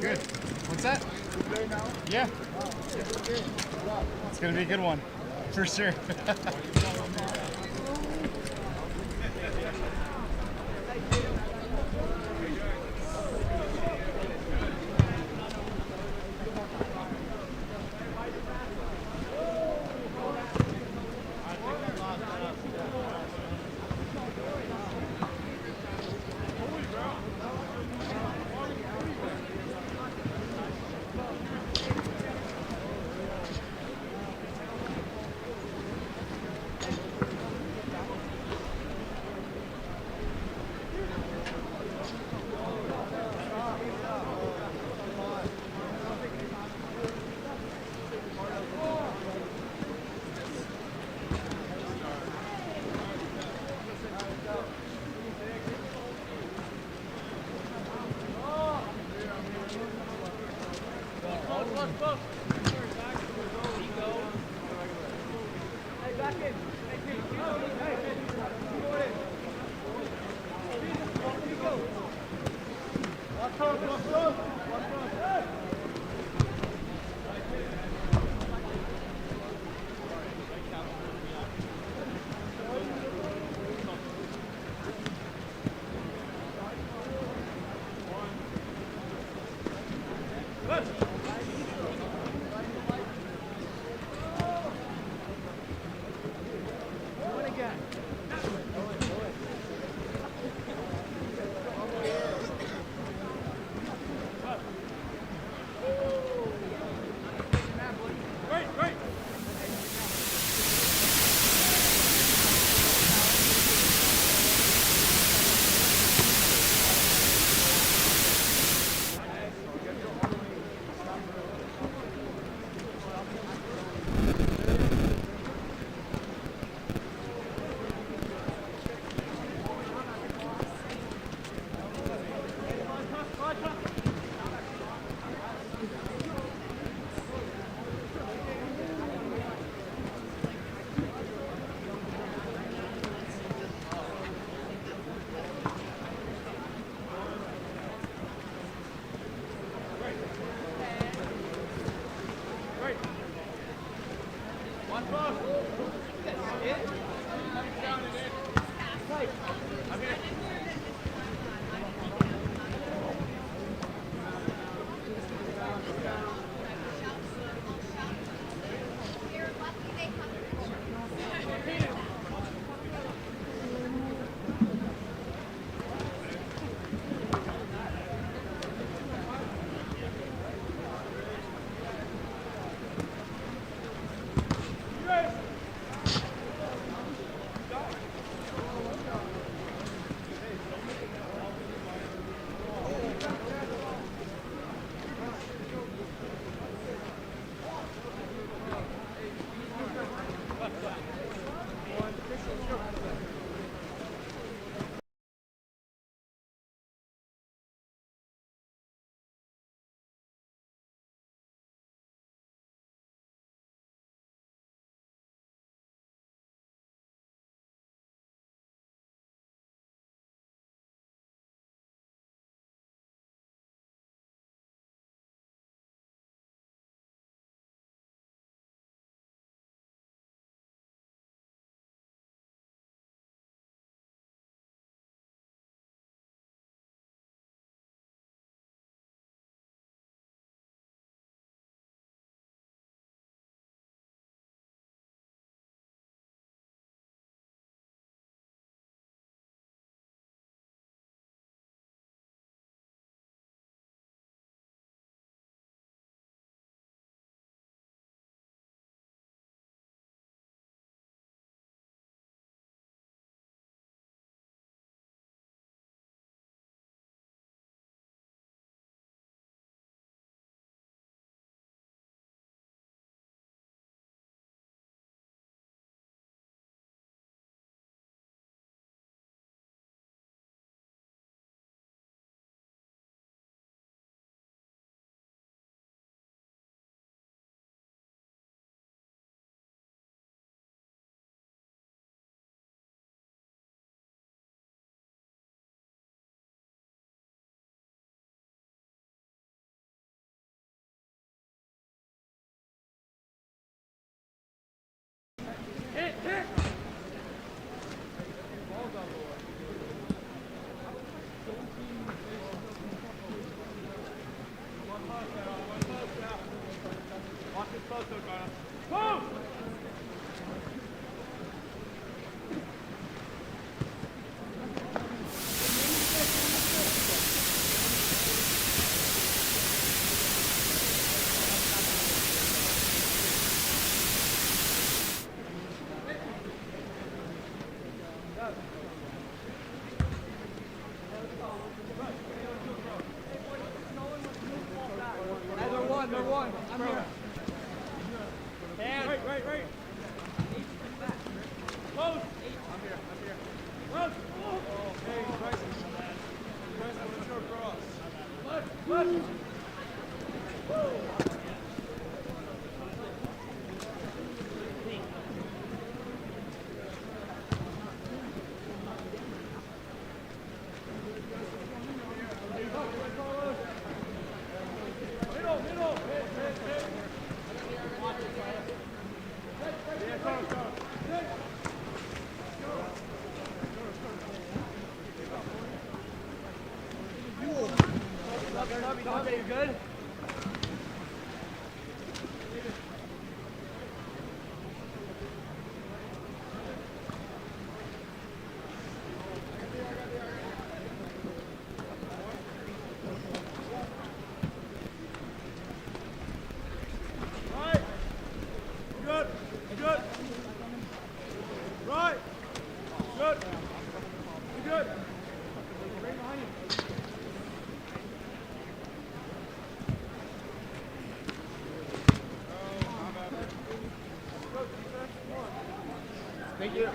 Good. What's that? Yeah. It's gonna be a good one, for sure. Right. Close. Close. Hey, Bryson. Bryson, let's go across. Left. You good? Right. Good. Good. Right. Good. Good. Right behind you. Thank you.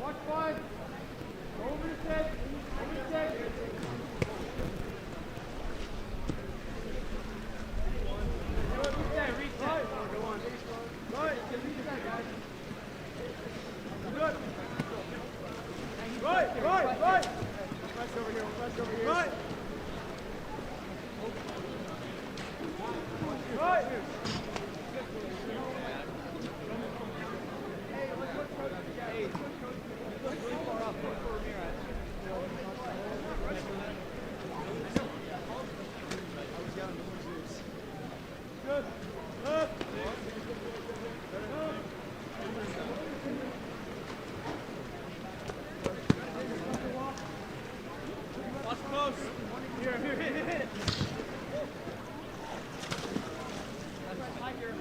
Watch five. Over the set. Over the set. Right. Let's over here. Right. Right. Hey, let's look coach. Hey, look really far off. Look where we're at. Good. Watch close. Here. Hit. High here.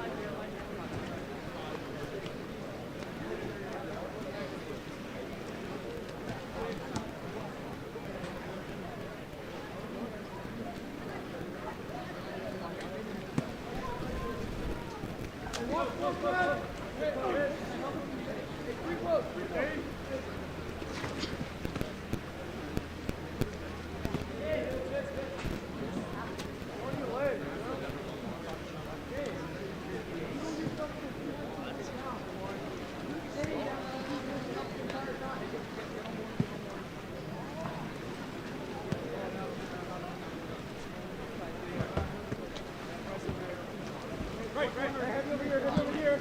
Right. Head over here.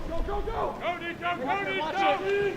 Go, Hey!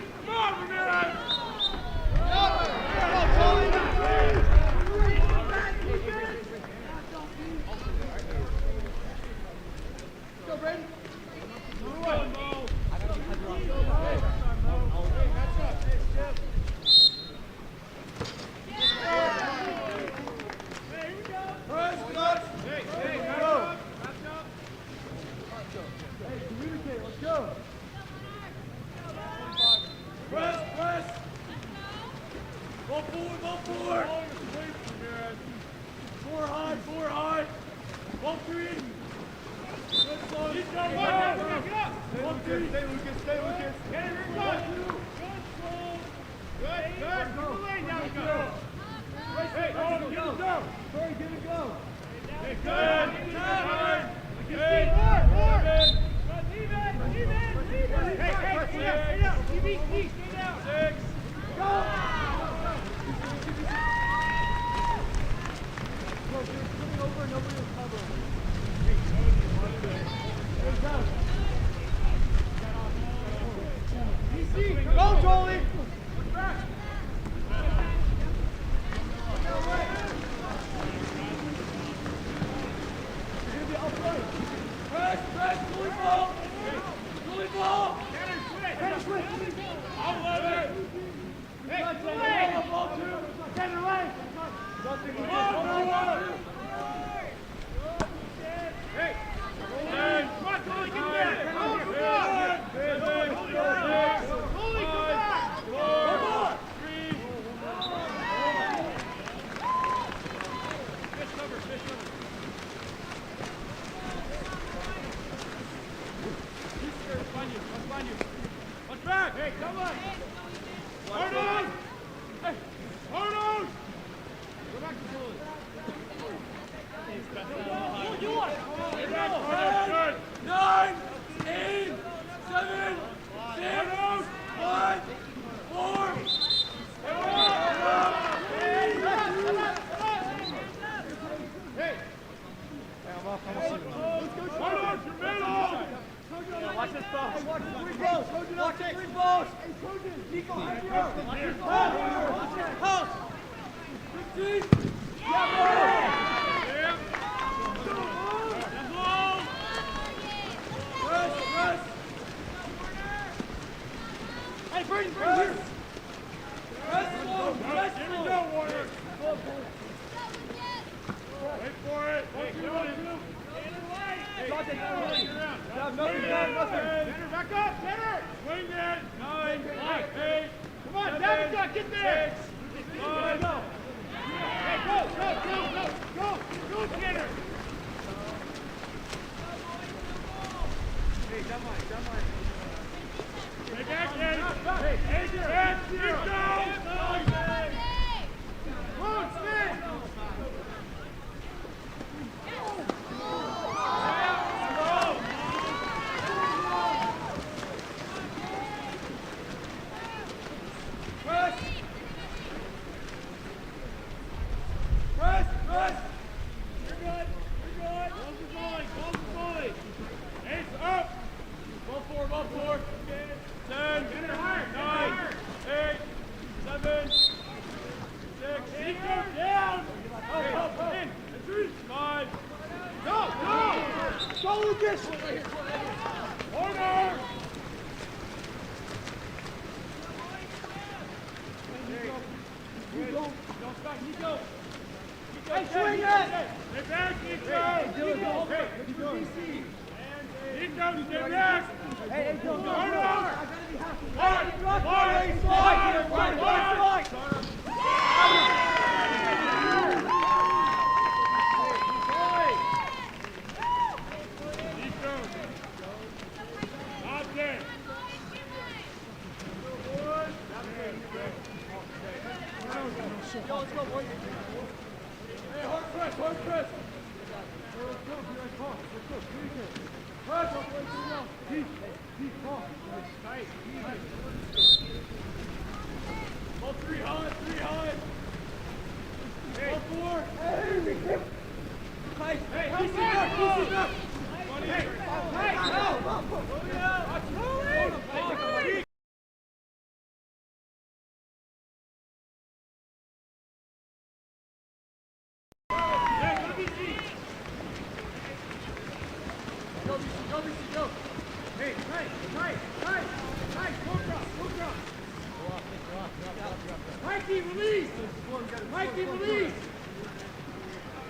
Mikey, release!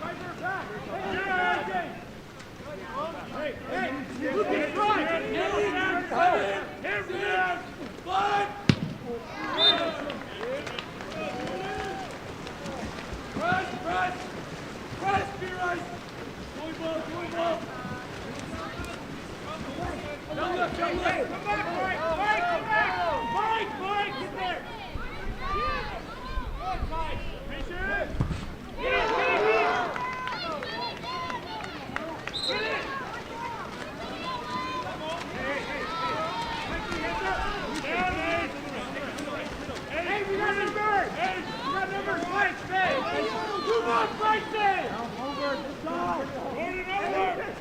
Right there, back! Hey, Lucas, right! Hands down! Blood! Press, be right! Going ball! Down left! Come back, Mike! Mike, get there! Mike! Richard! Get it! Hey, we got numbers! Hey, we got numbers! Mike, stay! Move on, Mike, stay! Over, let's go! Hold it over!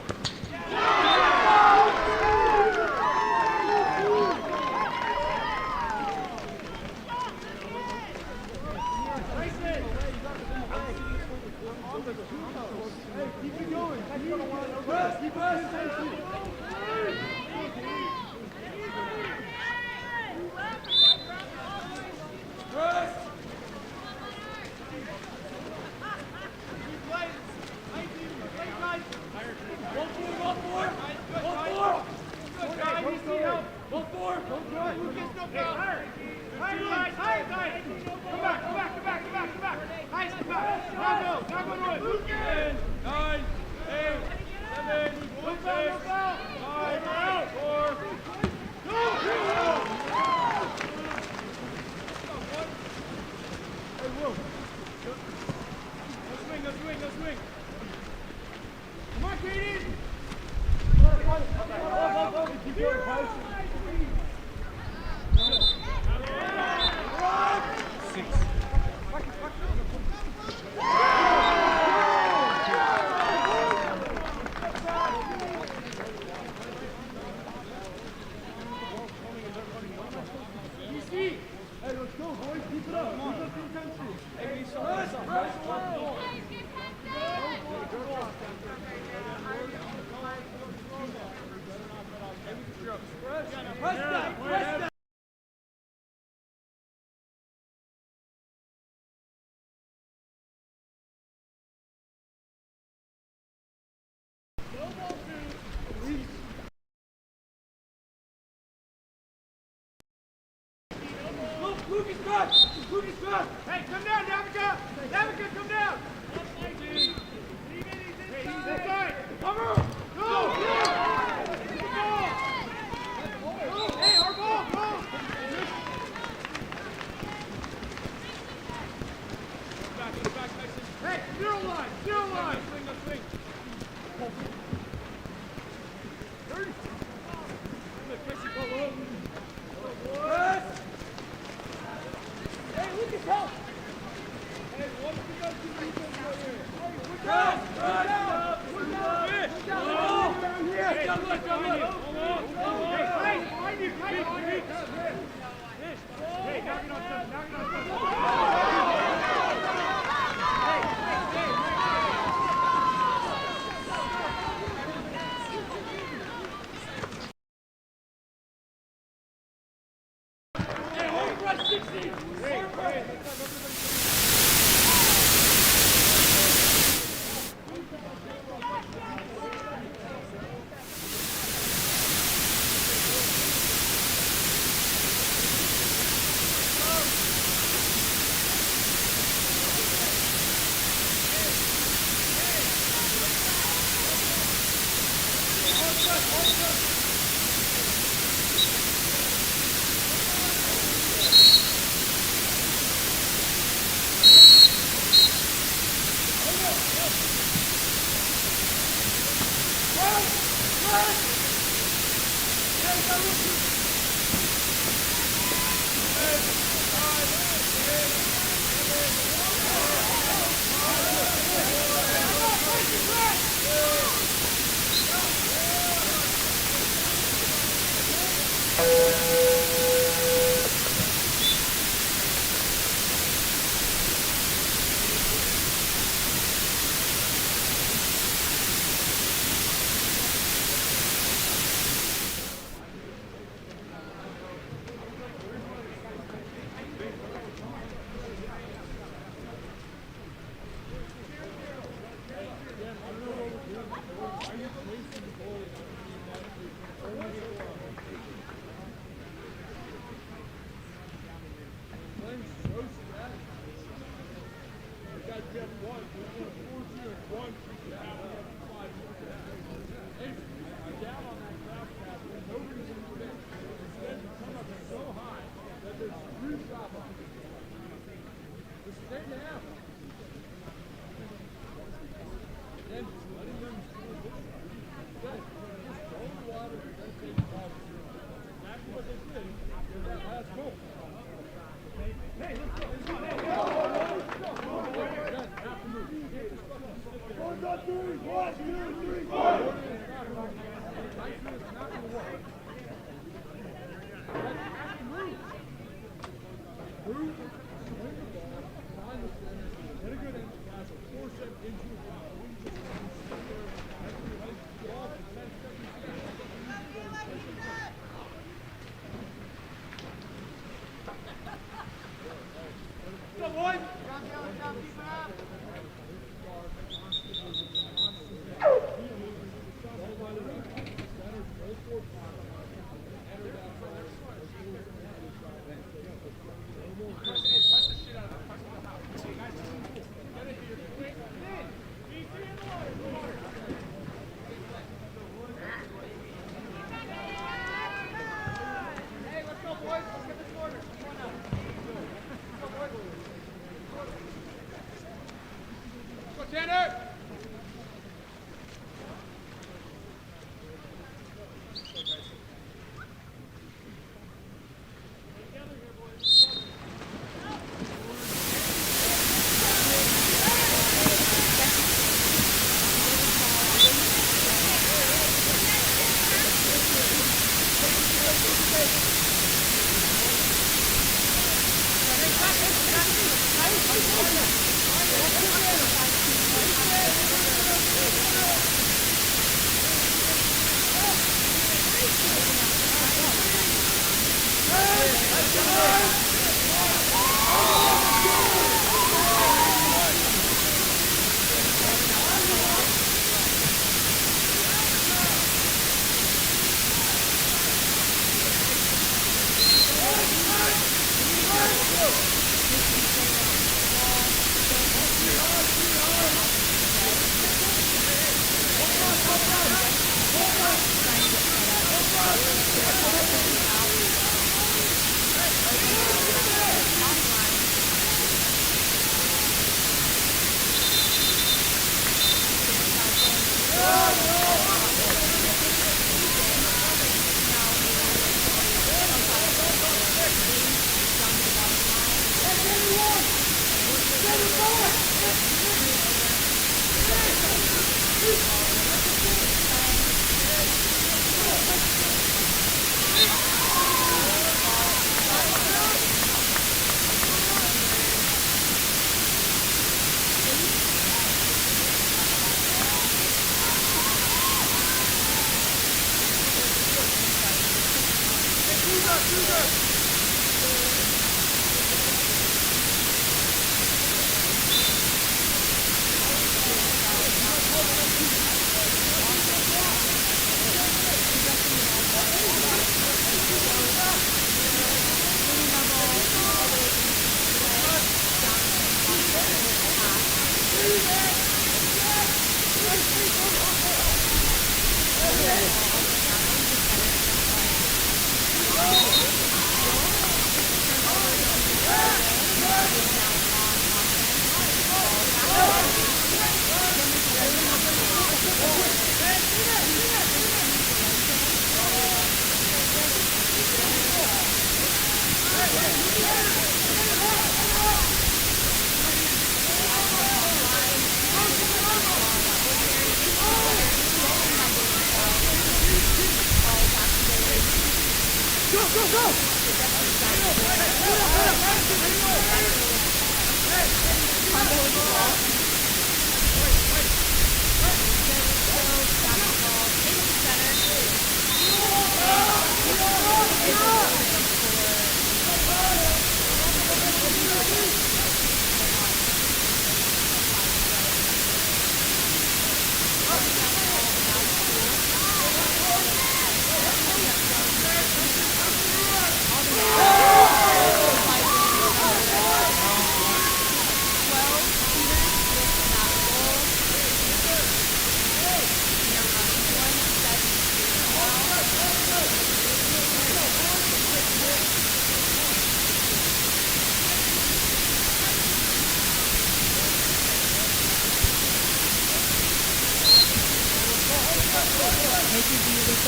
Hey, keep it going. Press, keep pressing. Press. Lucas, back! Lucas, back! Hey, come down, Davica! Davica, come down! Hey, he's inside! Cover! Go! Hey, our ball! Go! Back, Tyson! Hey, zero line! Zero line! Swing, no swing! 30! Casey, Polo! Press! Hey, Lucas, help! Hey, what did you guys do? Press! Press! Hey, knock it on something, knock it on Hey, hold press 60! Hold press!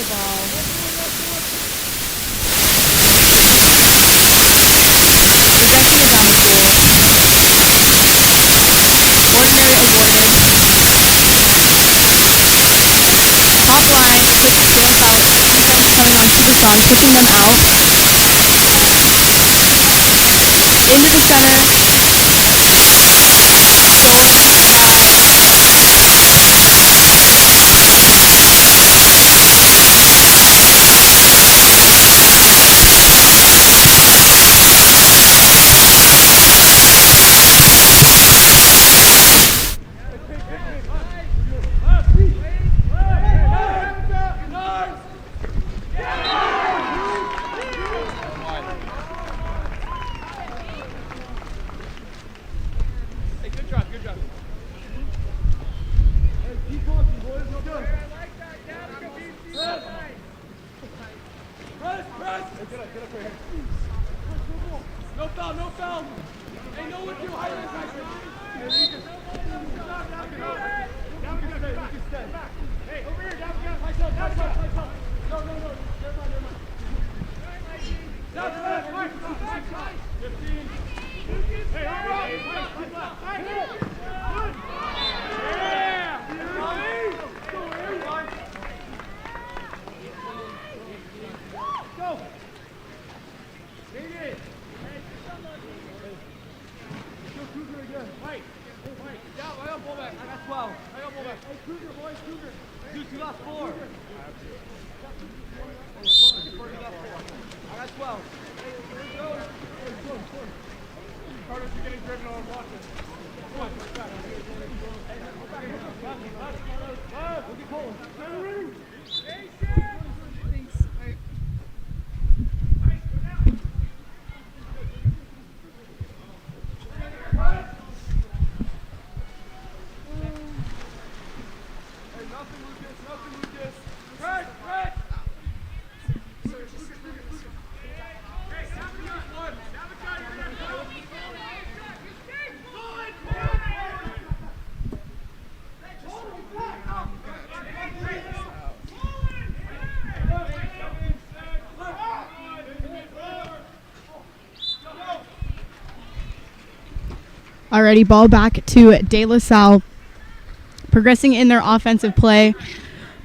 ball. Rejecting it down the pool. Ordinary awarded. Top line with Dale South coming on super strong, pushing them out. Into the center. Stolen by already ball back to De La Salle, progressing in their offensive play.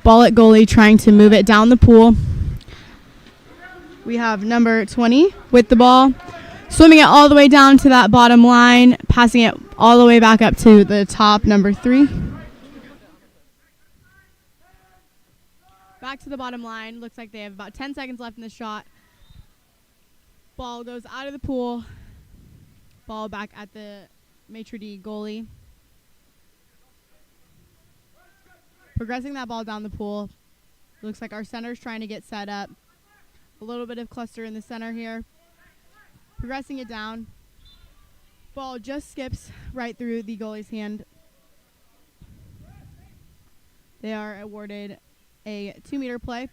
Ball at goalie, trying to move it down the pool. We have number 20 with the ball, swimming it all the way down to that bottom line, passing it all the way back up to the top, number 3. Back to the bottom line. Looks like they have about 10 seconds left in the shot. Ball goes out of the pool. Ball back at the Mater Dei goalie. Progressing that ball down the pool. Looks like our center's trying to get set up. A little bit of cluster in the center here. Progressing it down. Ball just skips right through the goalie's hand. They are awarded a 2-meter play.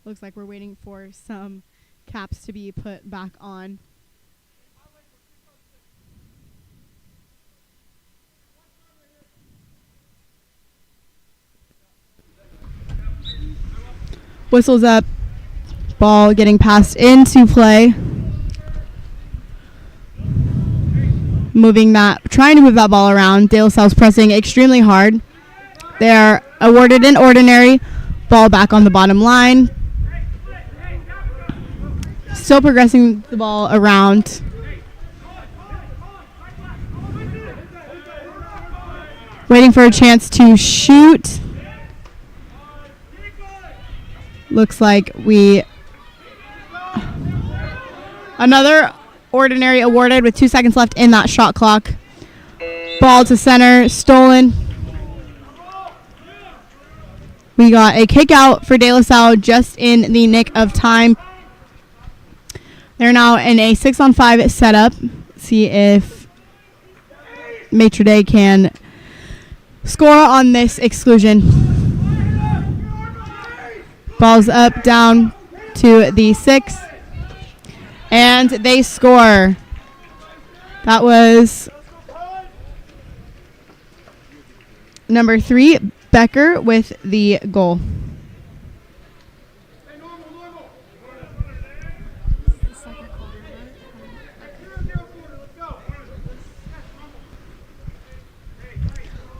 Looks like we're waiting for some caps to be put back on. Whistles up. Ball getting passed into play. Trying to move that ball around. De La Salle's pressing extremely hard. They're awarded an ordinary. Ball back on the bottom line. Still progressing the ball around. Waiting for a chance to shoot. Looks like another ordinary awarded with 2 seconds left in that shot clock. Ball to center, stolen. We got a kick out for De La Salle just in the nick of time. They're now in a 6-on-5 setup. See if Mater Dei can score on this exclusion. Ball's up, down to the 6. And they score. That was number 3, Becker, with the goal.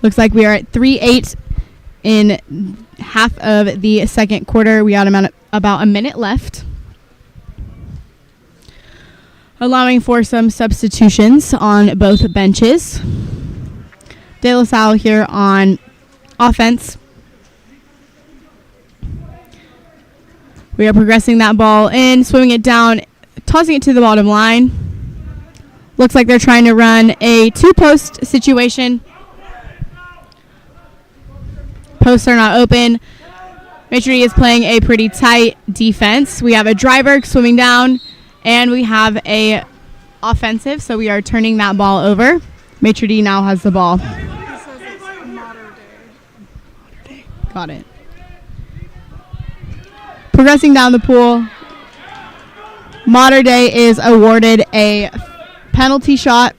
Looks like we are at 3-8 in half of the second quarter. We got about a minute left, allowing for some substitutions on both benches. De La Salle here on offense. We are progressing that ball in, swimming it down, tossing it to the bottom line. Looks like they're trying to run a 2-post situation. Posts are not open. Mater Dei is playing a pretty tight defense. We have a driver swimming down, and we have a offensive, so we are turning that ball over. Mater Dei now has the ball. It says it's Mater Dei. Got it. Progressing down the pool, Mater Dei is awarded a penalty shot.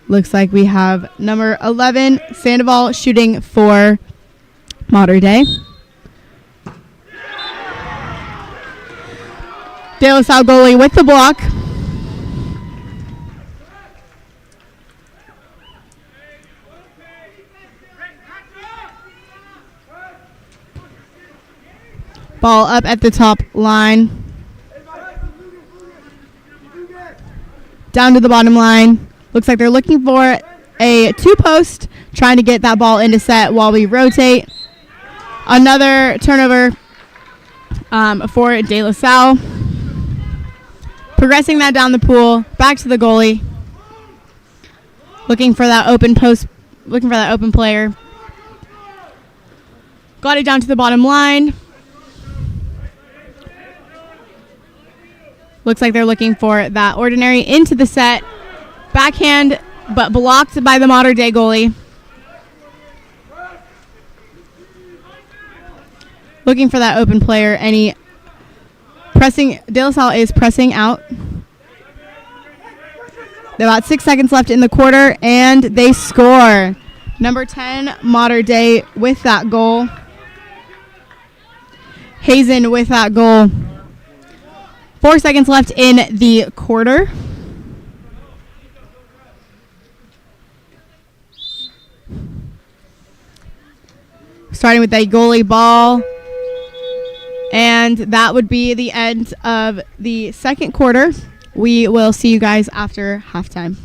Looks like we have number 11, Sandoval, shooting for Mater Dei. De La Salle goalie with the block. Ball up at the top line. Down to the bottom line. Looks like they're looking for a 2-post, trying to get that ball into set while we rotate. Another turnover for De La Salle. Progressing that down the pool, back to the goalie. Looking for that open post, looking for that open player. Got it down to the bottom line. Looks like they're looking for that ordinary into the set. Backhand, but blocked by the Mater Dei goalie. Looking for that open player. De La Salle is pressing out. About 6 seconds left in the quarter, and they score. Number 10, Mater Dei with that goal. Hazen with that goal. 4 seconds left in the quarter. Starting with a goalie ball. And that would be the end of the second quarter. We will see you guys after halftime.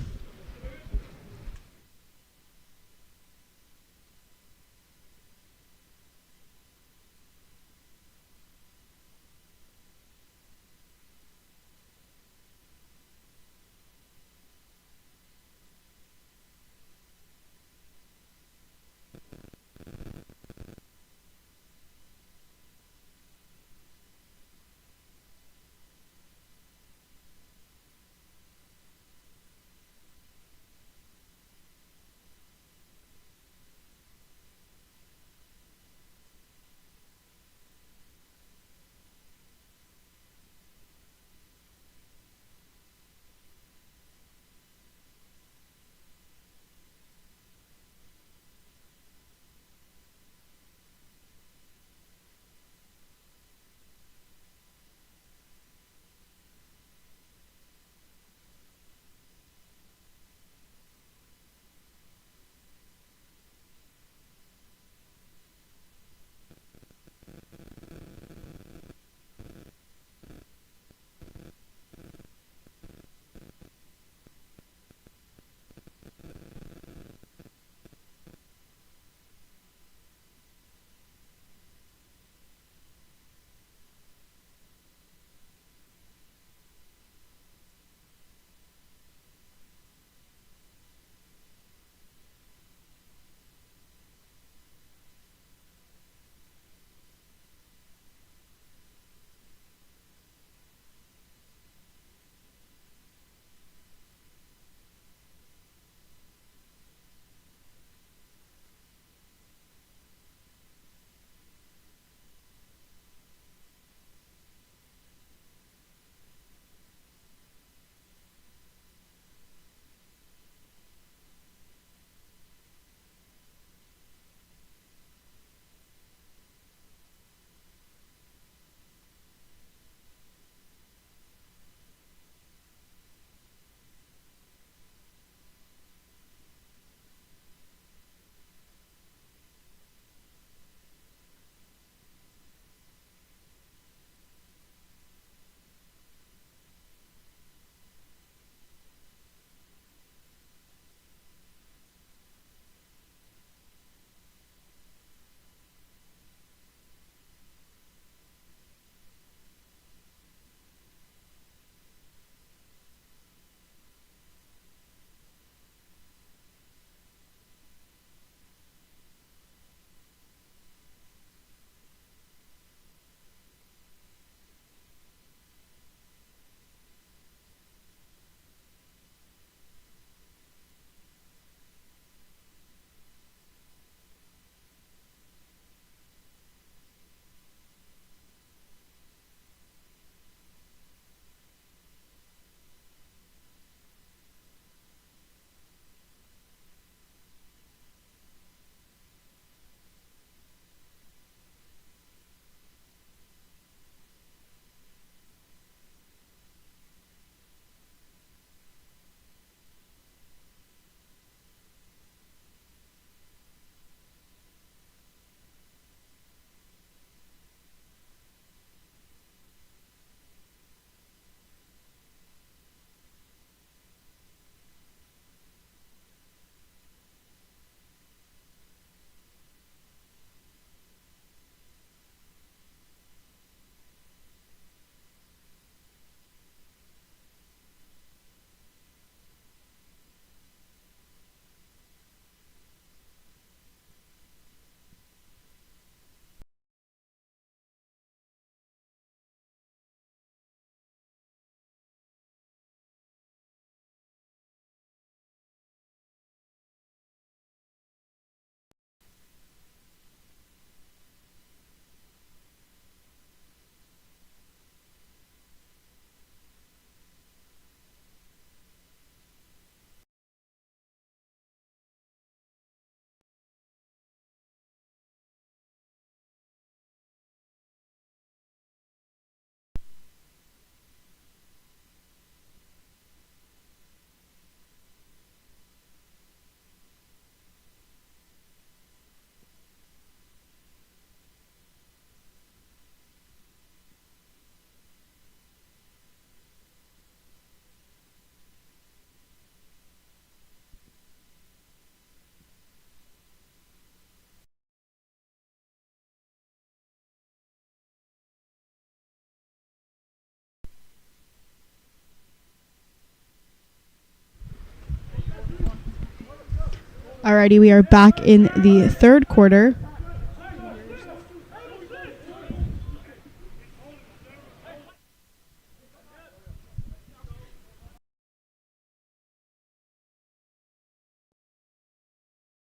Alrighty, we are back in the third quarter.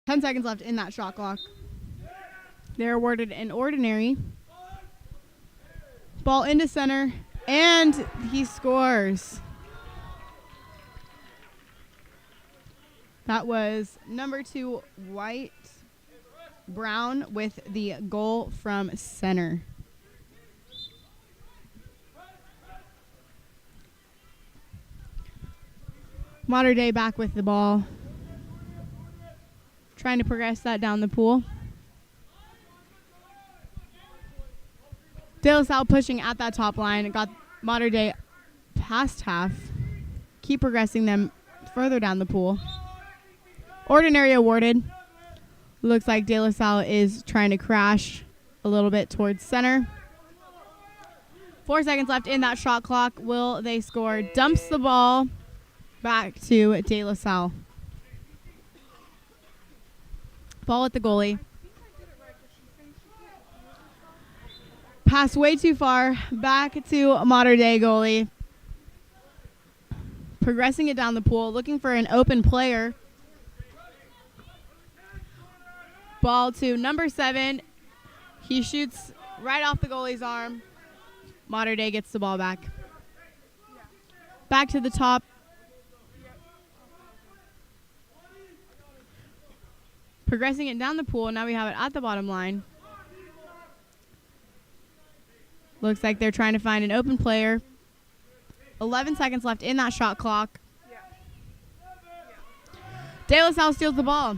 Ten seconds left in that shot clock. They're awarded an ordinary. Ball into center, and he scores. That was number 2, White Brown, with the goal from center. Mater Dei back with the ball, trying to progress that down the pool. De La Salle pushing at that top line. Got Mater Dei past half. Keep progressing them further down the pool. Ordinary awarded. Looks like De La Salle is trying to crash a little bit towards center. 4 seconds left in that shot clock. Will they score? Dumps the ball back to De La Salle. Ball at the goalie. Pass way too far. Back to Mater Dei goalie. Progressing it down the pool. Looking for an open player. Ball to number 7. He shoots right off the goalie's arm. Mater Dei gets the ball back. Back to the top. Progressing it down the pool. Now we have it at the bottom line. Looks like they're trying to find an open player. 11 seconds left in that shot clock. De La Salle steals the ball.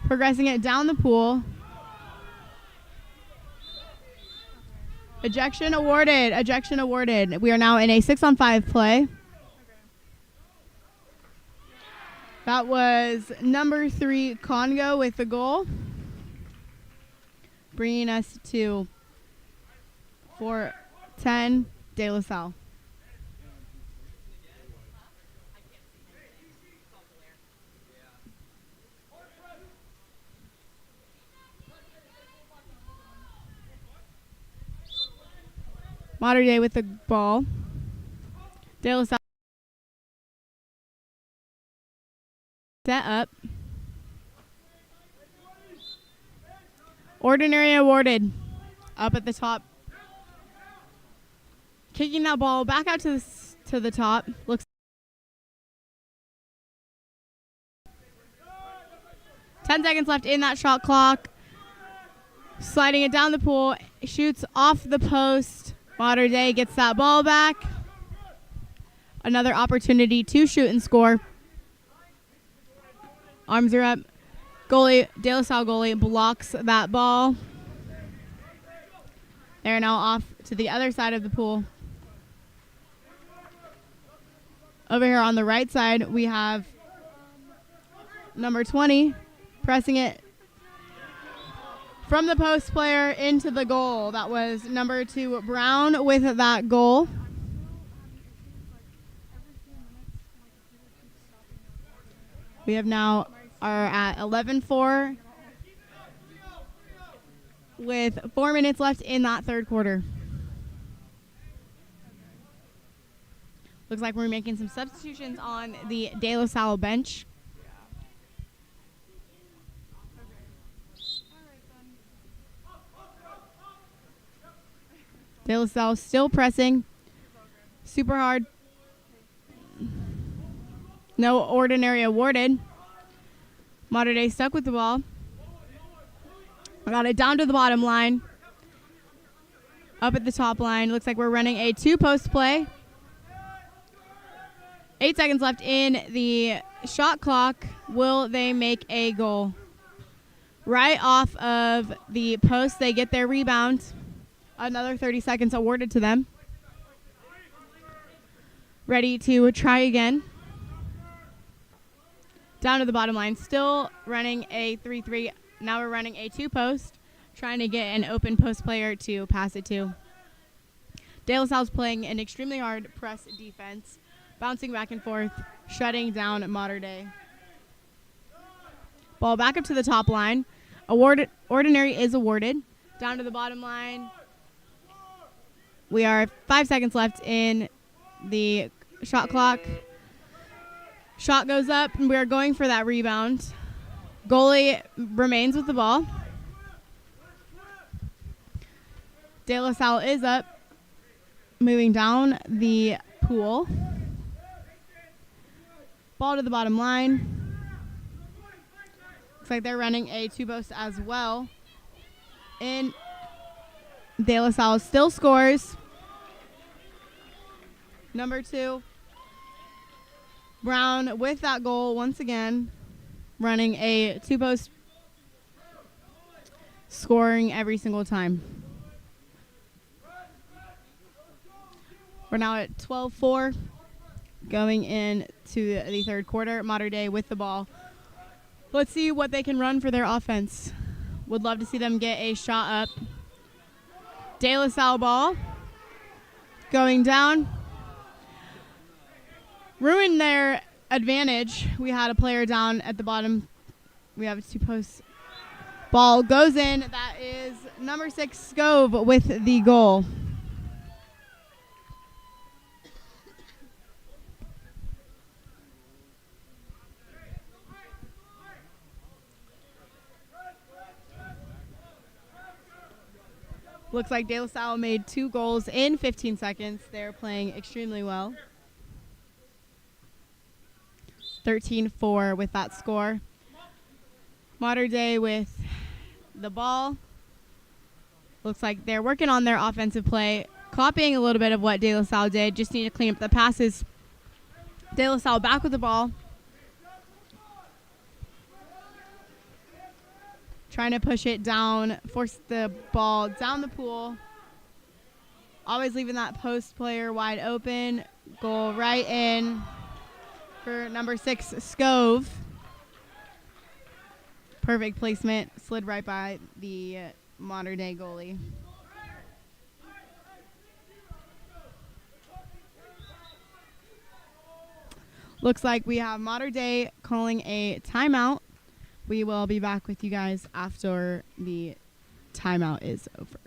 Progressing it down the pool. Ejection awarded. Ejection awarded. We are now in a 6-on-5 play. That was number 3, Congo, with the goal. Bringing us to 4-10, De La Salle. Mater Dei with the ball. De La Salle set up. Ordinary awarded. Up at the top. Kicking that ball back out to the top. Looks 10 seconds left in that shot clock. Sliding it down the pool. Shoots off the post. Mater Dei gets that ball back. Another opportunity to shoot and score. Arms are up. Goalie, De La Salle goalie, blocks that ball. They're now off to the other side of the pool. Over here on the right side, we have number 20 pressing it from the post player into the goal. That was number 2, Brown, with that goal. We have now are at 11-4 with 4 minutes left in that third quarter. Looks like we're making some substitutions on the De La Salle bench. De La Salle still pressing super hard. No ordinary awarded. Mater Dei stuck with the ball. I got it down to the bottom line. Up at the top line. Looks like we're running a 2-post play. 8 seconds left in the shot clock. Will they make a goal? Right off of the post, they get their rebound. Another 30 seconds awarded to them. Ready to try again. Down to the bottom line. Still running a 3-3. Now we're running a 2-post. Trying to get an open post player to pass it to. De La Salle's playing an extremely hard press defense. Bouncing back and forth. Shutting down Mater Dei. Ball back up to the top line. Ordinary is awarded. Down to the bottom line. We are 5 seconds left in the shot clock. Shot goes up, and we are going for that rebound. Goalie remains with the ball. De La Salle is up, moving down the pool. Ball to the bottom line. Looks like they're running a two-post as well. And De La Salle still scores. Number 2. Brown with that goal once again. Running a two-post, scoring every single time. We're now at 12-4, going into the third quarter. Mater Dei with the ball. Let's see what they can run for their offense. Would love to see them get a shot up. De La Salle ball going down. Ruined their advantage. We had a player down at the bottom. We have a two-post. Ball goes in. That is number 6, Scove, with the goal. Looks like De La Salle made 2 goals in 15 seconds. They're playing extremely well. 13-4 with that score. Mater Dei with the ball. Looks like they're working on their offensive play, copying a little bit of what De La Salle did. Just need to clean up the passes. De La Salle back with the ball. Trying to push it down, force the ball down the pool. Always leaving that post player wide open. Goal right in for number 6, Scove. Perfect placement. Slid right by the Mater Dei goalie. Looks like we have Mater Dei calling a timeout. We will be back with you guys after the timeout is over.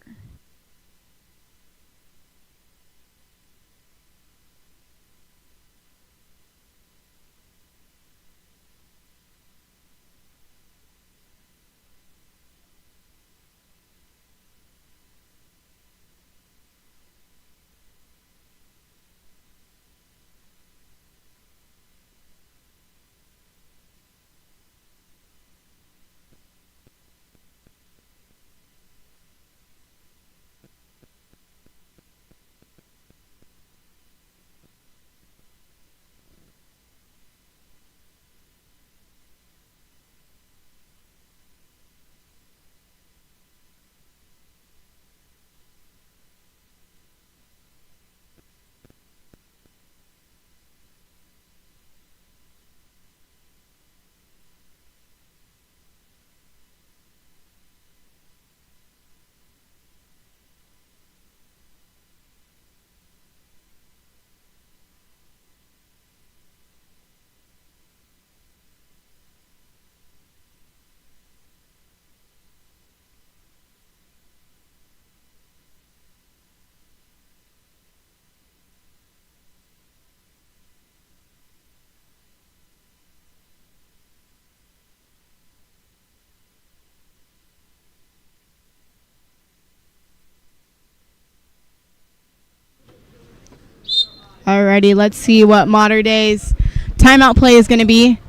Alrighty, let's see what Mater Dei's timeout play is going to be.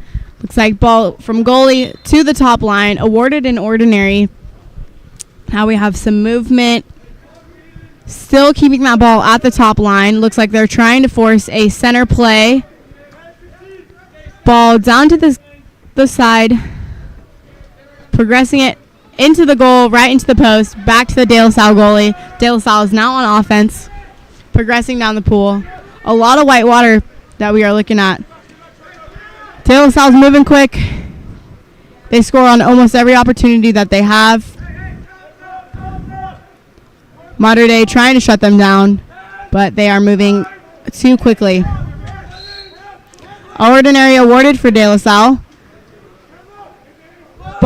Looks like ball from goalie to the top line, awarded in ordinary. Now we have some movement. Still keeping that ball at the top line. Looks like they're trying to force a center play. Ball down to the side. Progressing it into the goal, right into the post. Back to the De La Salle goalie. De La Salle is now on offense. Progressing down the pool. A lot of white water that we are looking at. De La Salle's moving quick. They score on almost every opportunity that they have. Mater Dei trying to shut them down, but they are moving too quickly. Ordinary awarded for De La Salle.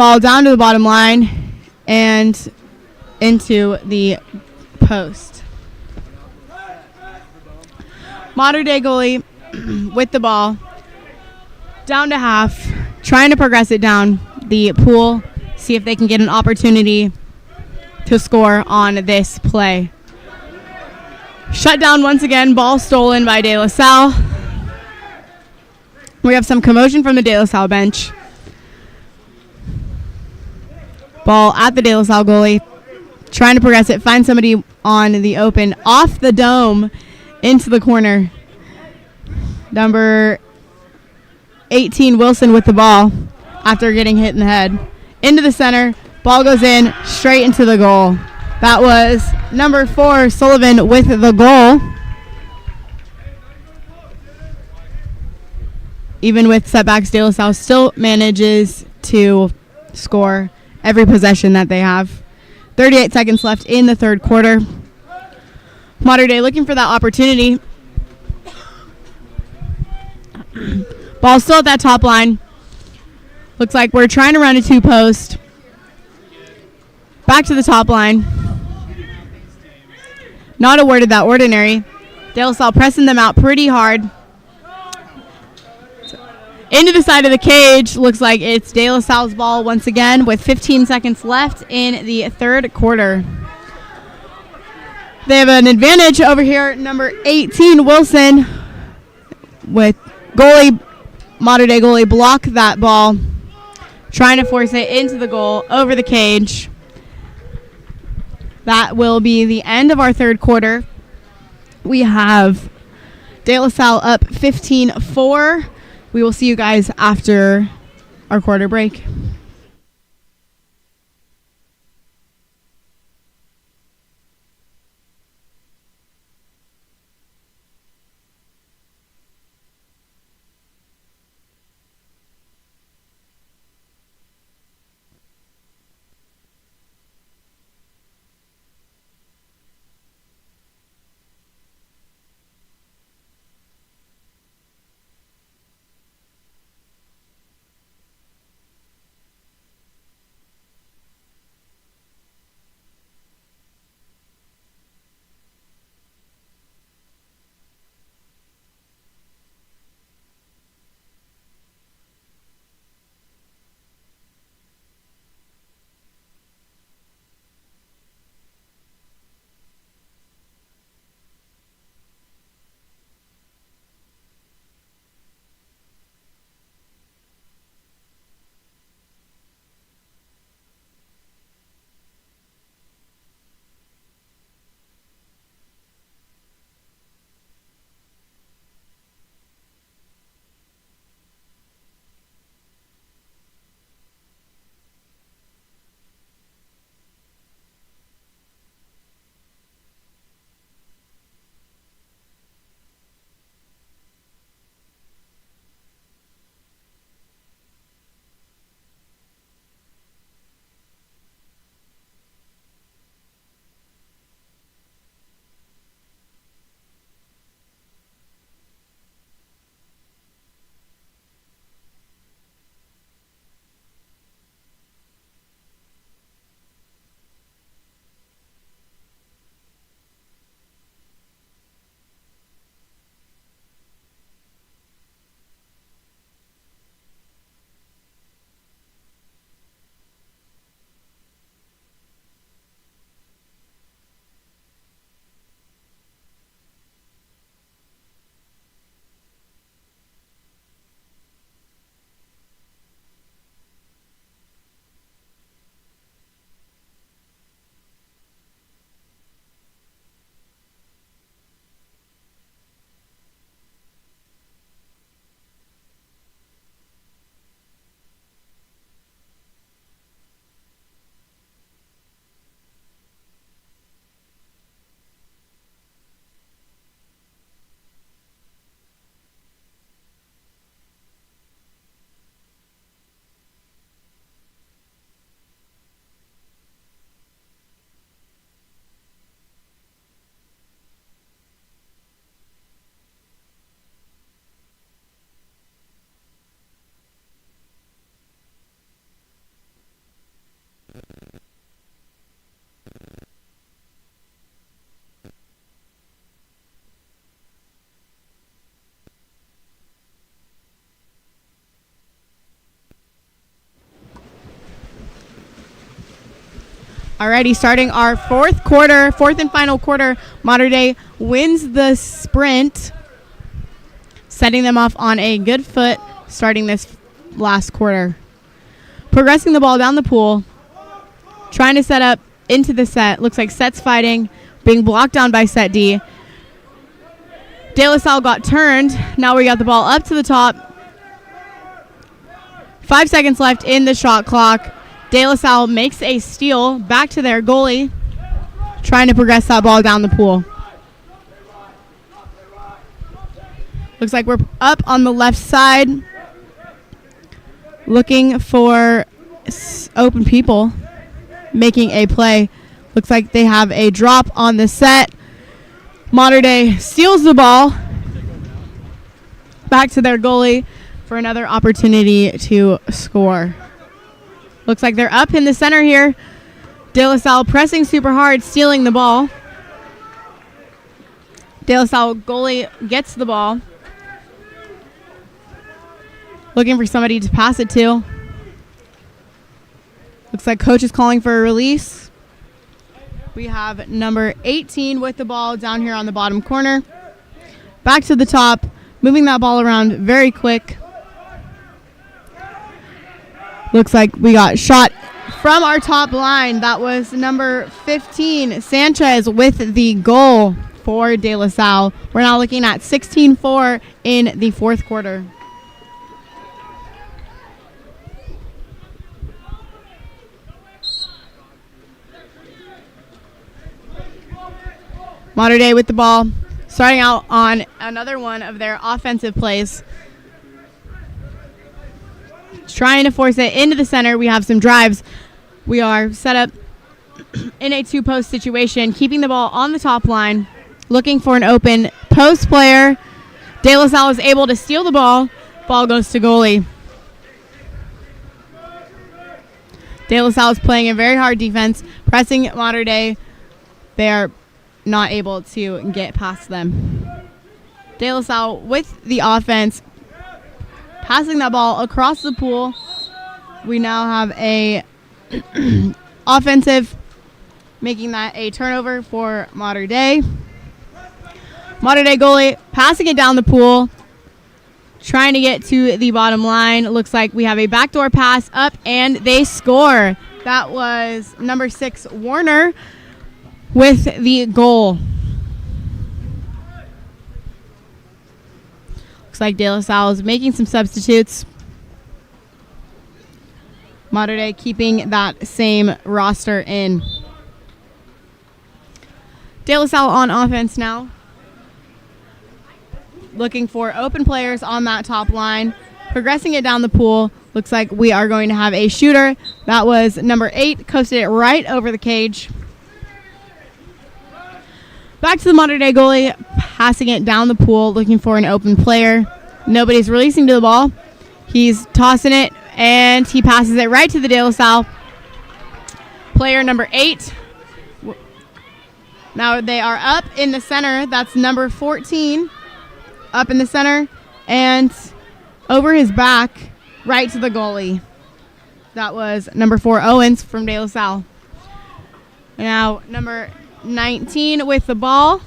Ball down to the bottom line and into the post. Mater Dei goalie with the ball down to half, trying to progress it down the pool, see if they can get an opportunity to score on this play. Shut down once again, ball stolen by De La Salle. We have some commotion from the De La Salle bench. Ball at the De La Salle goalie, trying to progress it, find somebody on the open, off the dome, into the corner. Number 18, Wilson, with the ball after getting hit in the head. Into the center, ball goes in, straight into the goal. That was number 4, Sullivan, with the goal. Even with setbacks, De La Salle still manages to score every possession that they have. 38 seconds left in the third quarter. Mater Dei looking for that opportunity. Ball still at that top line. Looks like we're trying to run a 2-post. Back to the top line. Not awarded that ordinary. De La Salle pressing them out pretty hard. Into the side of the cage. Looks like it's De La Salle's ball once again with 15 seconds left in the third quarter. They have an advantage over here. Number 18, Wilson, with Mater Dei goalie block that ball, trying to force it into the goal over the cage. That will be the end of our third quarter. We have De La Salle up 15-4. We will see you guys after our quarter break. Alrighty, starting our fourth and final quarter. Mater Dei wins the sprint, setting them off on a good foot starting this last quarter. Progressing the ball down the pool, trying to set up into the set. Looks like set's fighting, being blocked down by set D. De La Salle got turned. Now we got the ball up to the top. 5 seconds left in the shot clock. De La Salle makes a steal back to their goalie, trying to progress that ball down the pool. Looks like we're up on the left side, looking for open people, making a play. Looks like they have a drop on the set. Mater Dei steals the ball back to their goalie for another opportunity to score. Looks like they're up in the center here. De La Salle pressing super hard, stealing the ball. De La Salle goalie gets the ball, looking for somebody to pass it to. Looks like coach is calling for a release. We have number 18 with the ball down here on the bottom corner. Back to the top, moving that ball around very quick. Looks like we got shot from our top line. That was number 15, Sanchez, with the goal for De La Salle. We're now looking at 16-4 in the fourth quarter. Mater Dei with the ball, starting out on another one of their offensive plays. Trying to force it into the center. We have some drives. We are set up in a two-post situation, keeping the ball on the top line, looking for an open post player. De La Salle is able to steal the ball. Ball goes to goalie. De La Salle is playing a very hard defense, pressing Mater Dei. They are not able to get past them. De La Salle with the offense, passing that ball across the pool. We now have a offensive, making that a turnover for Mater Dei. Mater Dei goalie passing it down the pool, trying to get to the bottom line. Looks like we have a backdoor pass up, and they score. That was number 6, Warner, with the goal. Looks like De La Salle is making some substitutes. Mater Dei keeping that same roster in. De La Salle on offense now, looking for open players on that top line, progressing it down the pool. Looks like we are going to have a shooter. That was number 8, coasted it right over the cage. Back to the Mater Dei goalie, passing it down the pool, looking for an open player. Nobody's releasing to the ball. He's tossing it, and he passes it right to the De La Salle player, number 8. Now they are up in the center. That's number 14, up in the center, and over his back, right to the goalie. That was number 4, Owens, from De La Salle. Now number 19 with the ball,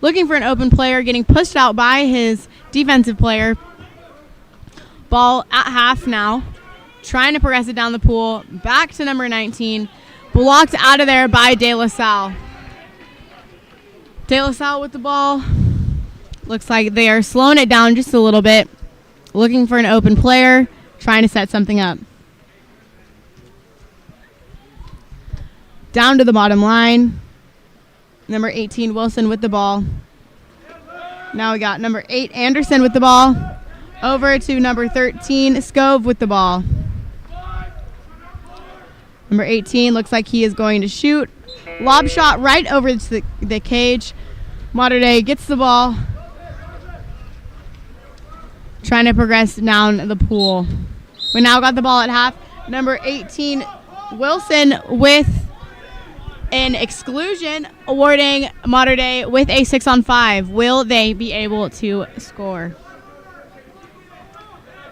looking for an open player, getting pushed out by his defensive player. Ball at half now, trying to progress it down the pool, back to number 19, blocked out of there by De La Salle. De La Salle with the ball. Looks like they are slowing it down just a little bit, looking for an open player, trying to set something up. Down to the bottom line. Number 18, Wilson, with the ball. Now we got number 8, Anderson, with the ball. Over to number 13, Scove, with the ball. Number 18 looks like he is going to shoot. Lob shot right over to the cage. Mater Dei gets the ball, trying to progress down the pool. We now got the ball at half. Number 18, Wilson, with an exclusion, awarding Mater Dei with a 6-on-5. Will they be able to score?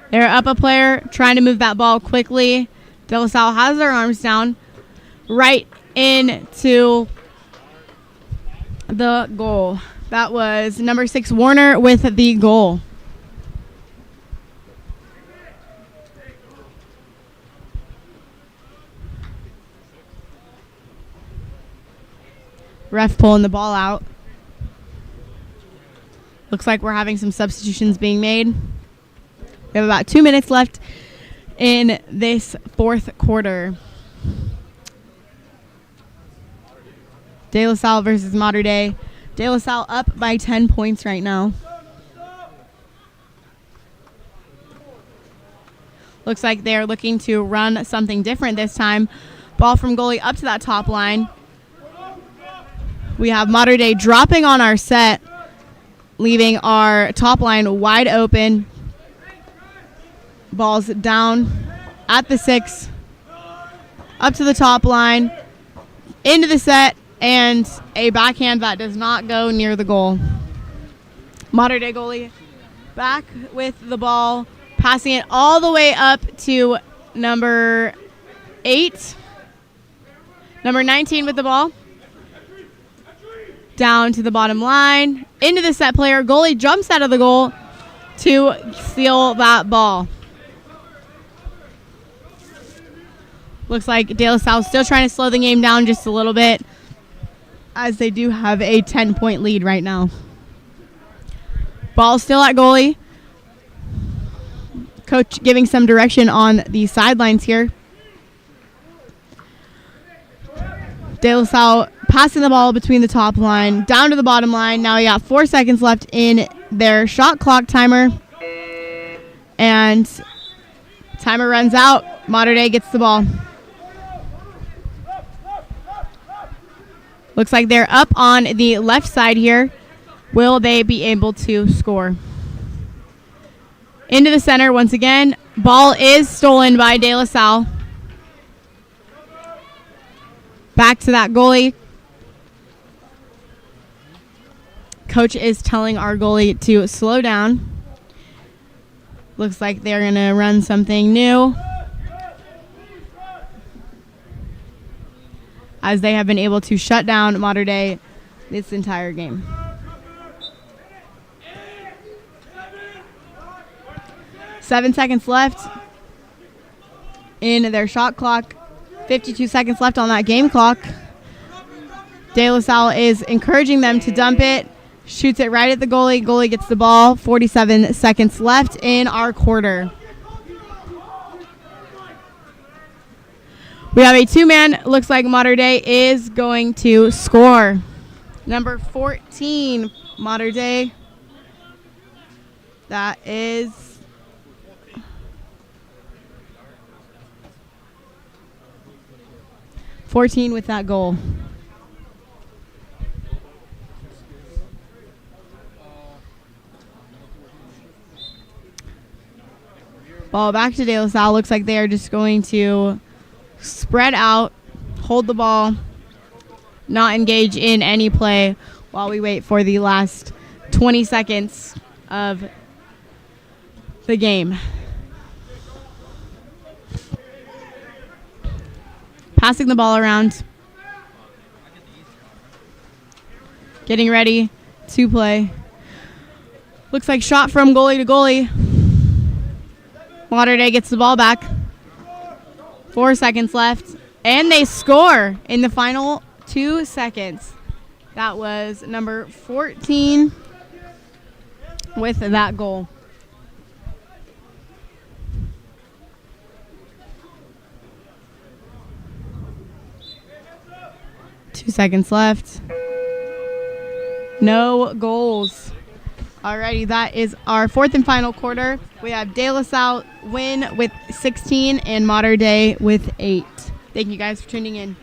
They're up a player, trying to move that ball quickly. De La Salle has their arms down, right into the goal. That was number 6, Warner, with the goal. Ref pulling the ball out. Looks like we're having some substitutions being made. We have about 2 minutes left in this fourth quarter. De La Salle versus Mater Dei. De La Salle up by 10 points right now. Looks like they're looking to run something different this time. Ball from goalie up to that top line. We have Mater Dei dropping on our set, leaving our top line wide open. Ball's down at the 6, up to the top line, into the set, and a backhand that does not go near the goal. Mater Dei goalie back with the ball, passing it all the way up to number 8. Number 19 with the ball. Down to the bottom line, into the set player. Goalie jumps out of the goal to steal that ball. Looks like De La Salle still trying to slow the game down just a little bit, as they do have a 10-point lead right now. Ball still at goalie. Coach giving some direction on the sidelines here. De La Salle passing the ball between the top line, down to the bottom line. Now we got 4 seconds left in their shot clock timer. And timer runs out. Mater Dei gets the ball. Looks like they're up on the left side here. Will they be able to score? Into the center once again. Ball is stolen by De La Salle. Back to that goalie. Coach is telling our goalie to slow down. Looks like they're going to run something new, as they have been able to shut down Mater Dei this entire game. Seven seconds left in their shot clock. 52 seconds left on that game clock. De La Salle is encouraging them to dump it. Shoots it right at the goalie. Goalie gets the ball. 47 seconds left in our quarter. We have a 2-man. Looks like Mater Dei is going to score. Number 14, Mater Dei. That is $14 with that goal. Ball back to De La Salle. Looks like they are just going to spread out, hold the ball, not engage in any play while we wait for the last 20 seconds of the game. Passing the ball around. Getting ready to play. Looks like shot from goalie to goalie. Mater Dei gets the ball back. 4 seconds left. And they score in the final 2 seconds. That was number 14 with that goal. Two seconds left. No goals. Alrighty, that is our fourth and final quarter. We have De La Salle win with 16 and Mater Dei with 8. Thank you guys for tuning in.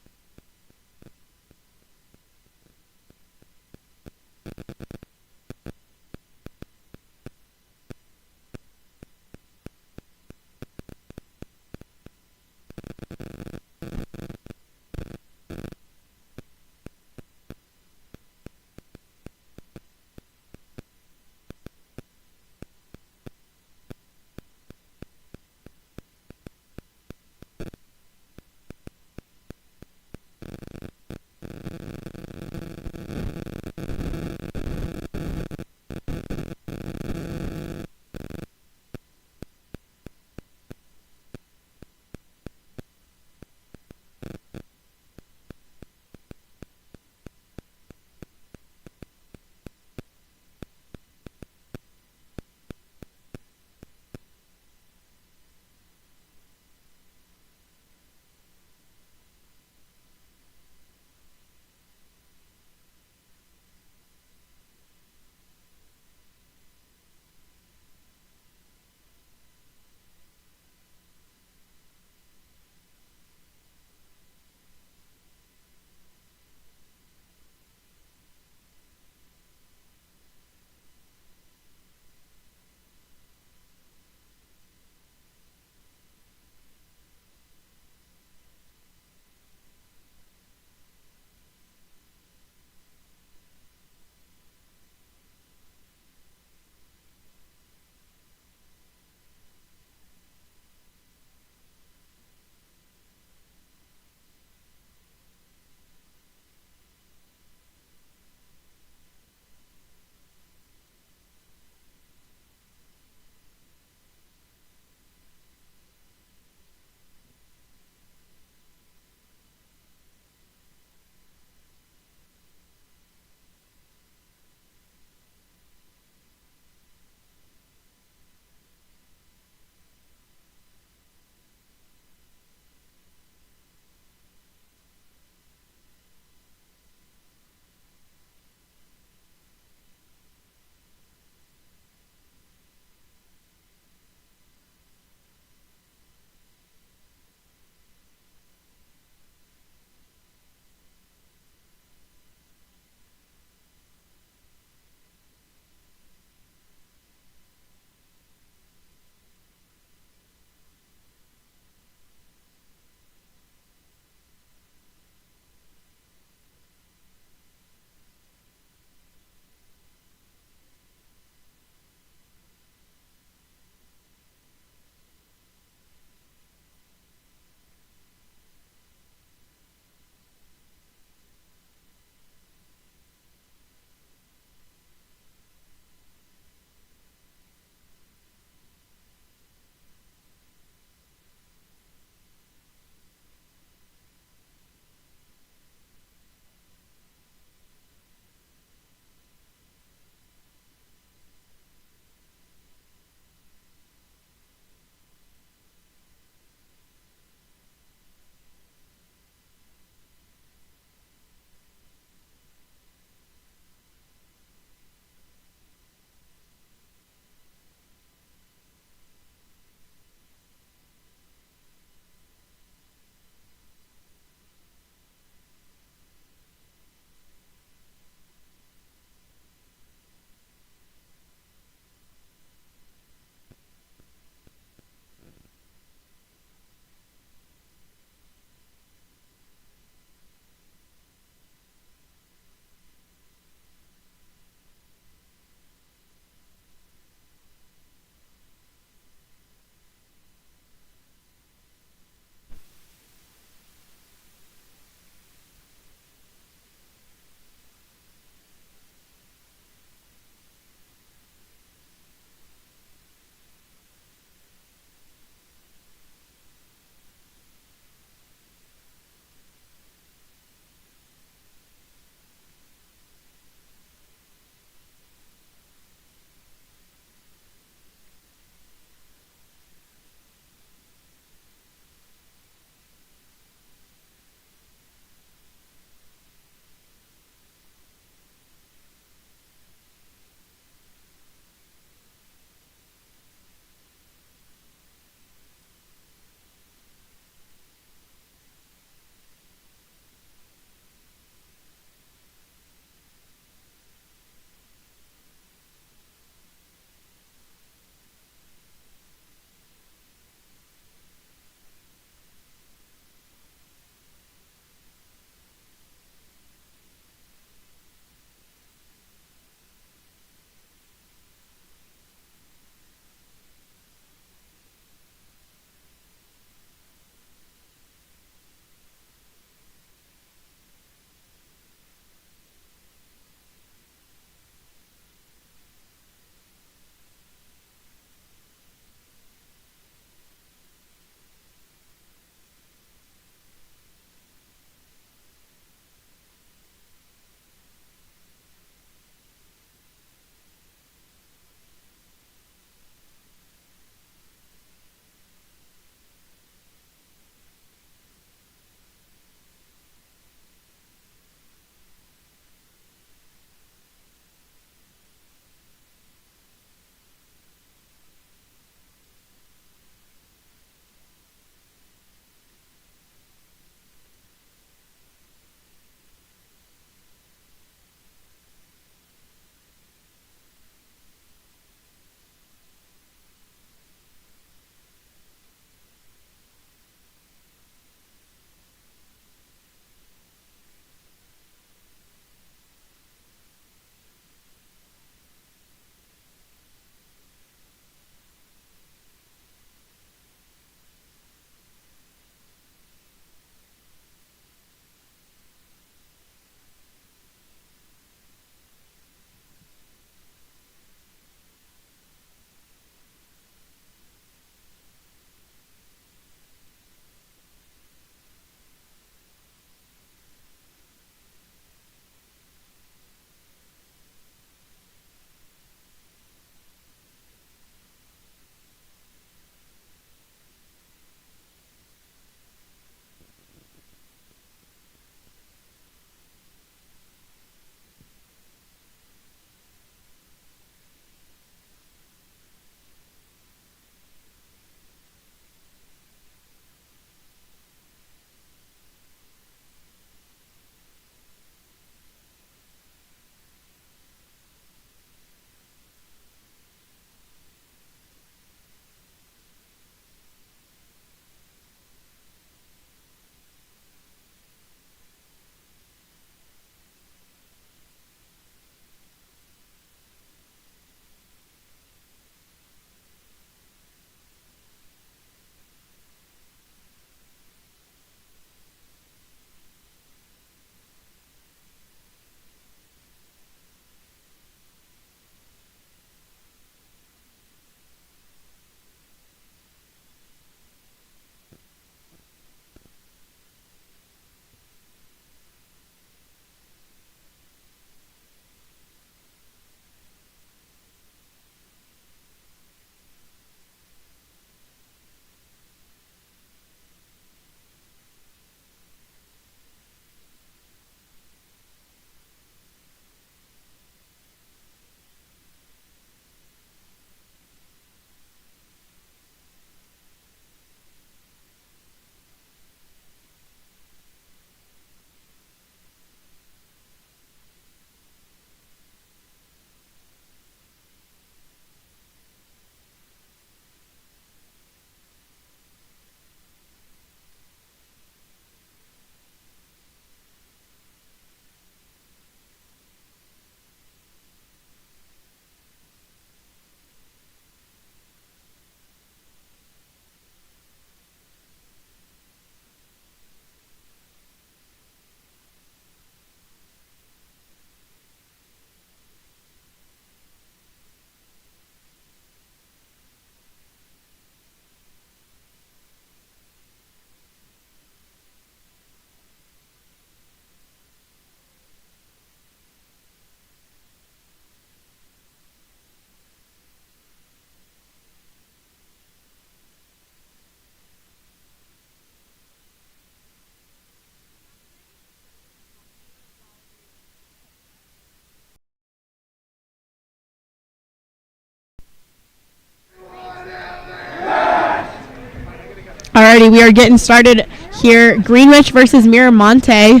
Alrighty, we are getting started here. Greenwich versus Miramonte.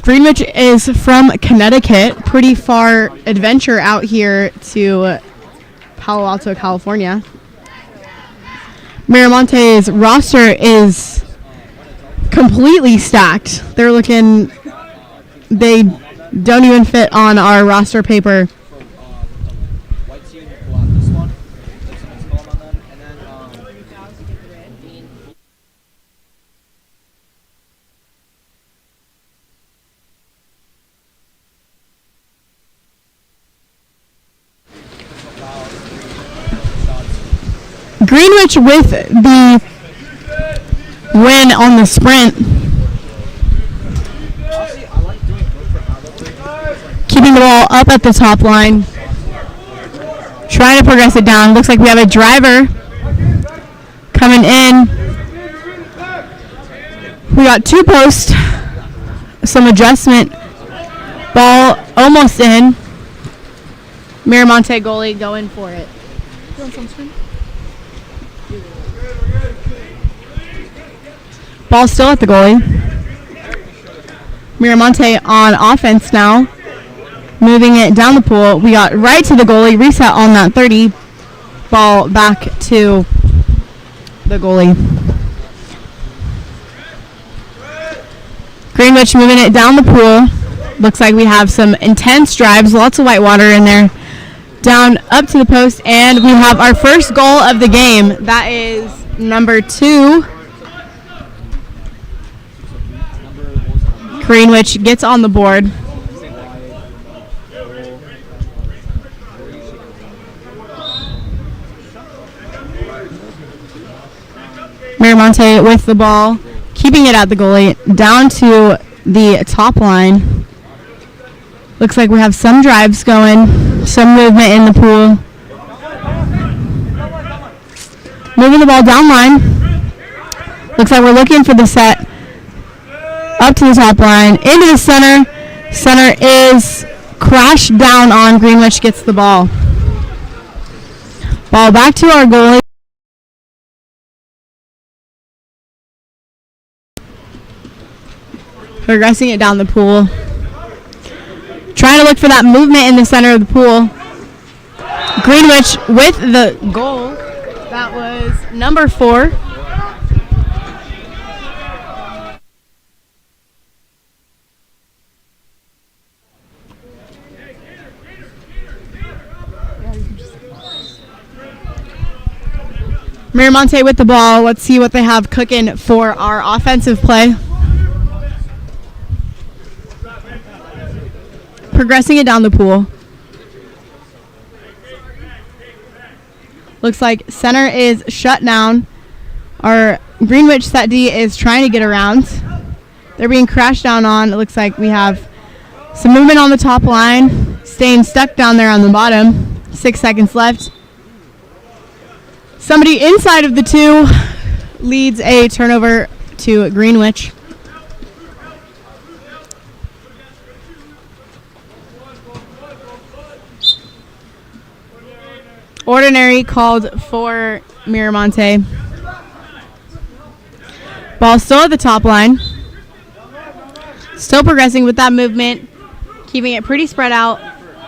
Greenwich is from Connecticut. Pretty far adventure out here to Palo Alto, California. Miramonte's roster is completely stacked. They don't even fit on our roster paper. Greenwich with the win on the sprint. Keeping the ball up at the top line. Trying to progress it down. Looks like we have a driver coming in. We got two posts. Some adjustment. Ball almost in. Miramonte goalie going for it. Ball still at the goalie. Miramonte on offense now. Moving it down the pool. We got right to the goalie. Reset on that 30. Ball back to the goalie. Greenwich moving it down the pool. Looks like we have some intense drives. Lots of white water in there. Down up to the post. And we have our first goal of the game. That is number 2. Greenwich gets on the board. Miramonte with the ball, keeping it at the goalie, down to the top line. Looks like we have some drives going, some movement in the pool. Moving the ball down line. Looks like we're looking for the set. Up to the top line, into the center. Center is crashed down on. Greenwich gets the ball. Ball back to our goalie. Progressing it down the pool. Trying to look for that movement in the center of the pool. Greenwich with the goal. That was number 4. Miramonte with the ball. Let's see what they have cooking for our offensive play. Progressing it down the pool. Looks like center is shut down. Our Greenwich set D is trying to get around. They're being crashed down on. It looks like we have some movement on the top line. Staying stuck down there on the bottom. 6 seconds left. Somebody inside of the 2 leads a turnover to Greenwich. Ordinary called for Miramonte. Ball still at the top line. Still progressing with that movement. Keeping it pretty spread out.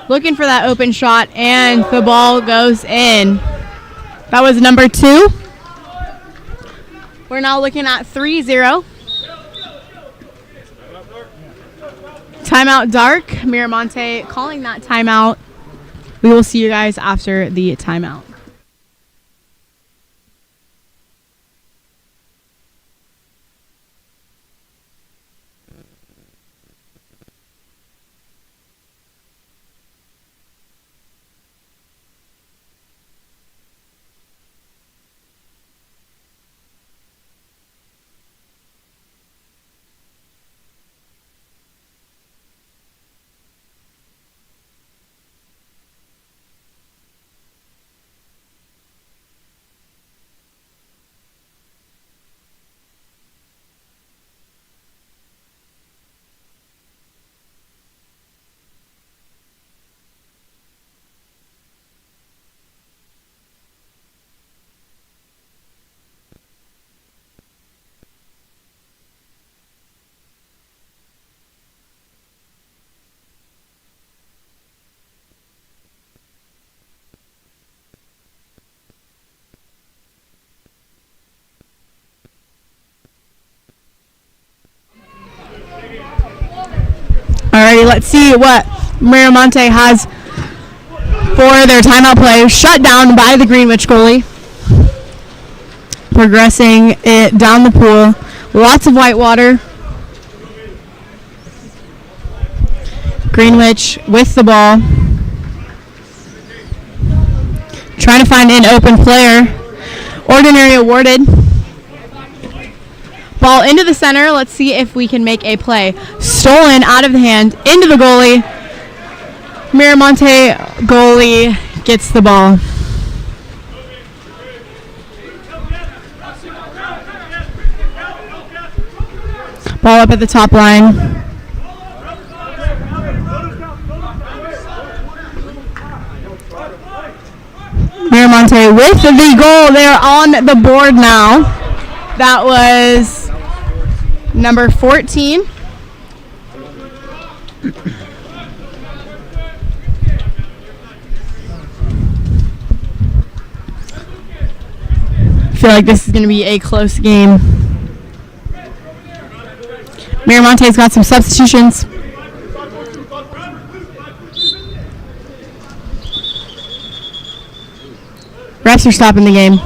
Looking for that open shot, and the ball goes in. That was number 2. We're now looking at 3-0. Timeout dark. Miramonte calling that timeout. We will see you guys after the timeout. Alrighty, let's see what Miramonte has for their timeout play. Shut down by the Greenwich goalie. Progressing it down the pool. Lots of white water. Greenwich with the ball. Trying to find an open player. Ordinary awarded. Ball into the center. Let's see if we can make a play. Stolen out of the hand. Into the goalie. Miramonte goalie gets the ball. Ball up at the top line. Miramonte with the goal. They're on the board now. That was number 14. I feel like this is going to be a close game. Miramonte's got some substitutions. Refs are stopping the game.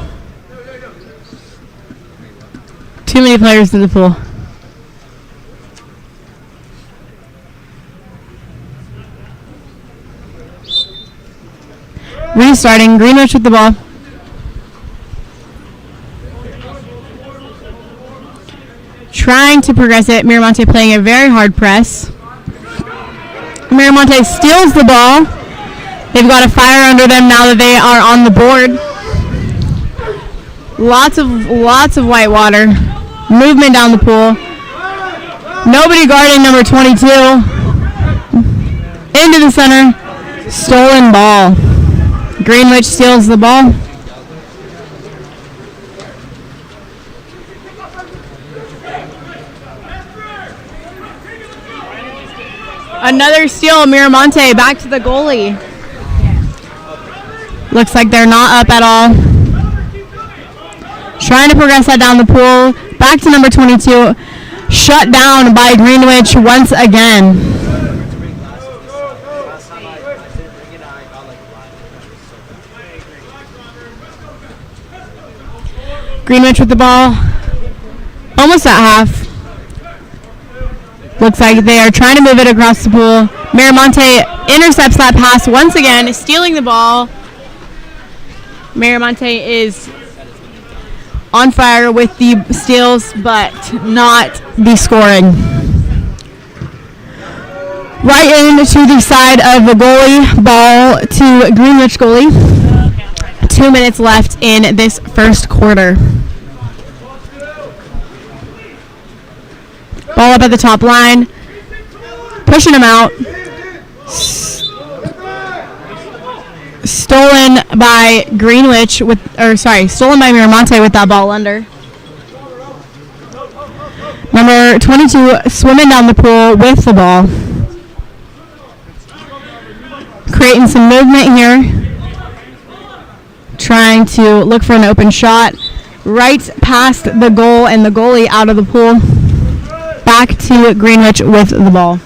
Too many players in the pool. Restarting. Greenwich with the ball. Trying to progress it. Miramonte playing a very hard press. Miramonte steals the ball. They've got a fire under them now that they are on the board. Lots of white water. Movement down the pool. Nobody guarding number 22. Into the center. Stolen ball. Greenwich steals the ball. Another steal. Miramonte back to the goalie. Looks like they're not up at all. Trying to progress that down the pool. Back to number 22. Shut down by Greenwich once again. Greenwich with the ball. Almost at half. Looks like they are trying to move it across the pool. Miramonte intercepts that pass once again, stealing the ball. Miramonte is on fire with the steals, but not the scoring. Right into the side of the goalie. Ball to Greenwich goalie. 2 minutes left in this first quarter. Ball up at the top line. Pushing him out. Stolen by Greenwich stolen by Miramonte with that ball under. Number 22 swimming down the pool with the ball. Creating some movement here. Trying to look for an open shot. Right past the goal and the goalie out of the pool. Back to Greenwich with the ball.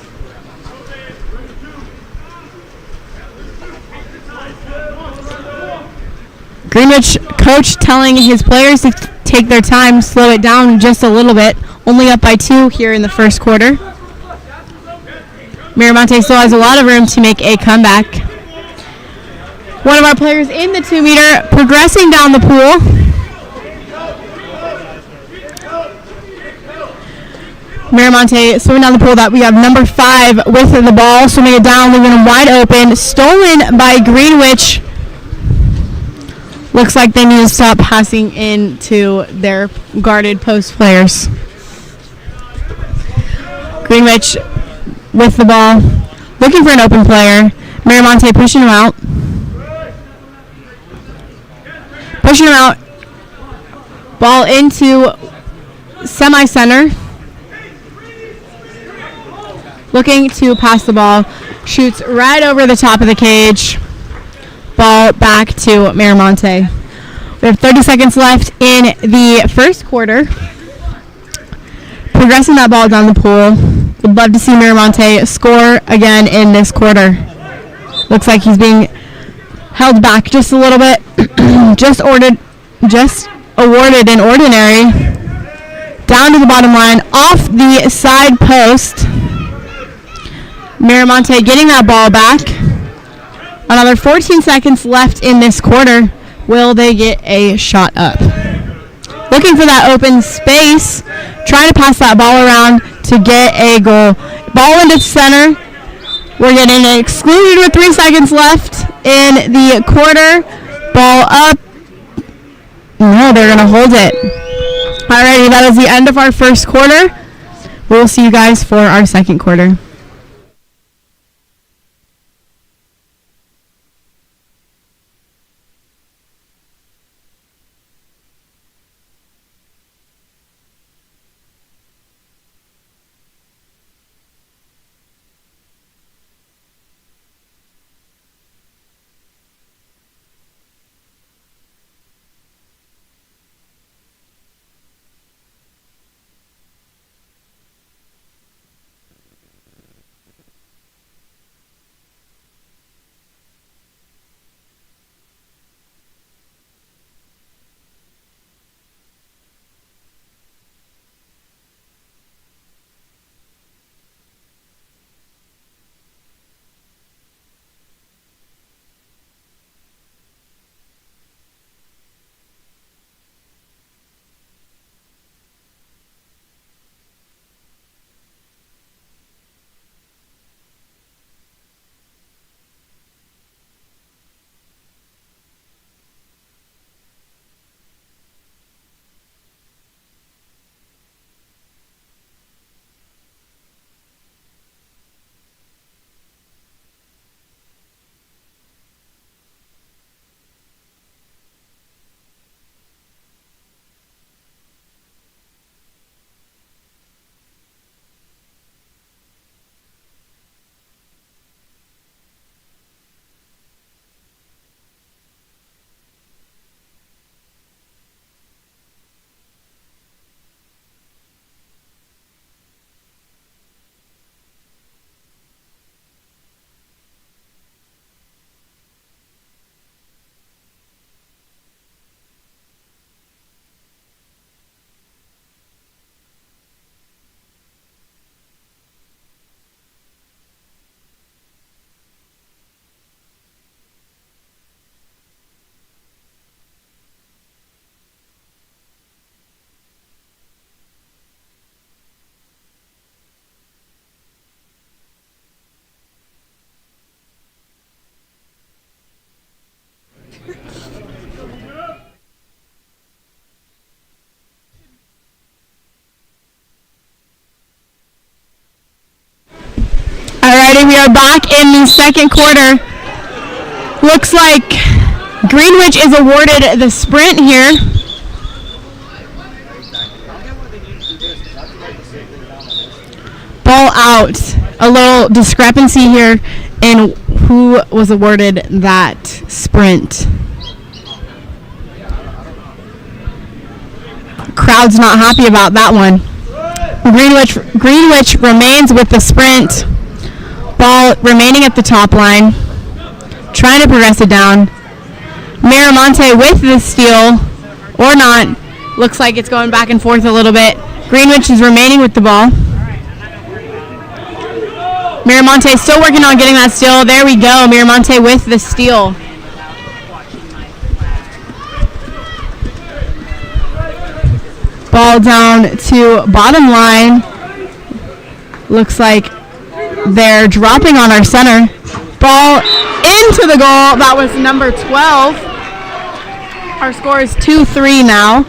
Greenwich coach telling his players to take their time, slow it down just a little bit. Only up by 2 here in the first quarter. Miramonte still has a lot of room to make a comeback. One of our players in the 2 meter progressing down the pool. Miramonte swimming down the pool. That we have number 5 with the ball, swimming it down, leaving him wide open. Stolen by Greenwich. Looks like they need to stop passing into their guarded post players. Greenwich with the ball, looking for an open player. Miramonte pushing him out. Pushing him out. Ball into semi-center. Looking to pass the ball. Shoots right over the top of the cage. Ball back to Miramonte. We have 30 seconds left in the first quarter. Progressing that ball down the pool. Would love to see Miramonte score again in this quarter. Looks like he's being held back just a little bit. just awarded an ordinary. Down to the bottom line, off the side post. Miramonte getting that ball back. Another 14 seconds left in this quarter. Will they get a shot up? Looking for that open space. Trying to pass that ball around to get a goal. Ball into center. We're getting excluded with 3 seconds left in the quarter. Ball up. No, they're going to hold it. Alrighty, that is the end of our first quarter. We'll see you guys for our second quarter. Alrighty, we are back in the second quarter. Looks like Greenwich is awarded the sprint here. Ball out. A little discrepancy here in who was awarded that sprint. Crowd's not happy about that one. Greenwich remains with the sprint. Ball remaining at the top line. Trying to progress it down. Miramonte with the steal. Or not. Looks like it's going back and forth a little bit. Greenwich is remaining with the ball. Miramonte still working on getting that steal. There we go. Miramonte with the steal. Ball down to bottom line. Looks like they're dropping on our center. Ball into the goal. That was number 12. Our score is 2-3 now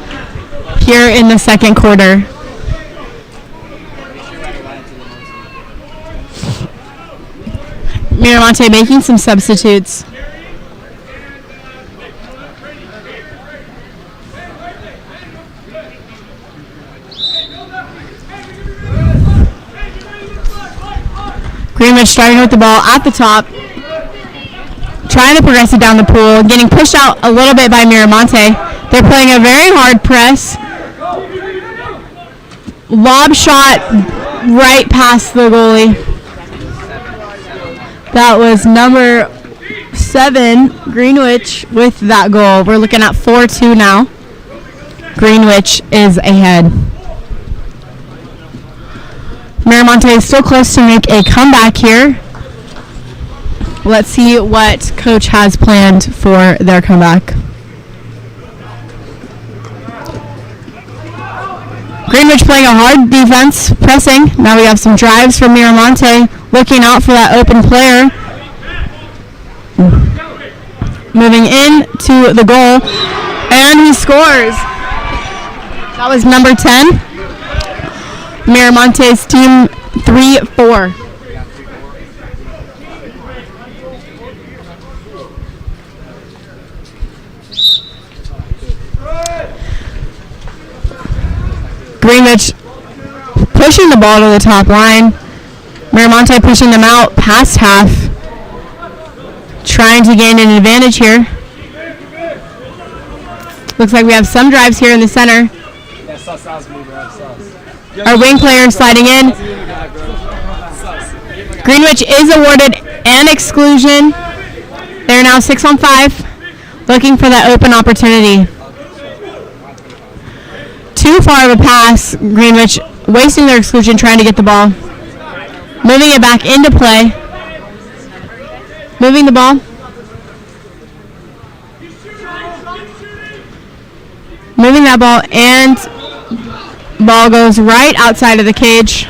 here in the second quarter. Miramonte making some substitutes. Greenwich starting with the ball at the top. Trying to progress it down the pool. Getting pushed out a little bit by Miramonte. They're playing a very hard press. Lob shot right past the goalie. That was number 7, Greenwich, with that goal. We're looking at 4-2 now. Greenwich is ahead. Miramonte is still close to make a comeback here. Let's see what coach has planned for their comeback. Greenwich playing a hard defense, pressing. Now we have some drives from Miramonte, looking out for that open player. Moving in to the goal, and he scores. That was number 10. Miramonte's team 3-4. Greenwich pushing the ball to the top line. Miramonte pushing them out past half. Trying to gain an advantage here. Looks like we have some drives here in the center. Our wing player sliding in. Greenwich is awarded an exclusion. They're now 6-on-5, looking for that open opportunity. Too far of a pass. Greenwich wasting their exclusion, trying to get the ball. Moving it back into play. Moving the ball. Moving that ball, and ball goes right outside of the cage.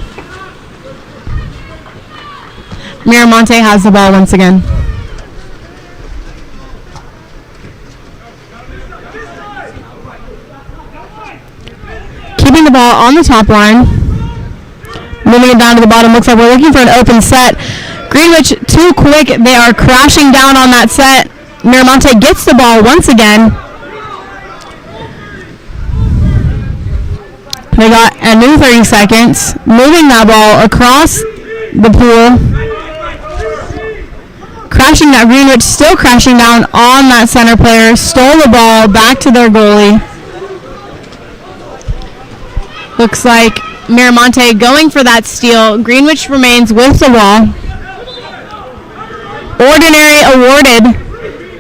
Miramonte has the ball once again. Keeping the ball on the top line. Moving it down to the bottom. Looks like we're looking for an open set. Greenwich too quick. They are crashing down on that set. Miramonte gets the ball once again. They got a new 30 seconds. Moving that ball across the pool. Crashing that. Greenwich still crashing down on that center player. Stole the ball back to their goalie. Looks like Miramonte going for that steal. Greenwich remains with the ball. Ordinary awarded.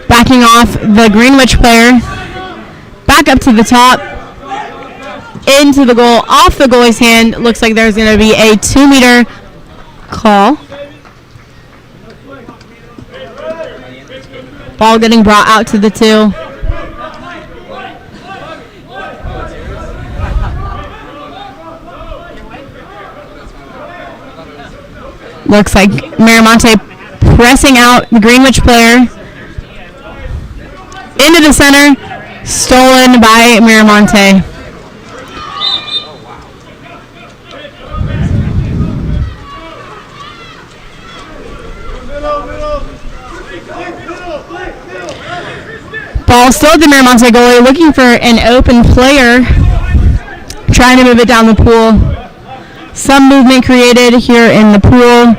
Backing off the Greenwich player. Back up to the top. Into the goal, off the goalie's hand. Looks like there's going to be a 2-meter call. Ball getting brought out to the 2. Looks like Miramonte pressing out the Greenwich player. Into the center. Stolen by Miramonte. Ball still at the Miramonte goalie, looking for an open player, trying to move it down the pool. Some movement created here in the pool,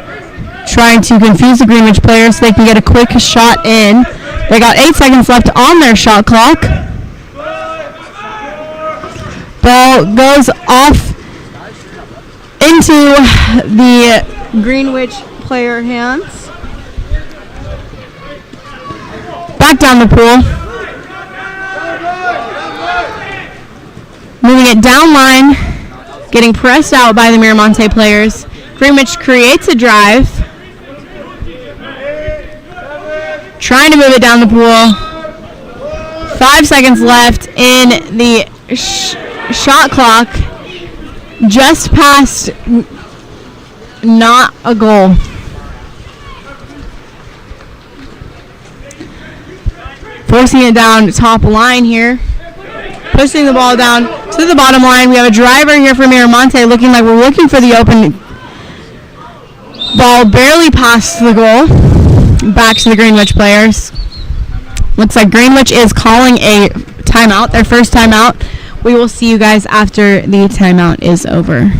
trying to confuse the Greenwich players so they can get a quick shot in. They got 8 seconds left on their shot clock. Ball goes off into the Greenwich player hands. Back down the pool. Moving it down line, getting pressed out by the Miramonte players. Greenwich creates a drive. Trying to move it down the pool. 5 seconds left in the shot clock. Just past not a goal. Forcing it down top line here. Pushing the ball down to the bottom line. We have a driver here for Miramonte, looking like we're looking for the open ball. Barely past the goal. Back to the Greenwich players. Looks like Greenwich is calling a timeout, their first timeout. We will see you guys after the timeout is over.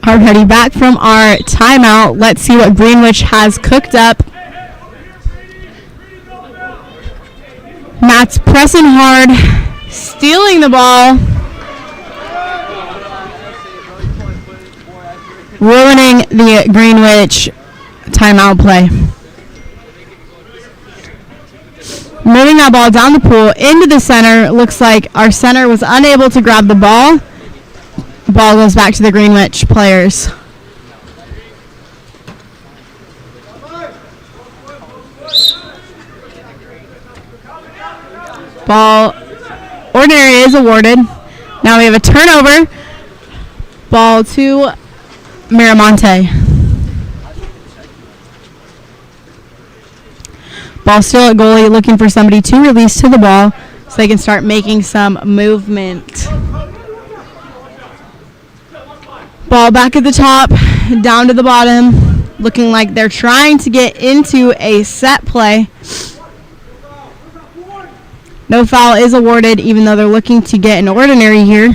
Already back from our timeout. Let's see what Greenwich has cooked up. Matt's pressing hard, stealing the ball, ruining the Greenwich timeout play. Moving that ball down the pool into the center. Looks like our center was unable to grab the ball. Ball goes back to the Greenwich players. Ball ordinary is awarded. Now we have a turnover. Ball to Miramonte. Ball still at goalie, looking for somebody to release to the ball so they can start making some movement. Ball back at the top, down to the bottom, looking like they're trying to get into a set play. No foul is awarded, even though they're looking to get an ordinary here.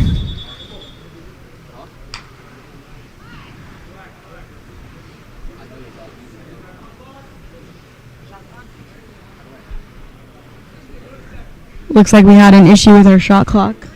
Looks like we had an issue with our shot clock.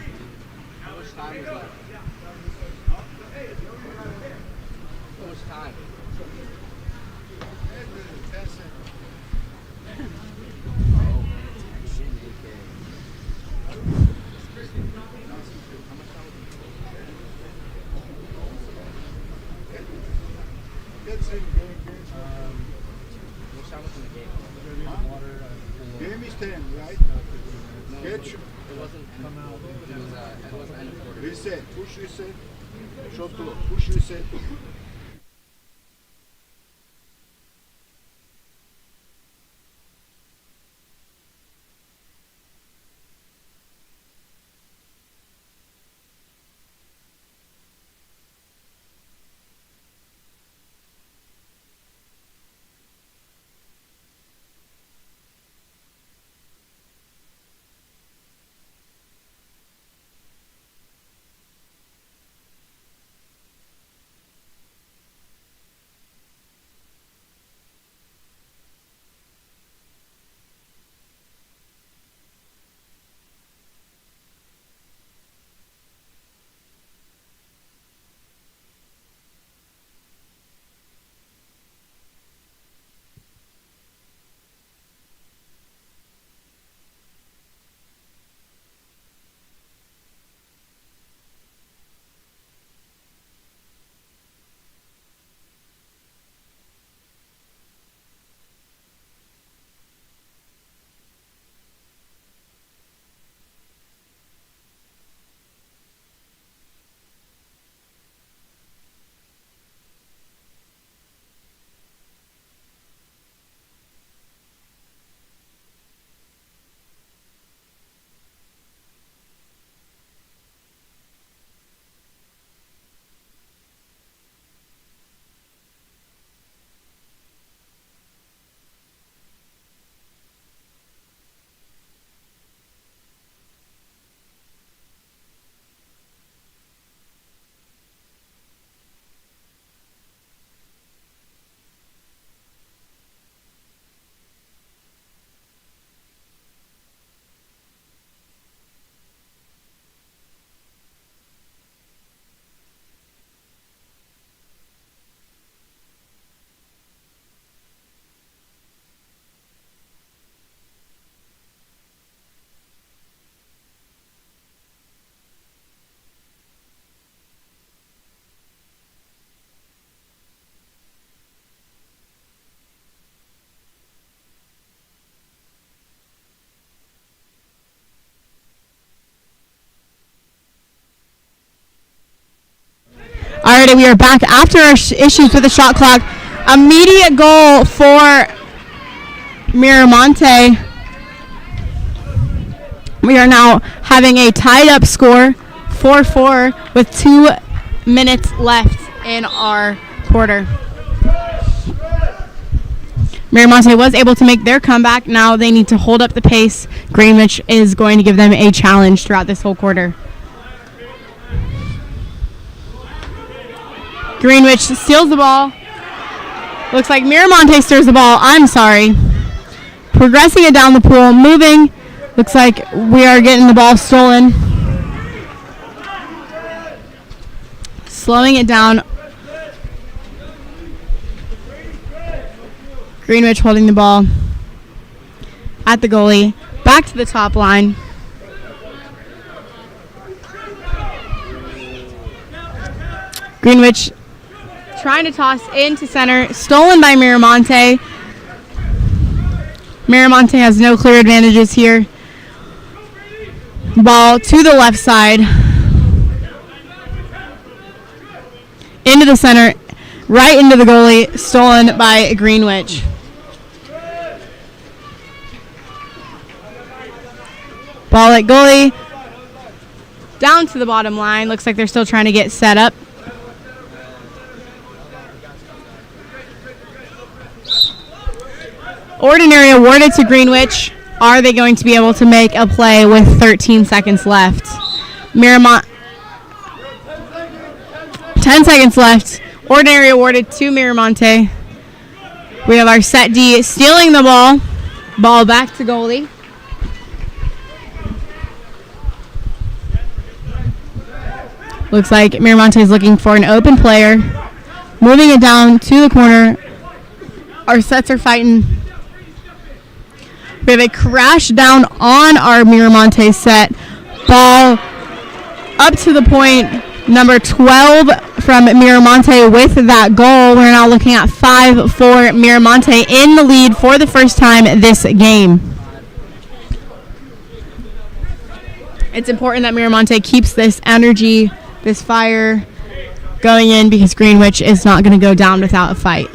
Alrighty, we are back after our issues with the shot clock. Immediate goal for Miramonte. We are now having a tied up score, 4-4, with 2 minutes left in our quarter. Miramonte was able to make their comeback. Now they need to hold up the pace. Greenwich is going to give them a challenge throughout this whole quarter. Greenwich steals the ball. Looks like Miramonte steals the ball. I'm sorry. Progressing it down the pool, moving. Looks like we are getting the ball stolen. Slowing it down. Greenwich holding the ball at the goalie. Back to the top line. Greenwich trying to toss into center. Stolen by Miramonte. Miramonte has no clear advantages here. Ball to the left side. Into the center. Right into the goalie. Stolen by Greenwich. Ball at goalie. Down to the bottom line. Looks like they're still trying to get set up. Ordinary awarded to Greenwich. Are they going to be able to make a play with 13 seconds left? 10 seconds left. Ordinary awarded to Miramonte. We have our set D stealing the ball. Ball back to goalie. Looks like Miramonte is looking for an open player. Moving it down to the corner. Our sets are fighting. We have a crash down on our Miramonte set. Ball up to the point. Number 12 from Miramonte with that goal. We're now looking at 5 for Miramonte in the lead for the first time this game. It's important that Miramonte keeps this energy, this fire going in, because Greenwich is not going to go down without a fight.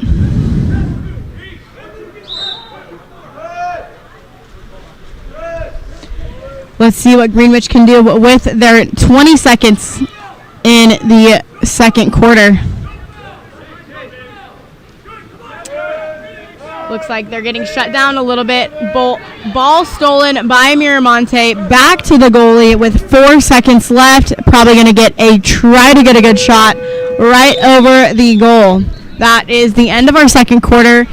Let's see what Greenwich can do with their 20 seconds in the second quarter. Looks like they're getting shut down a little bit. Ball stolen by Miramonte. Back to the goalie with 4 seconds left. Probably going to try to get a good shot right over the goal. That is the end of our second quarter.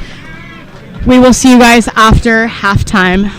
We will see you guys after halftime.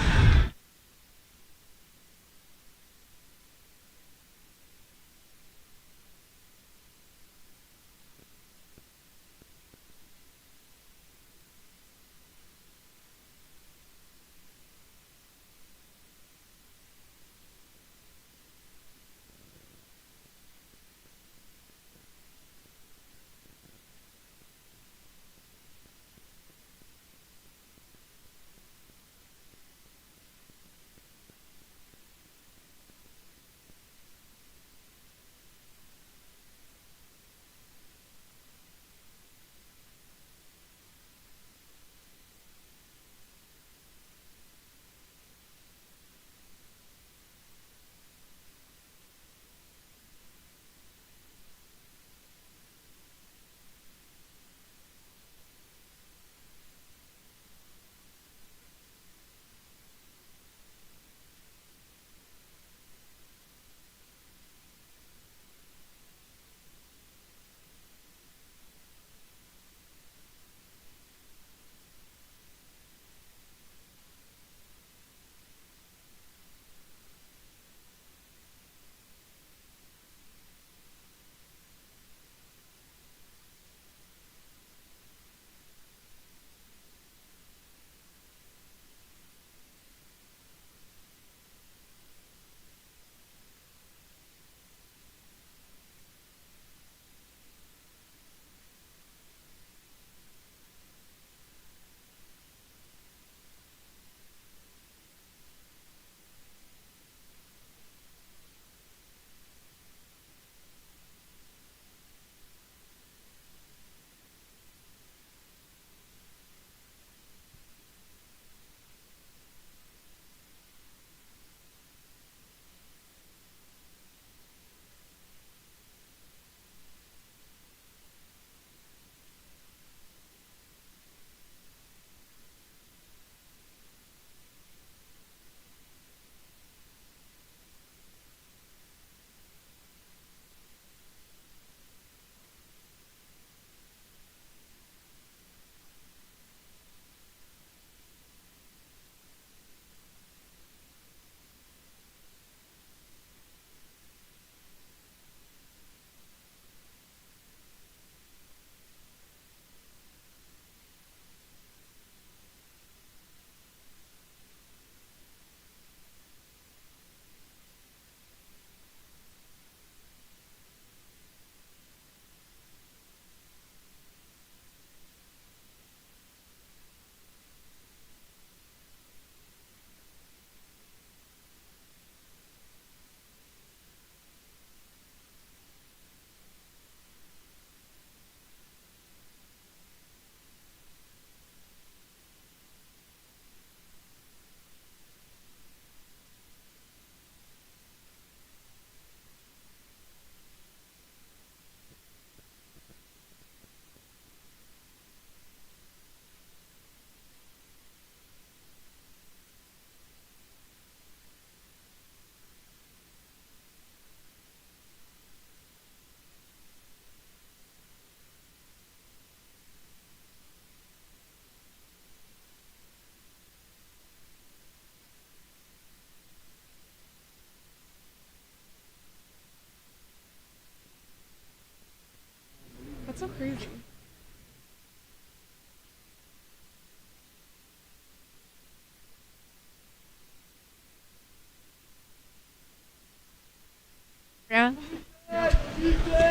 Margarita.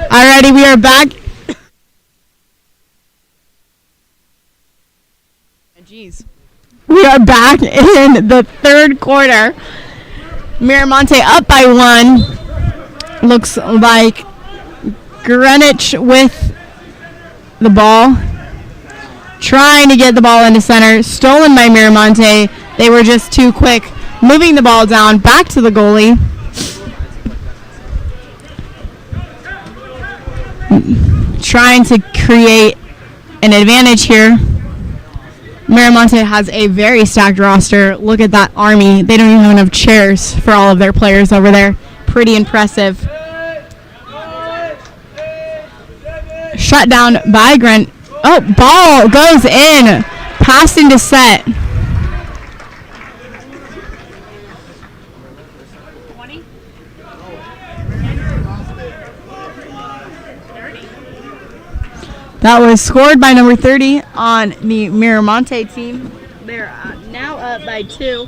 Alrighty, we are back. Jeez. We are back in the third quarter. Miramonte up by 1. Looks like Greenwich with the ball. Trying to get the ball into center. Stolen by Miramonte. They were just too quick. Moving the ball down. Back to the goalie. Trying to create an advantage here. Miramonte has a very stacked roster. Look at that army. They don't even have enough chairs for all of their players over there. Pretty impressive. Shut down by Grant. Oh, ball goes in. Passed into set. 20? That was scored by number 30 on the Miramonte team. They're now up by 2.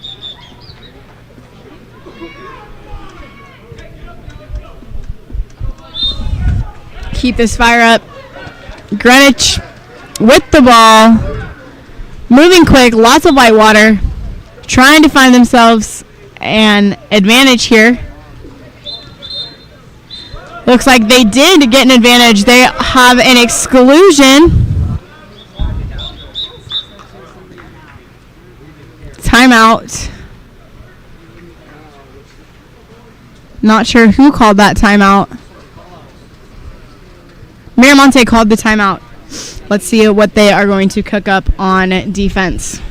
Keep this fire up. Greenwich with the ball. Moving quick, lots of white water. Trying to find themselves an advantage here. Looks like they did get an advantage. They have an exclusion. Timeout. Not sure who called that timeout. Miramonte called the timeout. Let's see what they are going to cook up on defense.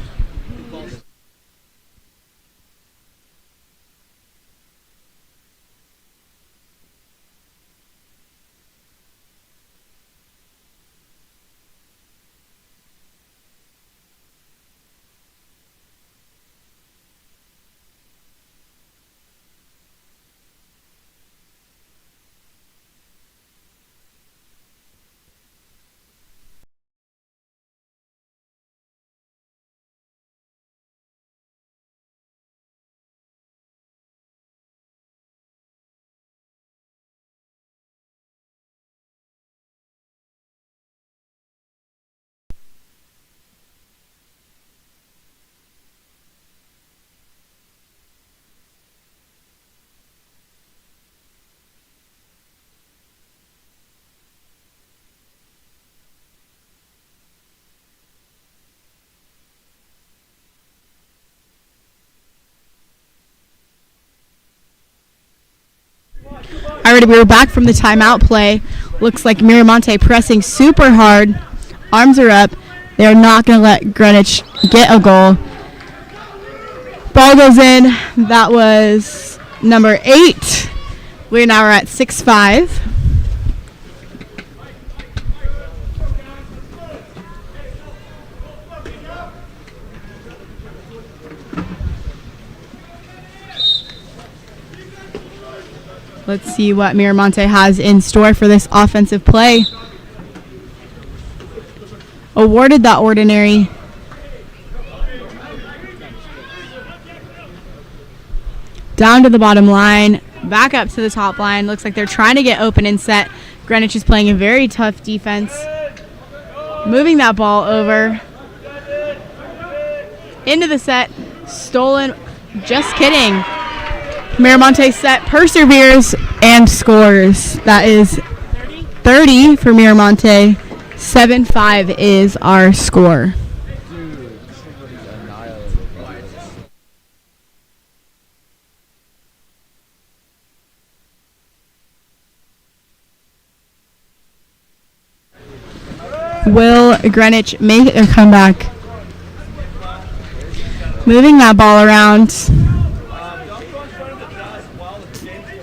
Alright, we were back from the timeout play. Looks like Miramonte pressing super hard. Arms are up. They are not going to let Greenwich get a goal. Ball goes in. That was number 8. We now are at 6-5. Let's see what Miramonte has in store for this offensive play. Awarded that ordinary. Down to the bottom line. Back up to the top line. Looks like they're trying to get open and set. Greenwich is playing a very tough defense. Moving that ball over. Into the set. Stolen. Just kidding. Miramonte set, perseveres, and scores. That is 30 for Miramonte. 7-5 is our score. Will Greenwich make a comeback? Moving that ball around.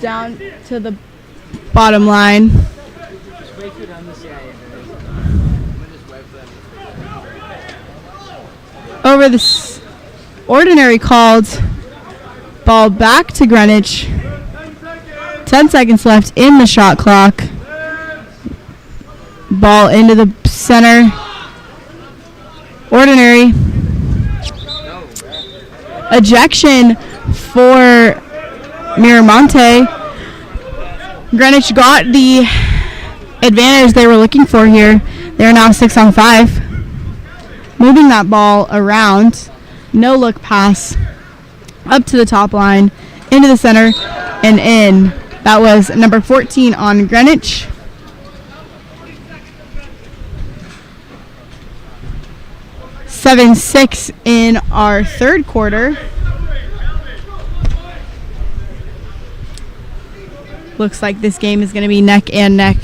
Down to the bottom line. Over this ordinary called. Ball back to Greenwich. 10 seconds left in the shot clock. Ball into the center. Ordinary. Ejection for Miramonte. Greenwich got the advantage they were looking for here. They're now 6-on-5. Moving that ball around. No look pass. Up to the top line. Into the center. And in. That was number 14 on Greenwich. (7-6) in our third quarter. Looks like this game is going to be neck and neck.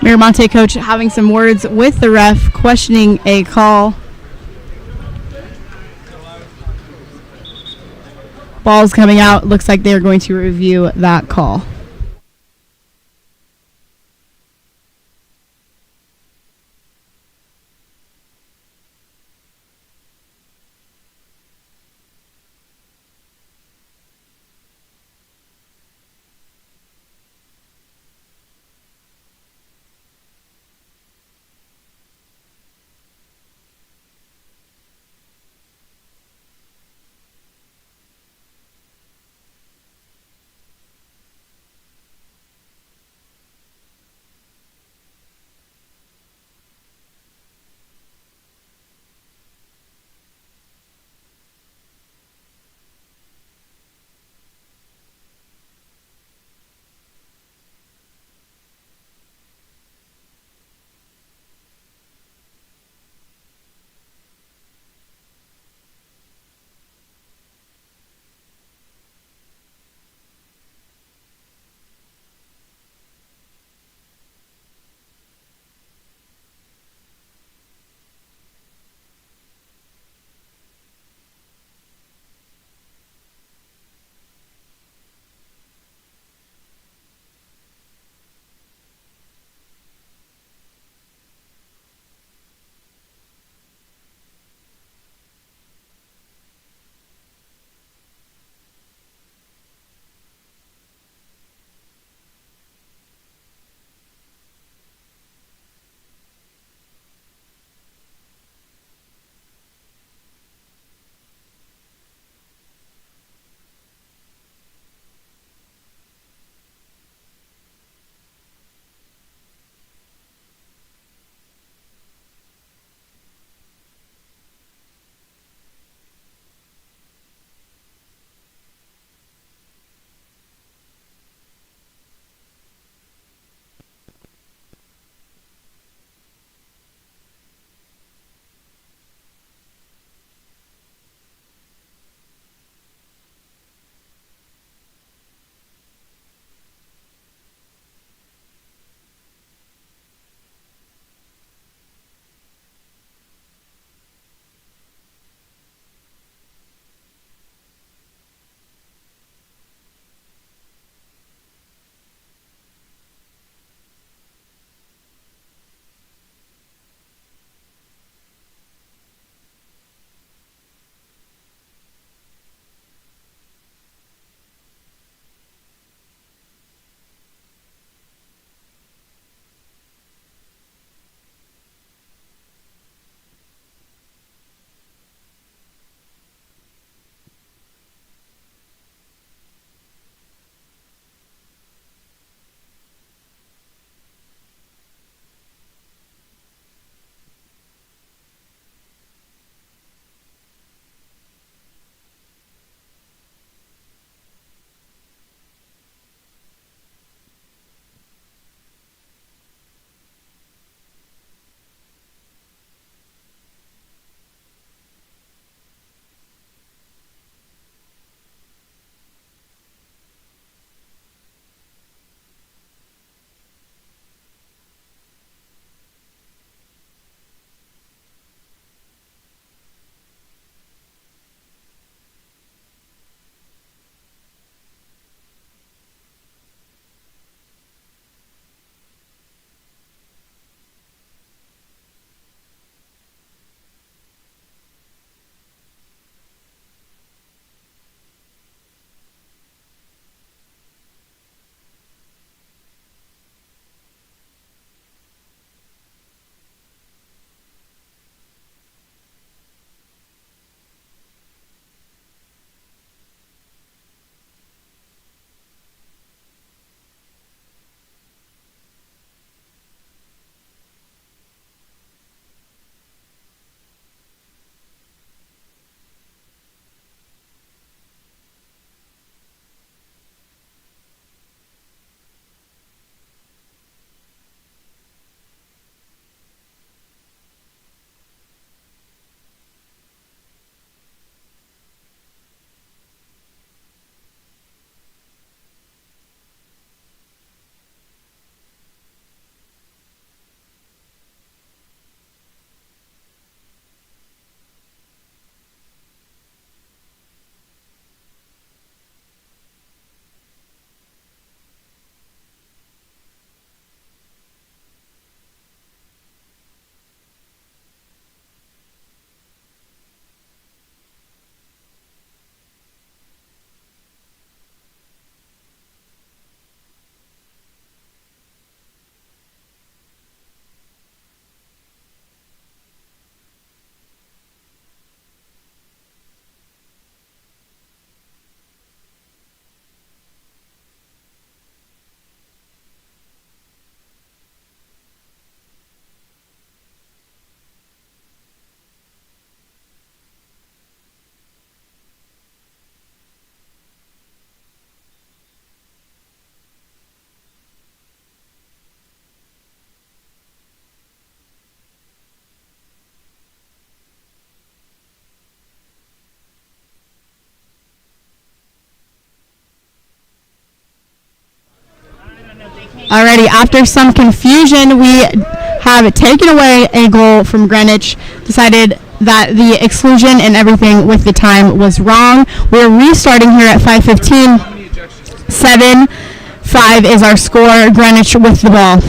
Miramonte coach having some words with the ref, questioning a call. Ball's coming out. Looks like they're going to review that call. Alrighty, after some confusion, we have taken away a goal from Greenwich, decided that the exclusion and everything with the time was wrong. We're restarting here at 5:15. 7-5 is our score. Greenwich with the ball.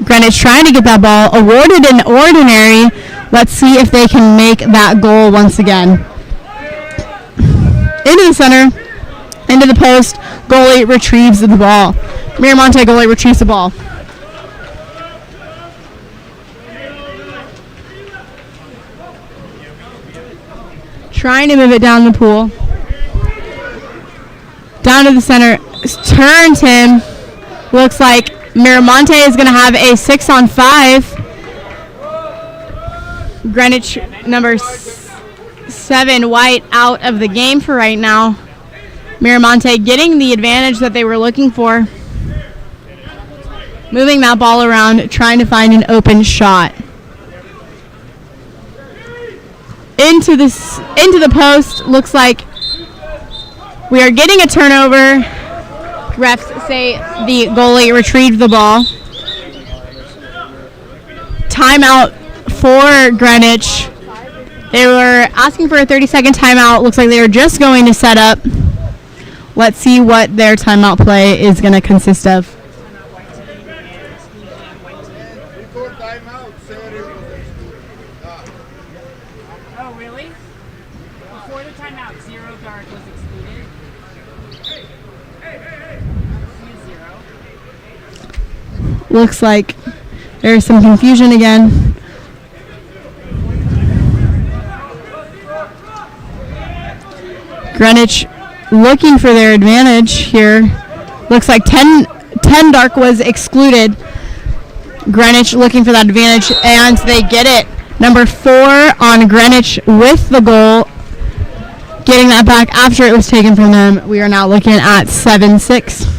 Greenwich trying to get that ball awarded an ordinary. Let's see if they can make that goal once again. Into the center, into the post. Goalie retrieves the ball. Miramonte goalie retrieves the ball. Trying to move it down the pool. Down to the center. Turns him. Looks like Miramonte is going to have a 6-on-5. Greenwich number 7, White, out of the game for right now. Miramonte getting the advantage that they were looking for. Moving that ball around, trying to find an open shot. Into the post. Looks like we are getting a turnover. Refs say the goalie retrieved the ball. Timeout for Greenwich. They were asking for a 30-second timeout. Looks like they were just going to set up. Let's see what their timeout play is going to consist of. Oh, really? Before the timeout, 0 guard was excluded. Looks like there's some confusion again. Greenwich looking for their advantage here. Looks like 10 dark was excluded. Greenwich looking for that advantage, and they get it. Number 4 on Greenwich with the goal. Getting that back after it was taken from them. We are now looking at 7-6.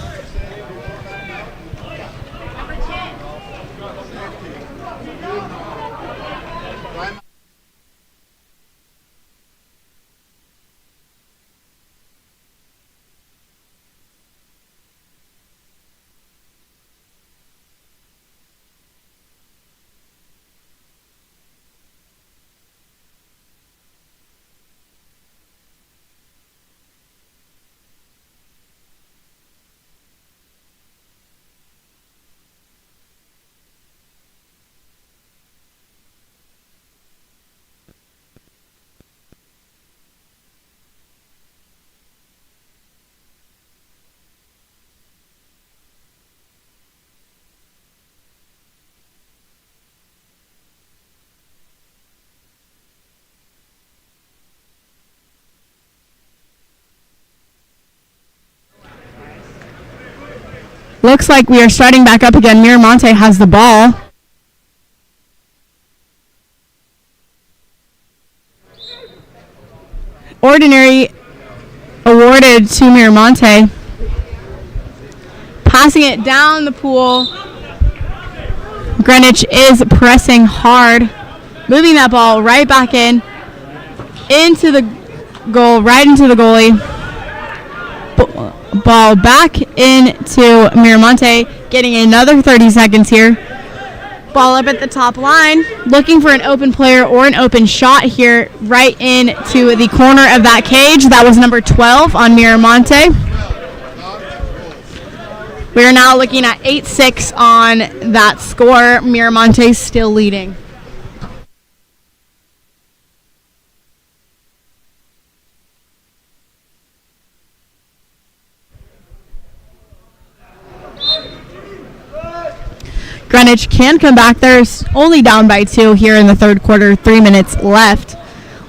Looks like we are starting back up again. Miramonte has the ball. Ordinary awarded to Miramonte. Passing it down the pool. Greenwich is pressing hard. Moving that ball right back into the goal, right into the goalie. Ball back into Miramonte, getting another 30 seconds here. Ball up at the top line, looking for an open player or an open shot here, right into the corner of that cage. That was number 12 on Miramonte. We are now looking at 8-6 on that score. Miramonte still leading. Greenwich can come back. They're only down by 2 here in the third quarter, 3 minutes left.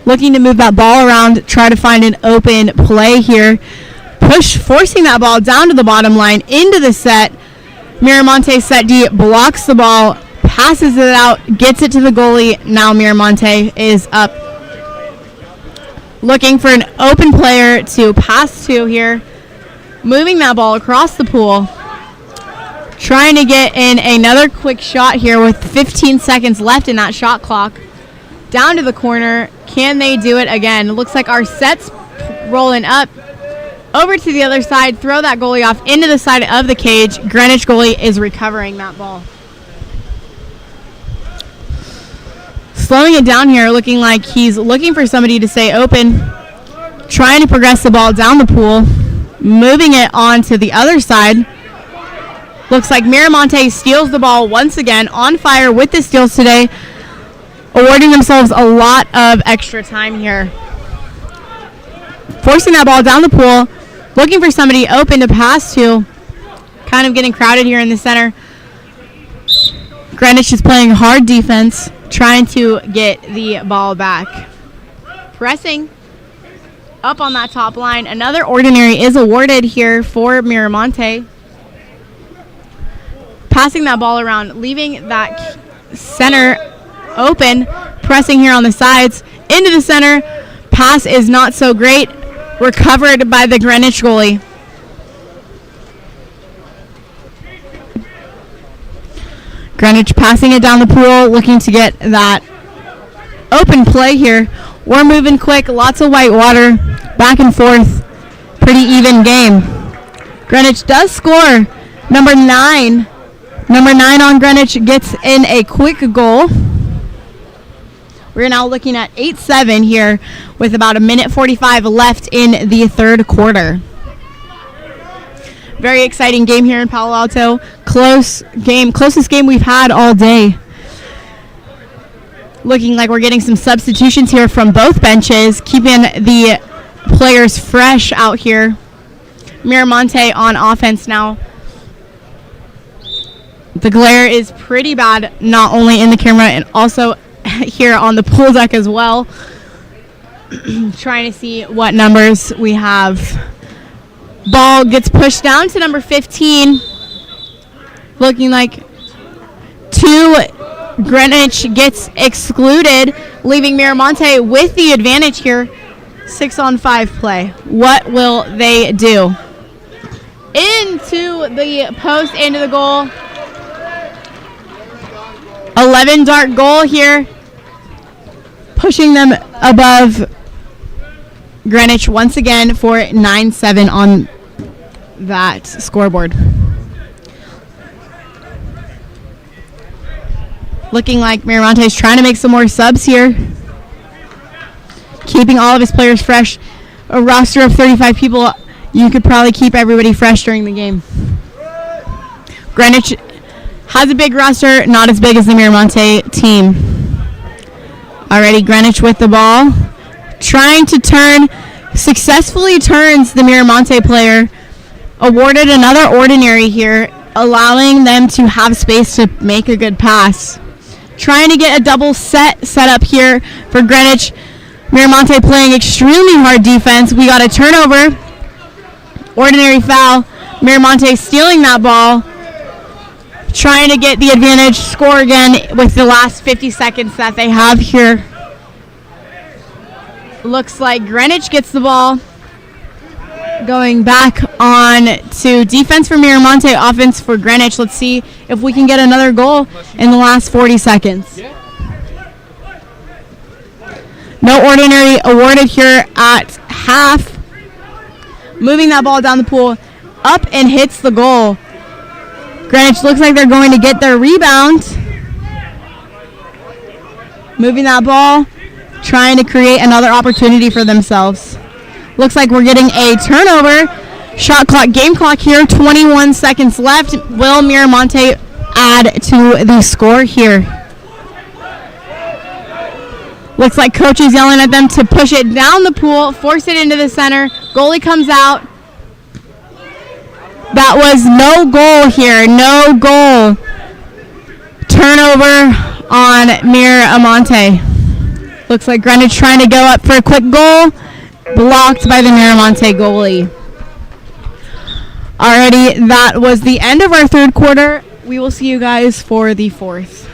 Looking to move that ball around, try to find an open play here. Forcing that ball down to the bottom line, into the set. Miramonte set D, blocks the ball, passes it out, gets it to the goalie. Now Miramonte is up. Looking for an open player to pass to here. Moving that ball across the pool. Trying to get in another quick shot here with 15 seconds left in that shot clock. Down to the corner. Can they do it again? Looks like our set's rolling up. over to the other side, throw that goalie off into the side of the cage. Greenwich goalie is recovering that ball. Slowing it down here, looking like he's looking for somebody to stay open. Trying to progress the ball down the pool. Moving it on to the other side. Looks like Miramonte steals the ball once again. On fire with the steals today. Awarding themselves a lot of extra time here. Forcing that ball down the pool. Looking for somebody open to pass to. Kind of getting crowded here in the center. Greenwich is playing hard defense. Trying to get the ball back. Pressing up on that top line. Another ordinary is awarded here for Miramonte. Passing that ball around. Leaving that center open. Pressing here on the sides. Into the center. Pass is not so great. Recovered by the Greenwich goalie. Greenwich passing it down the pool, looking to get that open play here. We're moving quick, lots of white water, back and forth. Pretty even game. Greenwich does score. Number 9 on Greenwich gets in a quick goal. We're now looking at 8-7 here with about a minute 45 left in the third quarter. Very exciting game here in Palo Alto. Close game, closest game we've had all day. Looking like we're getting some substitutions here from both benches, keeping the players fresh out here. Miramonte on offense now. The glare is pretty bad, not only in the camera and also here on the pool deck as well. Trying to see what numbers we have. Ball gets pushed down to number 15. Looking like 2 Greenwich gets excluded, leaving Miramonte with the advantage here. 6-on-5 play. What will they do? Into the post, into the goal. 11 dart goal here. Pushing them above Greenwich once again for 9-7 on that scoreboard. Looking like Miramonte is trying to make some more subs here. Keeping all of his players fresh. A roster of 35 people, you could probably keep everybody fresh during the game. Greenwich has a big roster, not as big as the Miramonte team. Already Greenwich with the ball. Trying to turn, successfully turns the Miramonte player. Awarded another ordinary here, allowing them to have space to make a good pass. Trying to get a double set up here for Greenwich. Miramonte playing extremely hard defense. We got a turnover. Ordinary foul. Miramonte stealing that ball. Trying to get the advantage. Score again with the last 50 seconds that they have here. Looks like Greenwich gets the ball. Going back on to defense for Miramonte, offense for Greenwich. Let's see if we can get another goal in the last 40 seconds. No ordinary awarded here at half. Moving that ball down the pool. Up and hits the goal. Greenwich looks like they're going to get their rebound. Moving that ball. Trying to create another opportunity for themselves. Looks like we're getting a turnover. Shot clock, game clock here. 21 seconds left. Will Miramonte add to the score here? Looks like coach is yelling at them to push it down the pool, force it into the center. Goalie comes out. That was no goal here. No goal. Turnover on Miramonte. Looks like Greenwich trying to go up for a quick goal. Blocked by the Miramonte goalie. Alrighty, that was the end of our third quarter. We will see you guys for the fourth.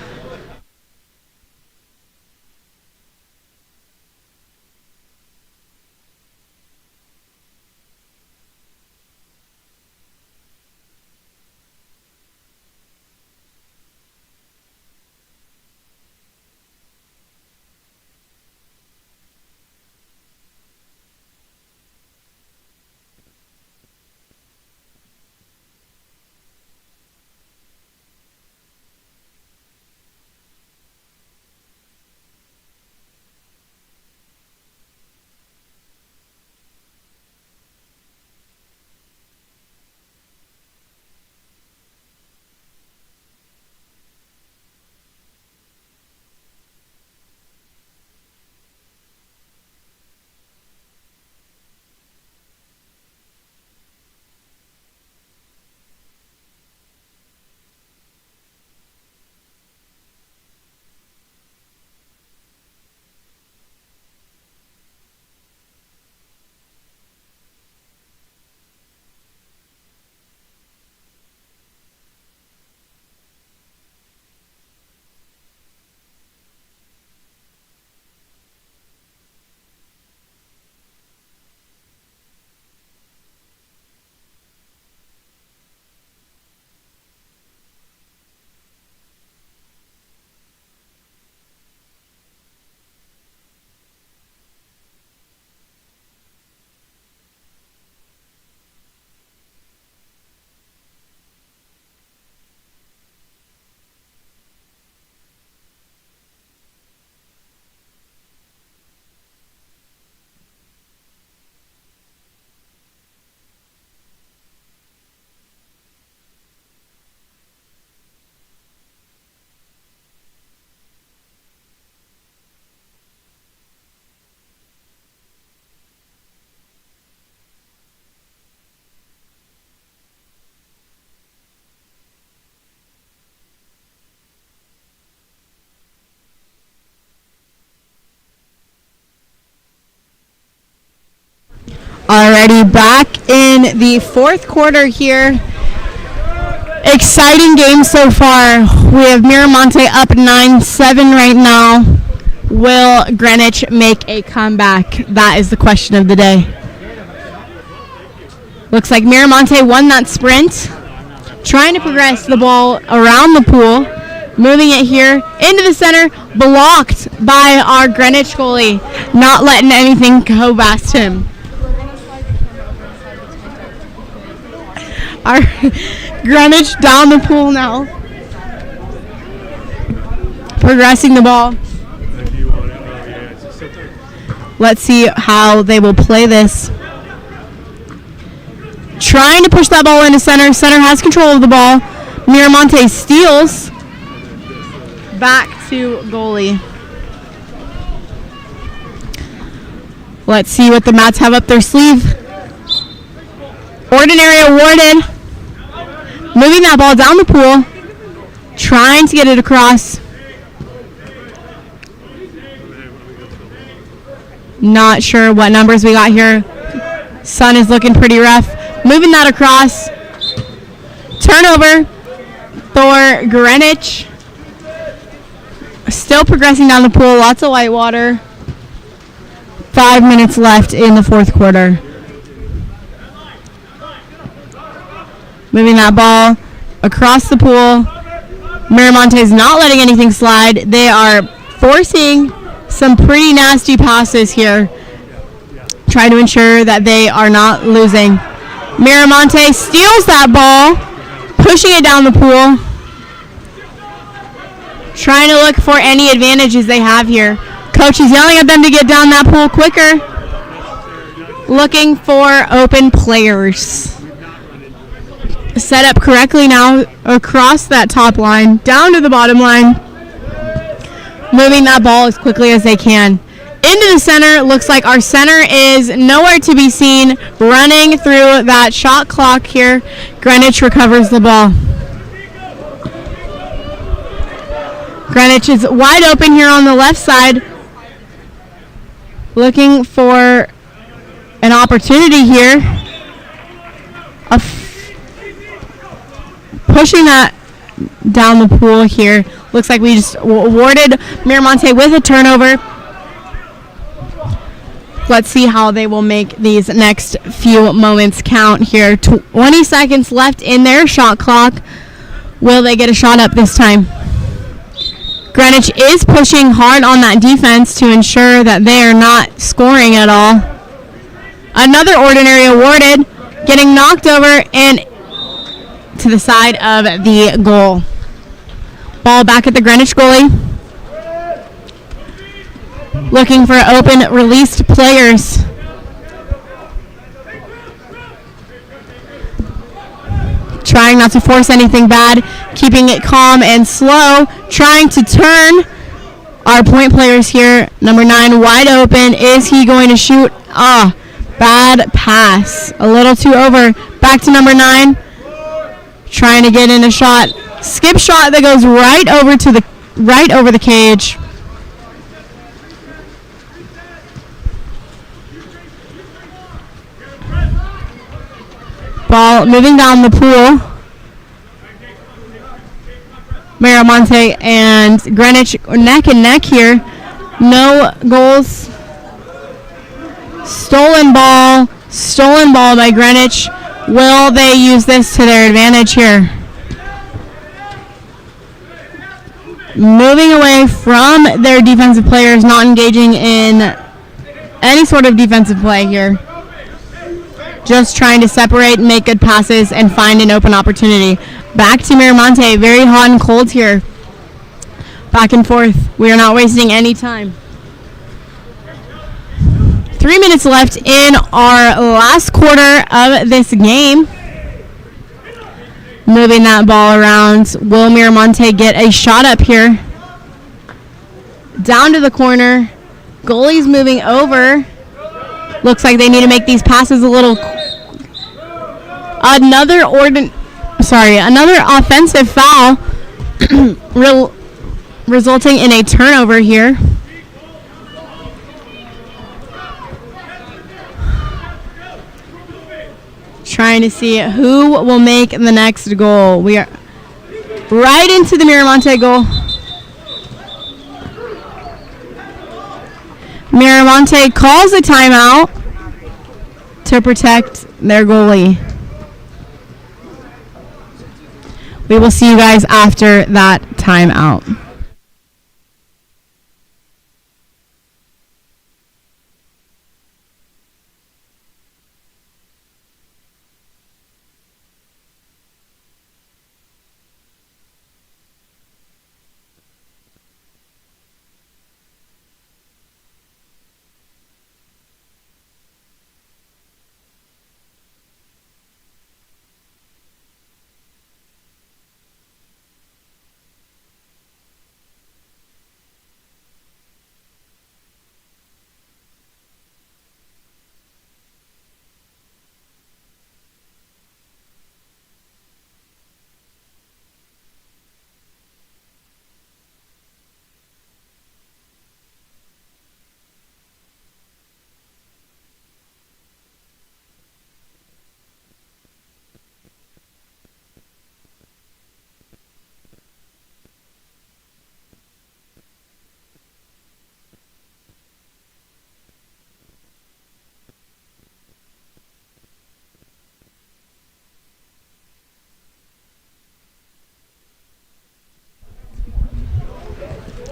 Already back in the fourth quarter here. Exciting game so far. We have Miramonte up 9-7 right now. Will Greenwich make a comeback? That is the question of the day. Looks like Miramonte won that sprint. Trying to progress the ball around the pool. Moving it here into the center. Blocked by our Greenwich goalie. Not letting anything go past him. Our Greenwich down the pool now. Progressing the ball. Let's see how they will play this. Trying to push that ball into center. Center has control of the ball. Miramonte steals. Back to goalie. Let's see what the Mats have up their sleeve. Ordinary awarded. Moving that ball down the pool. Trying to get it across. Not sure what numbers we got here. Sun is looking pretty rough. Moving that across. Turnover for Greenwich. Still progressing down the pool. Lots of white water. 5 minutes left in the fourth quarter. Moving that ball across the pool. Miramonte is not letting anything slide. They are forcing some pretty nasty passes here. Trying to ensure that they are not losing. Miramonte steals that ball. Pushing it down the pool. Trying to look for any advantages they have here. Coach is yelling at them to get down that pool quicker. Looking for open players. Set up correctly now across that top line, down to the bottom line. Moving that ball as quickly as they can. Into the center. Looks like our center is nowhere to be seen. Running through that shot clock here. Greenwich recovers the ball. Greenwich is wide open here on the left side. Looking for an opportunity here. Pushing that down the pool here. Looks like we just awarded Miramonte with a turnover. Let's see how they will make these next few moments count here. 20 seconds left in their shot clock. Will they get a shot up this time? Greenwich is pushing hard on that defense to ensure that they are not scoring at all. Another ordinary awarded. Getting knocked over and to the side of the goal. Ball back at the Greenwich goalie. Looking for open released players. Trying not to force anything bad. Keeping it calm and slow. Trying to turn our point players here. Number 9 wide open. Is he going to shoot? Bad pass. A little too over. Back to number 9. Trying to get in a shot. Skip shot that goes right over the cage. Ball moving down the pool. Miramonte and Greenwich neck and neck here. No goals. Stolen ball by Greenwich. Will they use this to their advantage here? Moving away from their defensive players, not engaging in any sort of defensive play here. Just trying to separate, make good passes, and find an open opportunity. Back to Miramonte, very hot and cold here. Back and forth. We are not wasting any time. 3 minutes left in our last quarter of this game. Moving that ball around. Will Miramonte get a shot up here? Down to the corner. Goalie's moving over. Looks like they need to make these passes a little. Another offensive foul, resulting in a turnover here. trying to see who will make the next goal. We are right into the Miramonte goal. Miramonte calls a timeout to protect their goalie. We will see you guys after that timeout.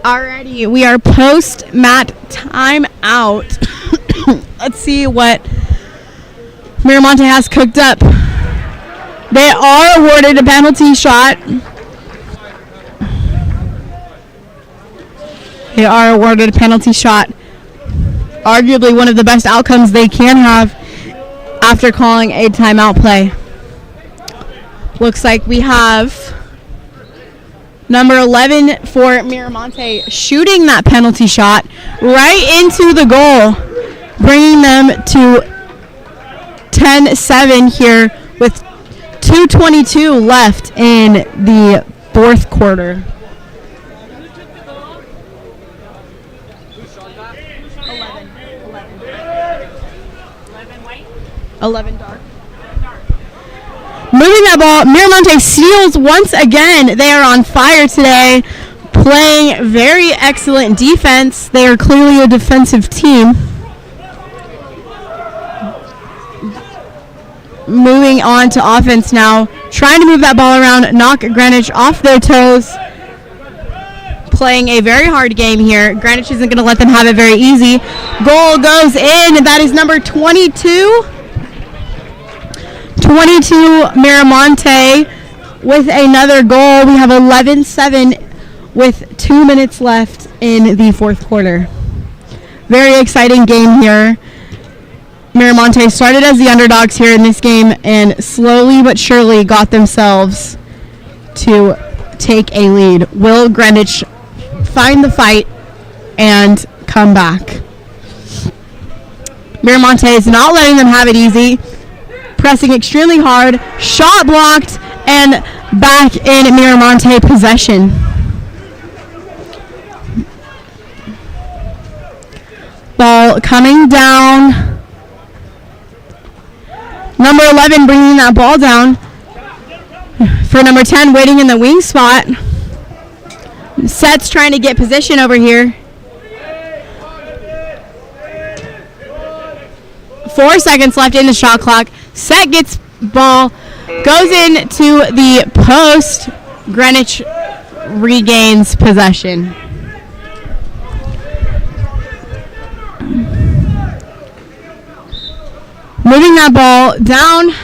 Alrighty, we are post-mat timeout. Let's see what Miramonte has cooked up. They are awarded a penalty shot. They are awarded a penalty shot. Arguably one of the best outcomes they can have after calling a timeout play. Looks like we have number 11 for Miramonte shooting that penalty shot right into the goal, bringing them to 10-7 here with 2:22 left in the fourth quarter. 11 dark. Moving that ball, Miramonte steals once again. They are on fire today, playing very excellent defense. They are clearly a defensive team. Moving on to offense now, trying to move that ball around, knock Greenwich off their toes. Playing a very hard game here. Greenwich isn't going to let them have it very easy. Goal goes in, and that is number 22. 22 Miramonte with another goal. We have 11-7 with 2 minutes left in the fourth quarter. Very exciting game here. Miramonte started as the underdogs here in this game and slowly but surely got themselves to take a lead. Will Greenwich find the fight and come back? Miramonte is not letting them have it easy. Pressing extremely hard, shot blocked, and back in Miramonte possession. Ball coming down. Number 11 bringing that ball down for number 10 waiting in the wing spot. Set's trying to get position over here. 4 seconds left in the shot clock. Set gets ball, goes into the post. Greenwich regains possession. Moving that ball down.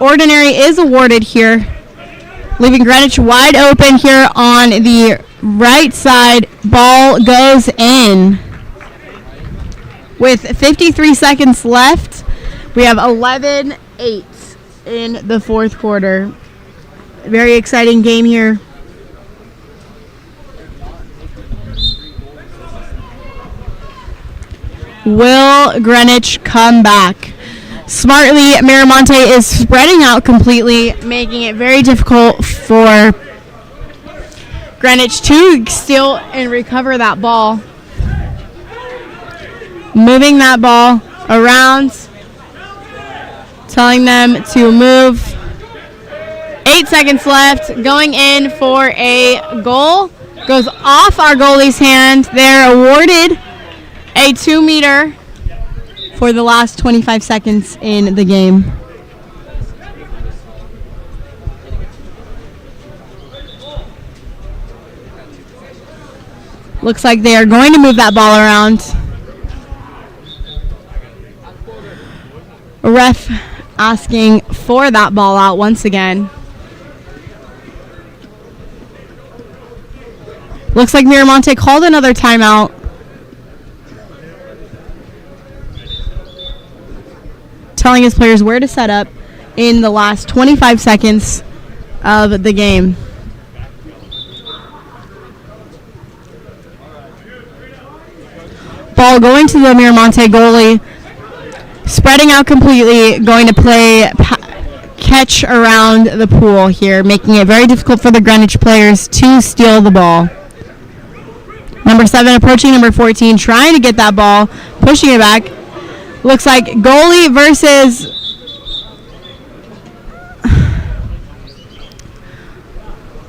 Ordinary is awarded here, leaving Greenwich wide open here on the right side. Ball goes in. With 53 seconds left, we have 11-8 in the fourth quarter. Very exciting game here. Will Greenwich come back? Smartly, Miramonte is spreading out completely, making it very difficult for Greenwich to steal and recover that ball. Moving that ball around telling them to move. 8 seconds left. Going in for a goal. Goes off our goalie's hand. They're awarded a 2-meter for the last 25 seconds in the game. Looks like they are going to move that ball around. Ref asking for that ball out once again. Looks like Miramonte called another timeout. Telling his players where to set up in the last 25 seconds of the game. Ball going to the Miramonte goalie. Spreading out completely. Going to play catch around the pool here, making it very difficult for the Greenwich players to steal the ball. Number 7 approaching number 14, trying to get that ball, pushing it back. Looks like goalie versus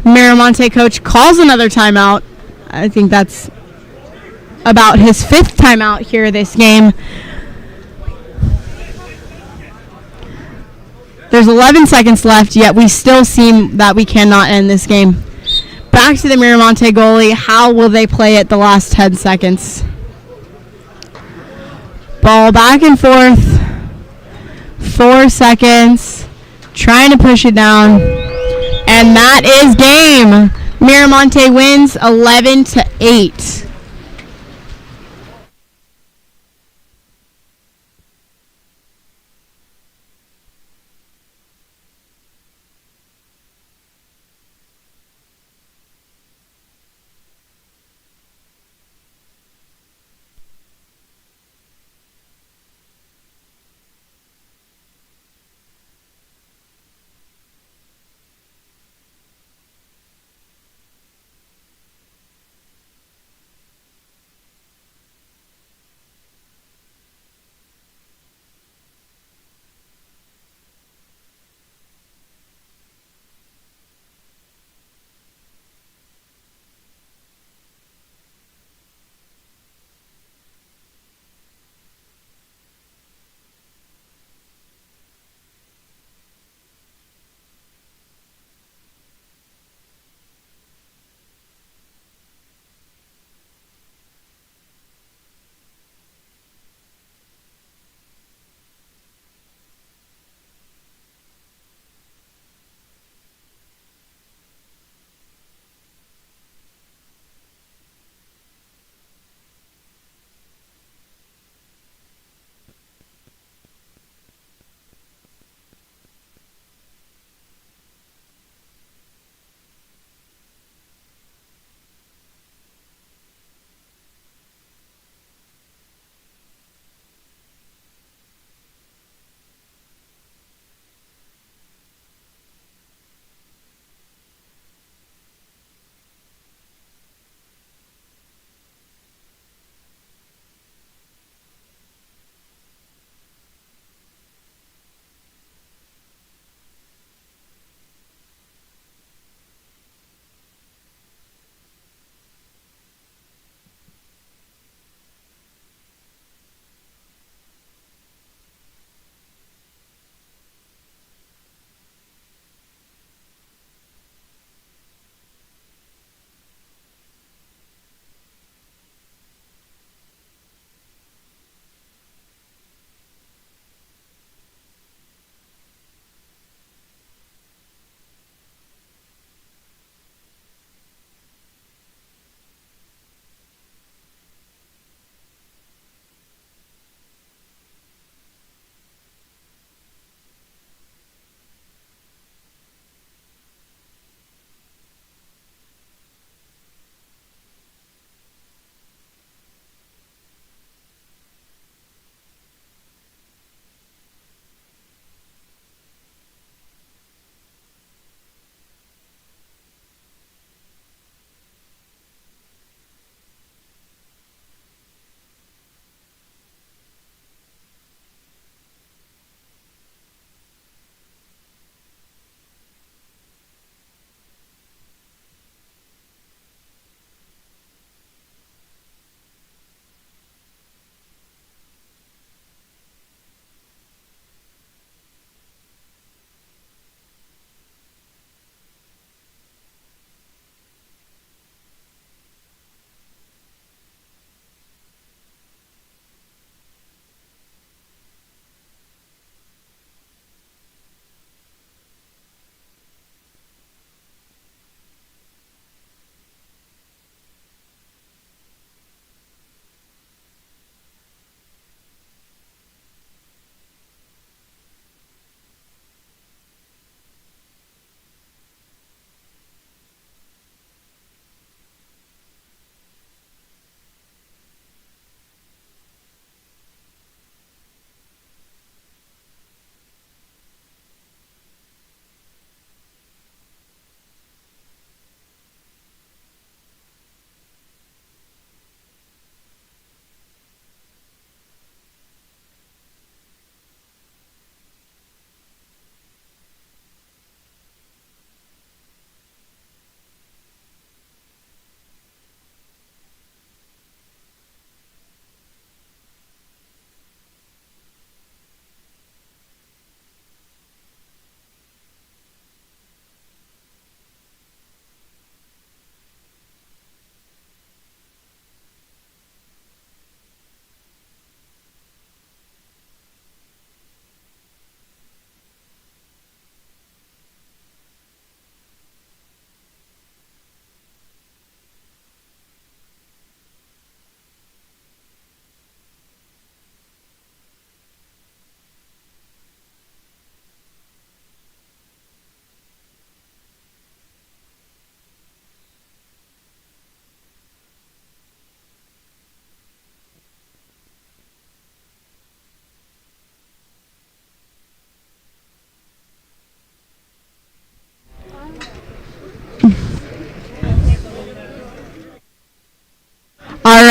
Miramonte coach calls another timeout. I think that's about his 5th timeout here this game. There's 11 seconds left, yet we still seem that we cannot end this game. Back to the Miramonte goalie. How will they play it the last 10 seconds? Ball back and forth. 4 seconds. Trying to push it down. And that is game. Miramonte wins 11-8.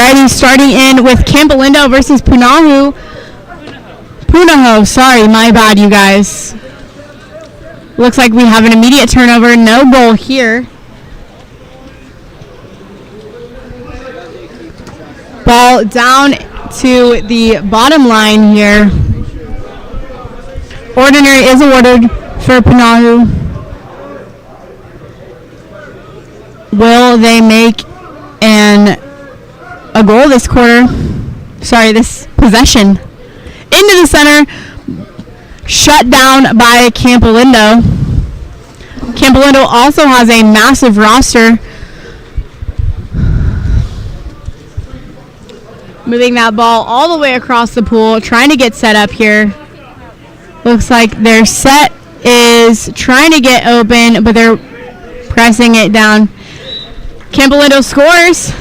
Alrighty, starting in with Campolindo versus Punahou. Punahou, sorry, my bad, you guys. Looks like we have an immediate turnover, no goal here. Ball down to the bottom line here. Ordinary is awarded for Punahou. Will they make a goal this quarter? Sorry, this possession. Into the center. Shut down by Campolindo. Campolindo also has a massive roster. Moving that ball all the way across the pool, trying to get set up here. Looks like their set is trying to get open, but they're pressing it down. Campolindo scores.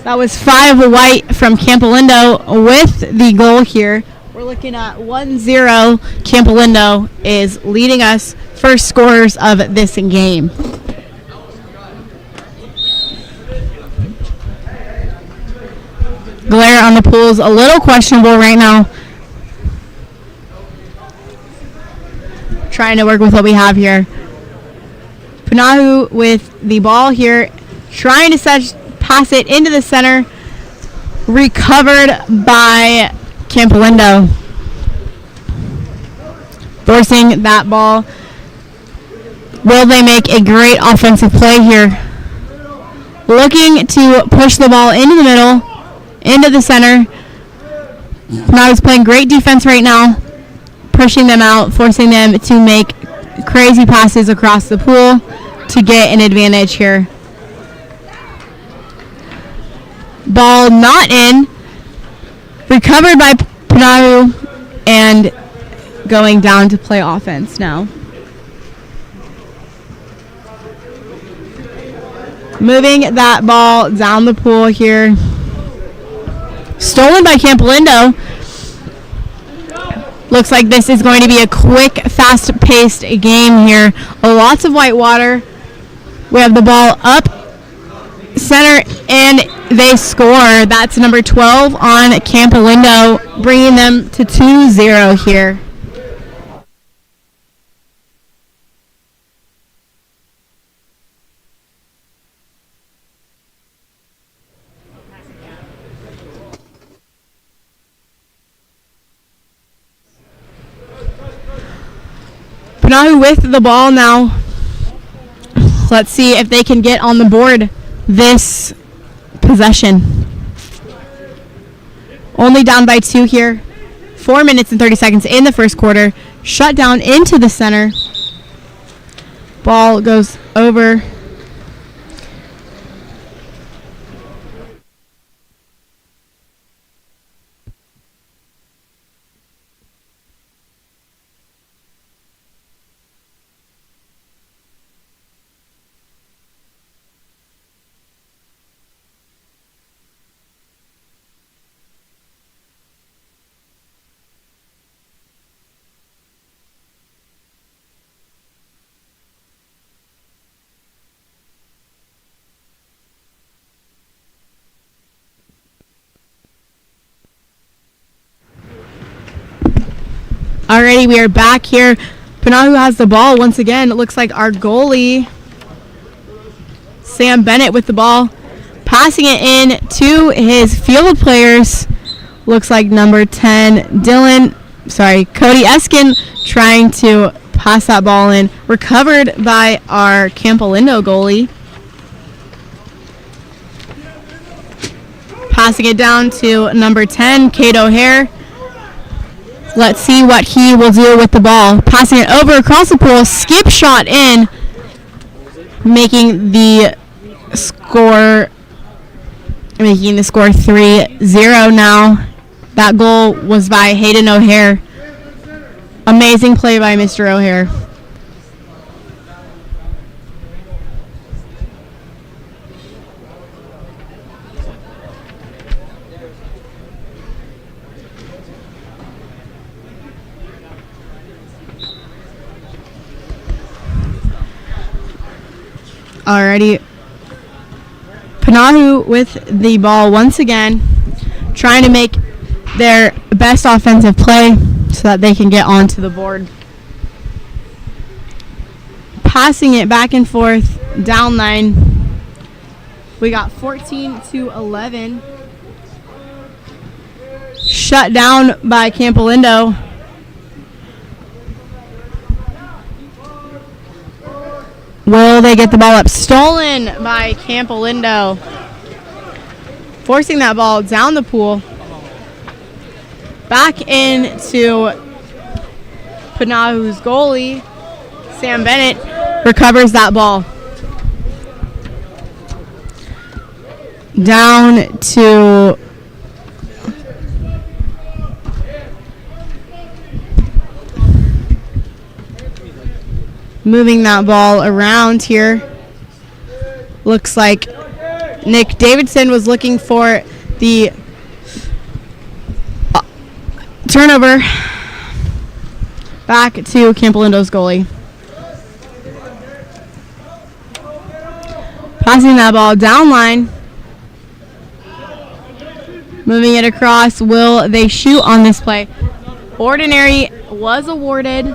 That was 5 white from Campolindo with the goal here. We're looking at 1-0. Campolindo is leading us first scorers of this game. Glare on the pool is a little questionable right now. Trying to work with what we have here. Punahou with the ball here, trying to pass it into the center. Recovered by Campolindo. Forcing that ball. Will they make a great offensive play here? Looking to push the ball into the middle, into the center. Punahou's playing great defense right now. Pushing them out, forcing them to make crazy passes across the pool to get an advantage here. Ball not in. Recovered by Punahou and going down to play offense now. Moving that ball down the pool here. Stolen by Campolindo. Looks like this is going to be a quick, fast-paced game here. Lots of white water. We have the ball up center, and they score. That's number 12 on Campolindo, bringing them to 2-0 here. Punahou with the ball now. Let's see if they can get on the board this possession. Only down by 2 here. 4 minutes and 30 seconds in the first quarter. Shut down into the center. Ball goes over. Alrighty, we are back here. Punahou has the ball once again. It looks like our goalie, Sam Bennett, with the ball. Passing it in to his field of players. Looks like number 10, Cody Eskin, trying to pass that ball in. Recovered by our Campolindo goalie. Passing it down to number 10, Kate O'Hare. Let's see what he will do with the ball. Passing it over across the pool. Skip shot in. Making the score 3-0 now. That goal was by Hayden O'Hare. Amazing play by Mr. O'Hare. Alrighty. Punahou with the ball once again, trying to make their best offensive play so that they can get onto the board. Passing it back and forth down line. We got 14-11. Shut down by Campolindo. Will they get the ball up? Stolen by Campolindo. Forcing that ball down the pool. Back into Punahou's goalie. Sam Bennett recovers that ball. Down to moving that ball around here. Looks like Nick Davidson was looking for the turnover. Back to Campolindo's goalie. Passing that ball down line. Moving it across. Will they shoot on this play? Ordinary was awarded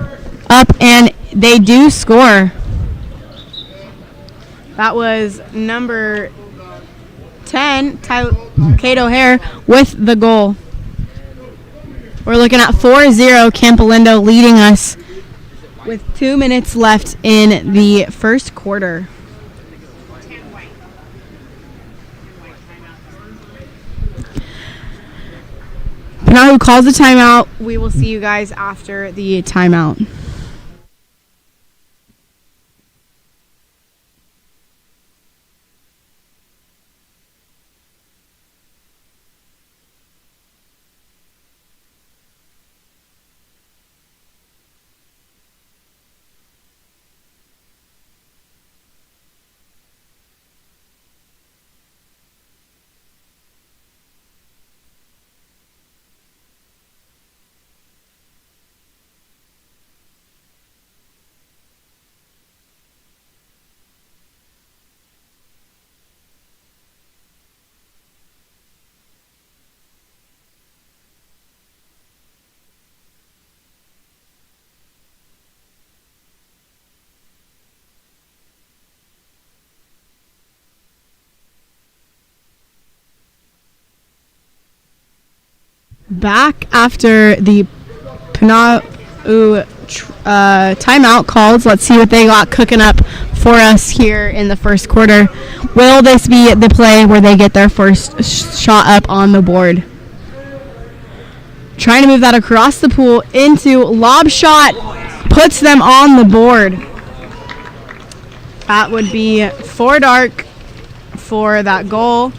up, and they do score. That was number 10, Kate O'Hare, with the goal. We're looking at 4-0, Campolindo leading us with 2 minutes left in the first quarter. Punahou calls the timeout. We will see you guys after the timeout. Back after the Punahou timeout calls. Let's see what they got cooking up for us here in the first quarter. Will this be the play where they get their first shot up on the board? Trying to move that across the pool into lob shot. Puts them on the board. That would be for dark for that goal.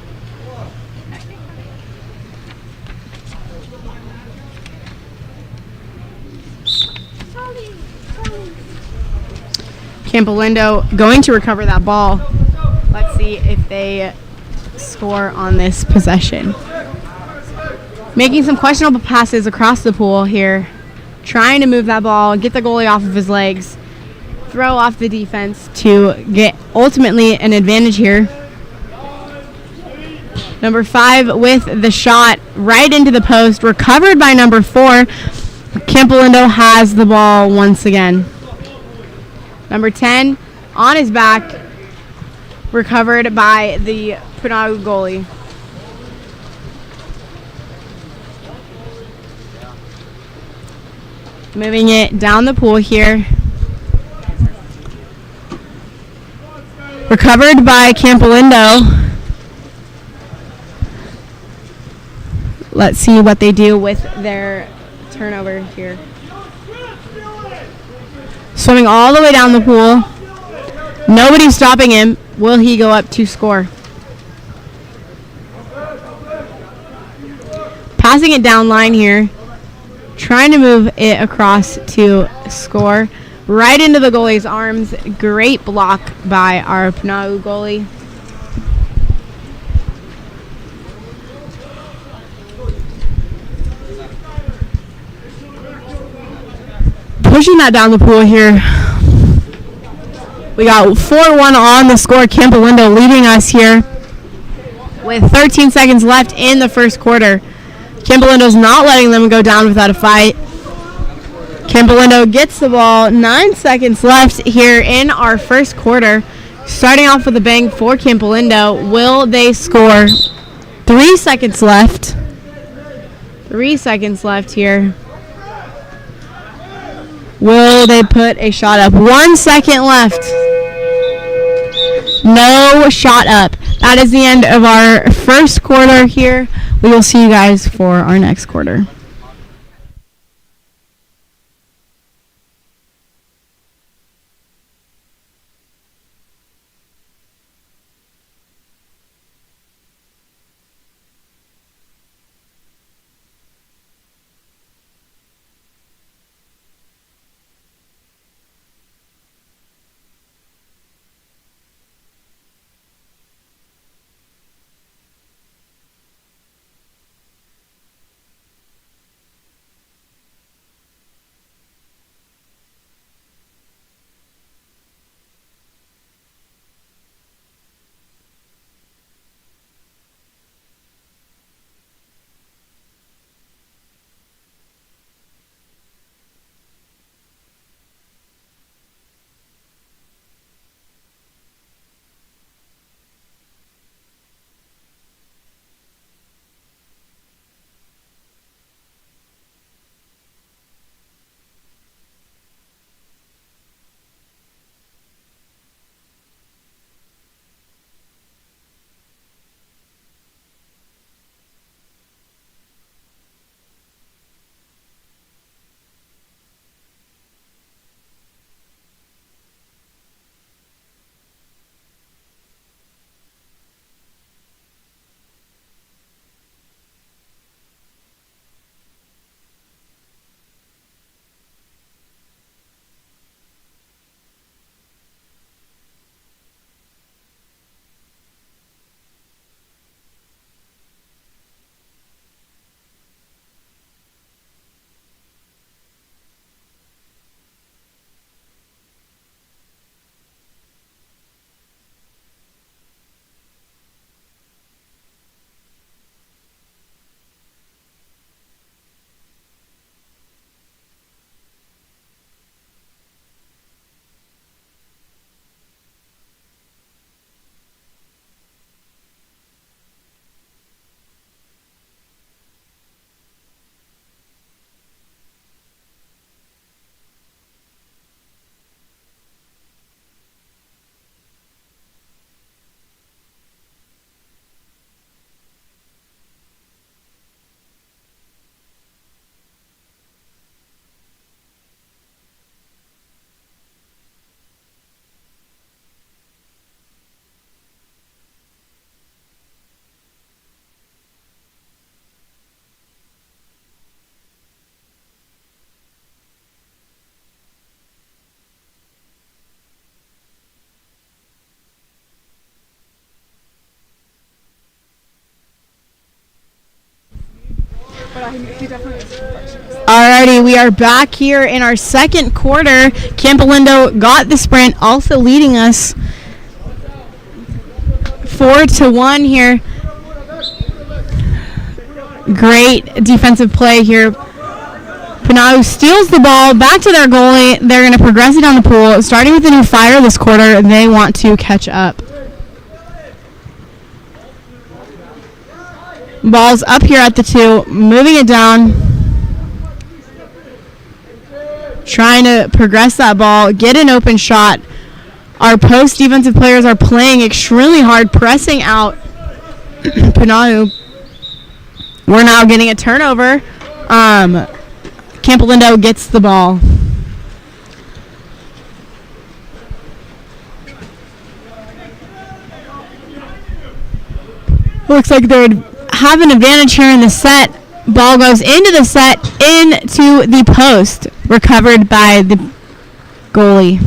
Campolindo going to recover that ball. Let's see if they score on this possession. Making some questionable passes across the pool here. Trying to move that ball, get the goalie off of his legs, throw off the defense to get ultimately an advantage here. Number 5 with the shot right into the post, recovered by number 4. Campolindo has the ball once again. Number 10 on his back, recovered by the Punahou goalie. Moving it down the pool here. Recovered by Campolindo. Let's see what they do with their turnover here. Swimming all the way down the pool. Nobody's stopping him. Will he go up to score? Passing it down line here. Trying to move it across to score. Right into the goalie's arms. Great block by our Punahou goalie. Pushing that down the pool here. We got 4-1 on the score. Campolindo leading us here with 13 seconds left in the first quarter. Campolindo's not letting them go down without a fight. Campolindo gets the ball. 9 seconds left here in our first quarter. Starting off with a bang for Campolindo. Will they score? 3 seconds left. 3 seconds left here. Will they put a shot up? 1 second left. No shot up. That is the end of our first quarter here. We will see you guys for our next quarter. Alrighty, we are back here in our second quarter. Campolindo got the sprint, also leading us 4-1 here. Great defensive play here. Punahou steals the ball back to their goalie. They're going to progress it down the pool. Starting with a new fire this quarter, they want to catch up. Ball's up here at the 2, moving it down. Trying to progress that ball, get an open shot. Our post defensive players are playing extremely hard, pressing out Punahou. We're now getting a turnover. Campolindo gets the ball. Looks like they would have an advantage here in the set. Ball goes into the set, into the post, recovered by the goalie.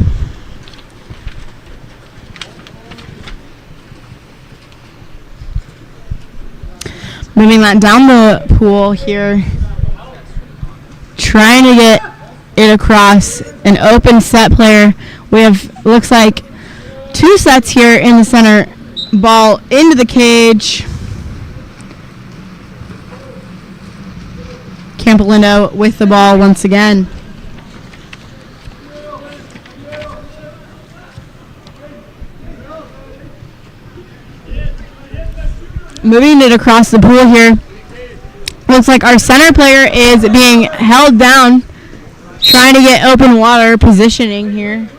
Moving that down the pool here. Trying to get it across an open set player. We have, looks like, 2 sets here in the center. Ball into the cage. Campolindo with the ball once again. Moving it across the pool here. Looks like our center player is being held down, trying to get open water, positioning here.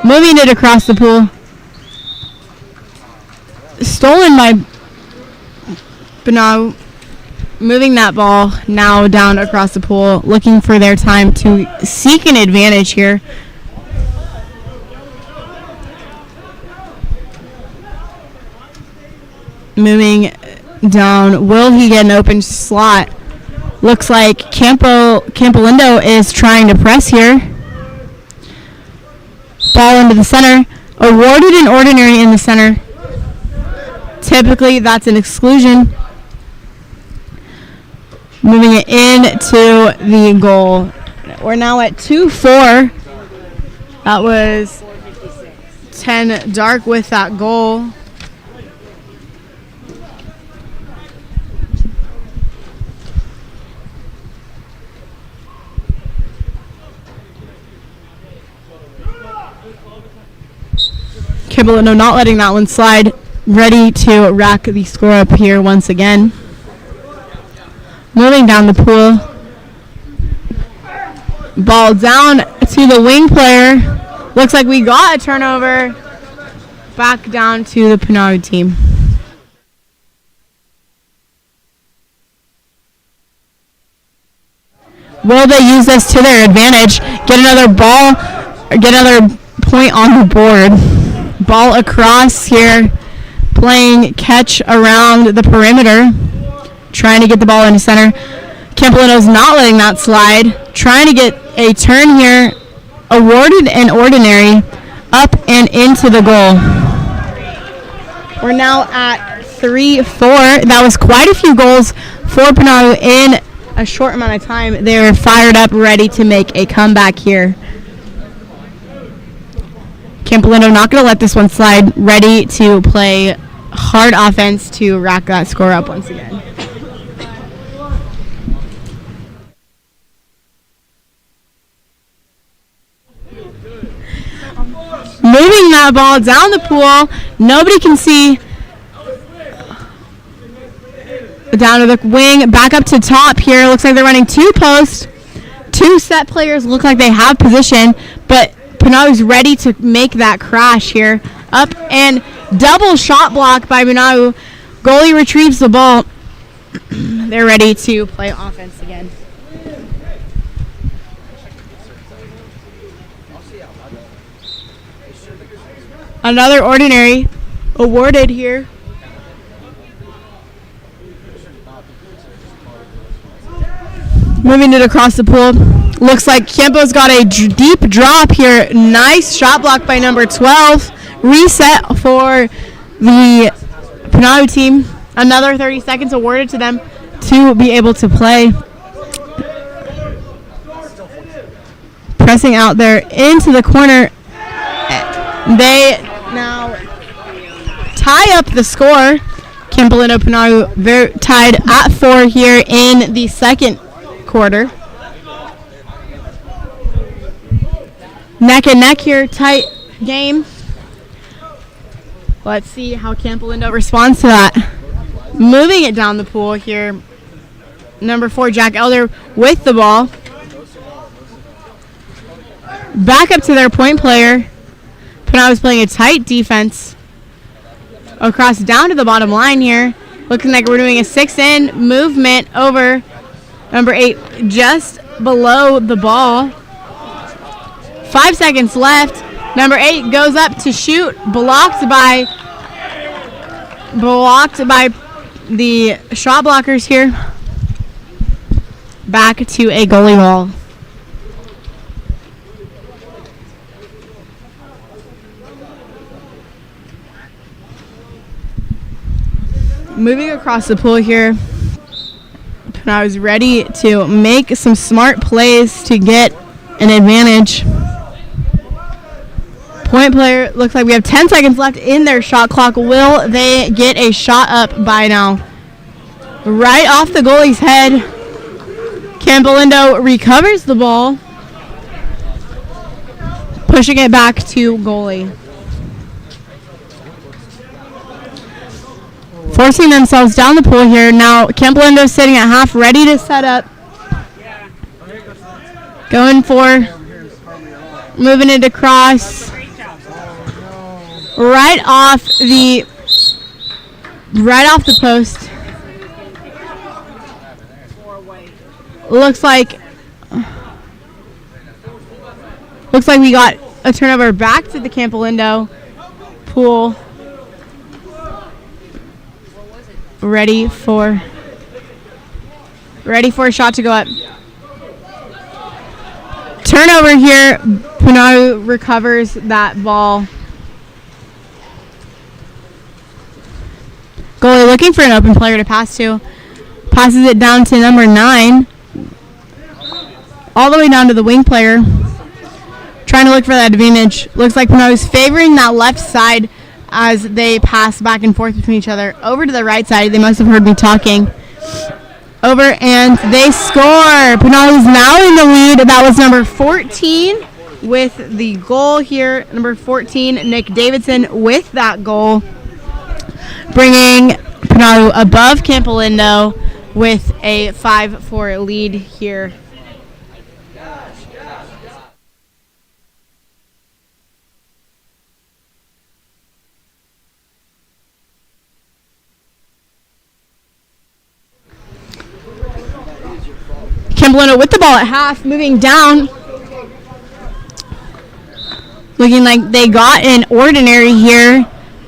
Moving it across the pool. Stolen by Punahou. Moving that ball now down across the pool, looking for their time to seek an advantage here. Moving down, will he get an open slot? Looks like Campolindo is trying to press here. Ball into the center. Awarded an ordinary in the center. Typically, that's an exclusion. Moving it into the goal. We're now at 2-4. That was 10 dark with that goal. Campolindo not letting that one slide. Ready to rack the score up here once again. Moving down the pool. Ball down to the wing player. Looks like we got a turnover. Back down to the Punahou team. Will they use this to their advantage? Get another ball, or get another point on the board. Ball across here. Playing catch around the perimeter. Trying to get the ball into center. Campolindo's not letting that slide. Trying to get a turn here. Awarded an ordinary. Up and into the goal. We're now at 3-4. That was quite a few goals for Punahou in a short amount of time. They're fired up, ready to make a comeback here. Campolindo not going to let this one slide. Ready to play hard offense to rack that score up once again. Moving that ball down the pool. Nobody can see. Down to the wing. Back up to top here. Looks like they're running two posts. Two set players look like they have position, but Punahou's ready to make that crash here. Up and double shot block by Punahou. Goalie retrieves the ball. They're ready to play offense again. Another ordinary awarded here. Moving it across the pool. Looks like Campo's got a deep drop here. Nice shot block by number 12. Reset for the Punahou team. Another 30 seconds awarded to them to be able to play. Pressing out there into the corner. They now tie up the score. Campolindo Punahou tied at 4 here in the second quarter. Neck and neck here, tight game. Let's see how Campolindo responds to that. Moving it down the pool here. Number 4, Jack Elder with the ball. Back up to their point player. Punahou's playing a tight defense. Across down to the bottom line here. Looking like we're doing a 6-in movement over number 8 just below the ball. 5 seconds left. Number 8 goes up to shoot. Blocked by the shot blockers here. Back to a goalie wall. Moving across the pool here. I was ready to make some smart plays to get an advantage. Point player, looks like we have 10 seconds left in their shot clock. Will they get a shot up by now? Right off the goalie's head. Campolindo recovers the ball, pushing it back to goalie. Forcing themselves down the pool here. Now Campolindo sitting at half, ready to set up. Going for, moving it across. Right off the post. Looks like we got a turnover back to the Campolindo pool. Ready for a shot to go up. Turnover here. Punahou recovers that ball. Goalie looking for an open player to pass to. Passes it down to number 9. All the way down to the wing player. Trying to look for that advantage. Looks like Punahou's favoring that left side as they pass back and forth between each other. Over to the right side. They must have heard me talking. Over, and they score. Punahou's now in the lead. That was number 14 with the goal here. Number 14, Nick Davidson, with that goal, bringing Punahou above Campolindo with a 5-4 lead here. Campolindo with the ball at half, moving down. Looking like they got an ordinary here,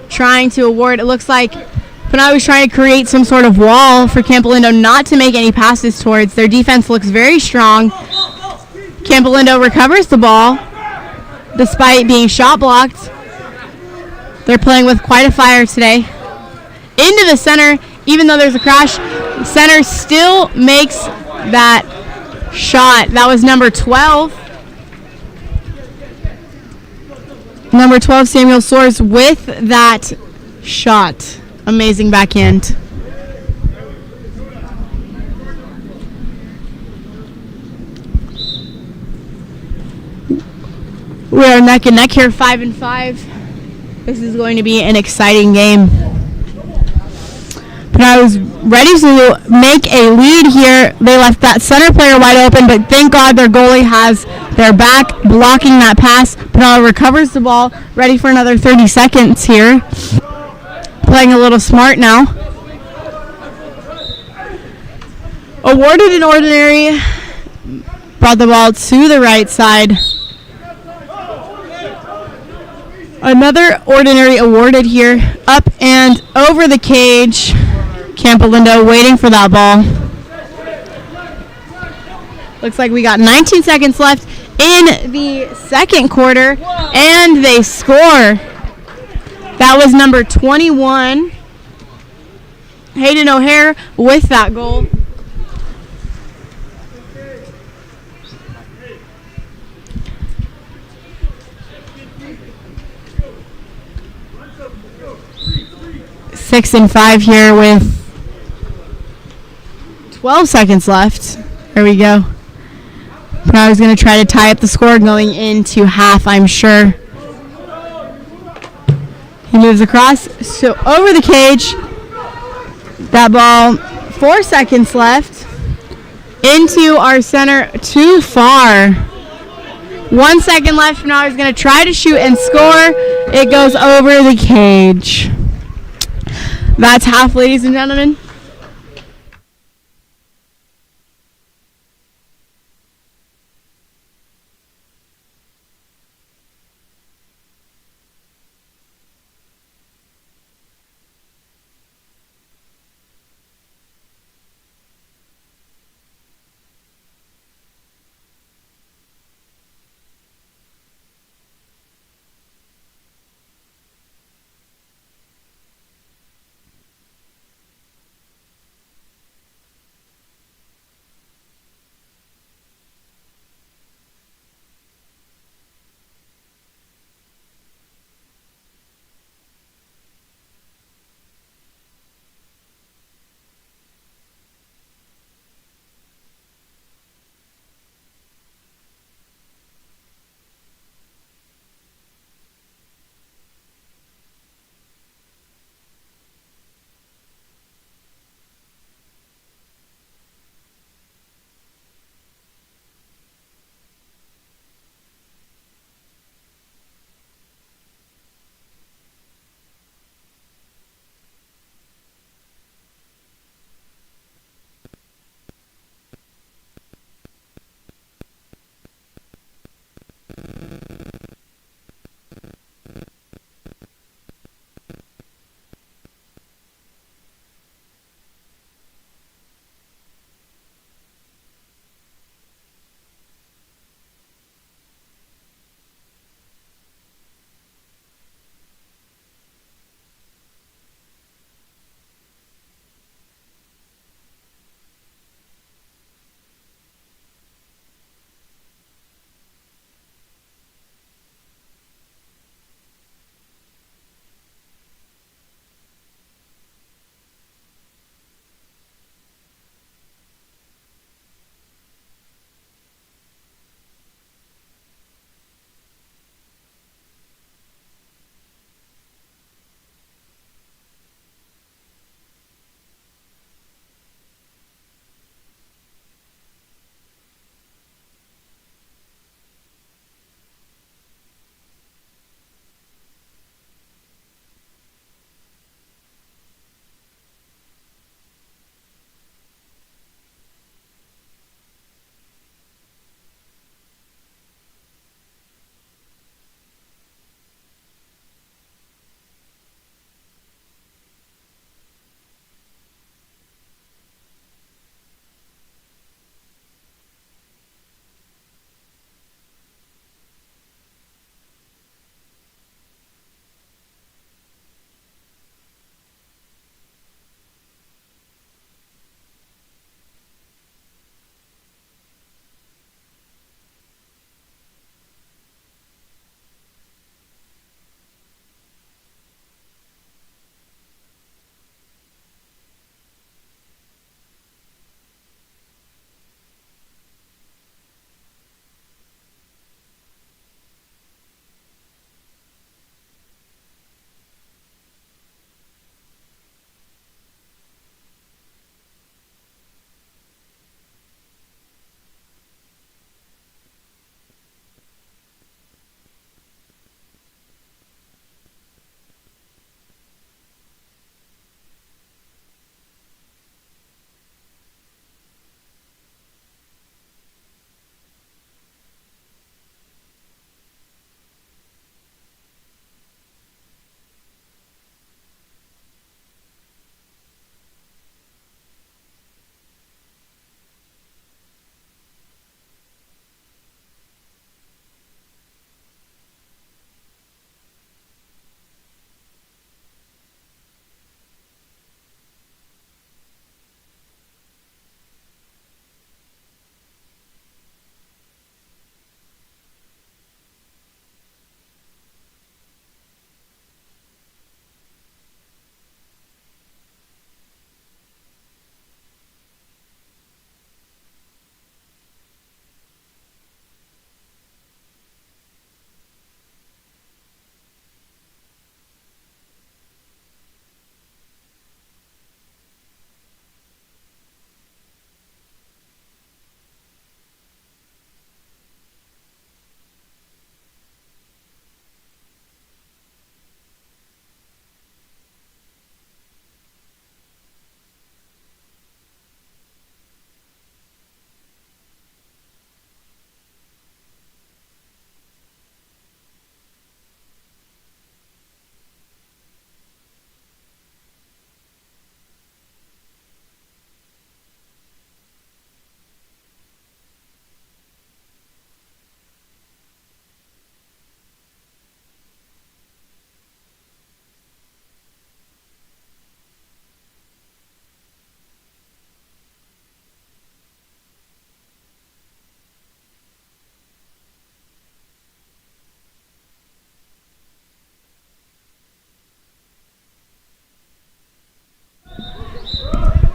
trying to award. It looks like Punahou was trying to create some sort of wall for Campolindo not to make any passes towards. Their defense looks very strong. Campolindo recovers the ball despite being shot blocked. They're playing with quite a fire today. Into the center, even though there's a crash, center still makes that shot. That was number 12. Number 12, Samuel Soares, with that shot. Amazing backhand. We are neck and neck here, 5-5. This is going to be an exciting game. But I was ready to make a lead here. They left that center player wide open, but thank God their goalie has their back, blocking that pass. Punahou recovers the ball, ready for another 30 seconds here. Playing a little smart now. Awarded an ordinary. Brought the ball to the right side. Another ordinary awarded here. Up and over the cage. Campolindo waiting for that ball. Looks like we got 19 seconds left in the second quarter, and they score. That was number 21, Hayden O'Hare, with that goal. Six and 5 here with 12 seconds left. There we go. Punahou's going to try to tie up the score going into half, I'm sure. He moves across, so over the cage. That ball, 4 seconds left. Into our center, too far. 1 second left. Punahou's going to try to shoot and score. It goes over the cage. That's half, ladies and gentlemen.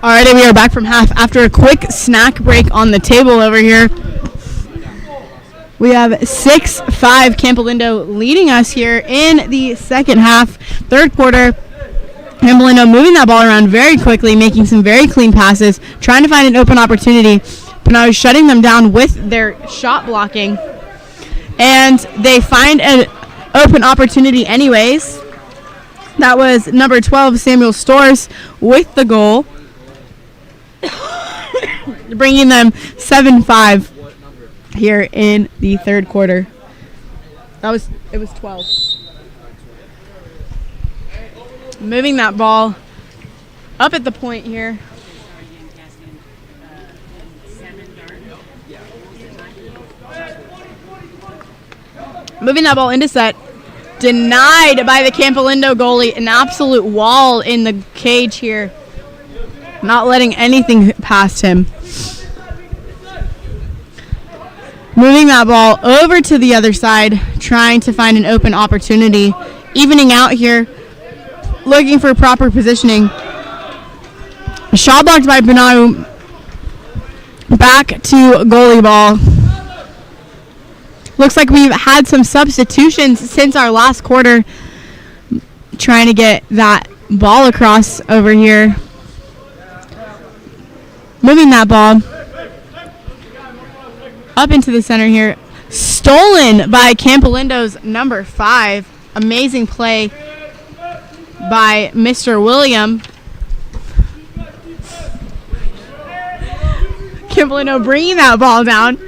Alrighty, we are back from half after a quick snack break on the table over here. We have 6-5 Campolindo leading us here in the second half. Third quarter, Campolindo moving that ball around very quickly, making some very clean passes, trying to find an open opportunity. Punahou shutting them down with their shot blocking. And they find an open opportunity anyways. That was number 12, Samuel Stores, with the goal, bringing them 7-5 here in the third quarter. It was 12. Moving that ball up at the point here. Moving that ball into set. Denied by the Campolindo goalie. An absolute wall in the cage here. Not letting anything past him. Moving that ball over to the other side, trying to find an open opportunity. Evening out here, looking for proper positioning. Shot blocked by Punahou. Back to goalie ball. Looks like we've had some substitutions since our last quarter. Trying to get that ball across over here. Moving that ball up into the center here. Stolen by Campolindo's number 5. Amazing play by Mr. William. Campolindo bringing that ball down.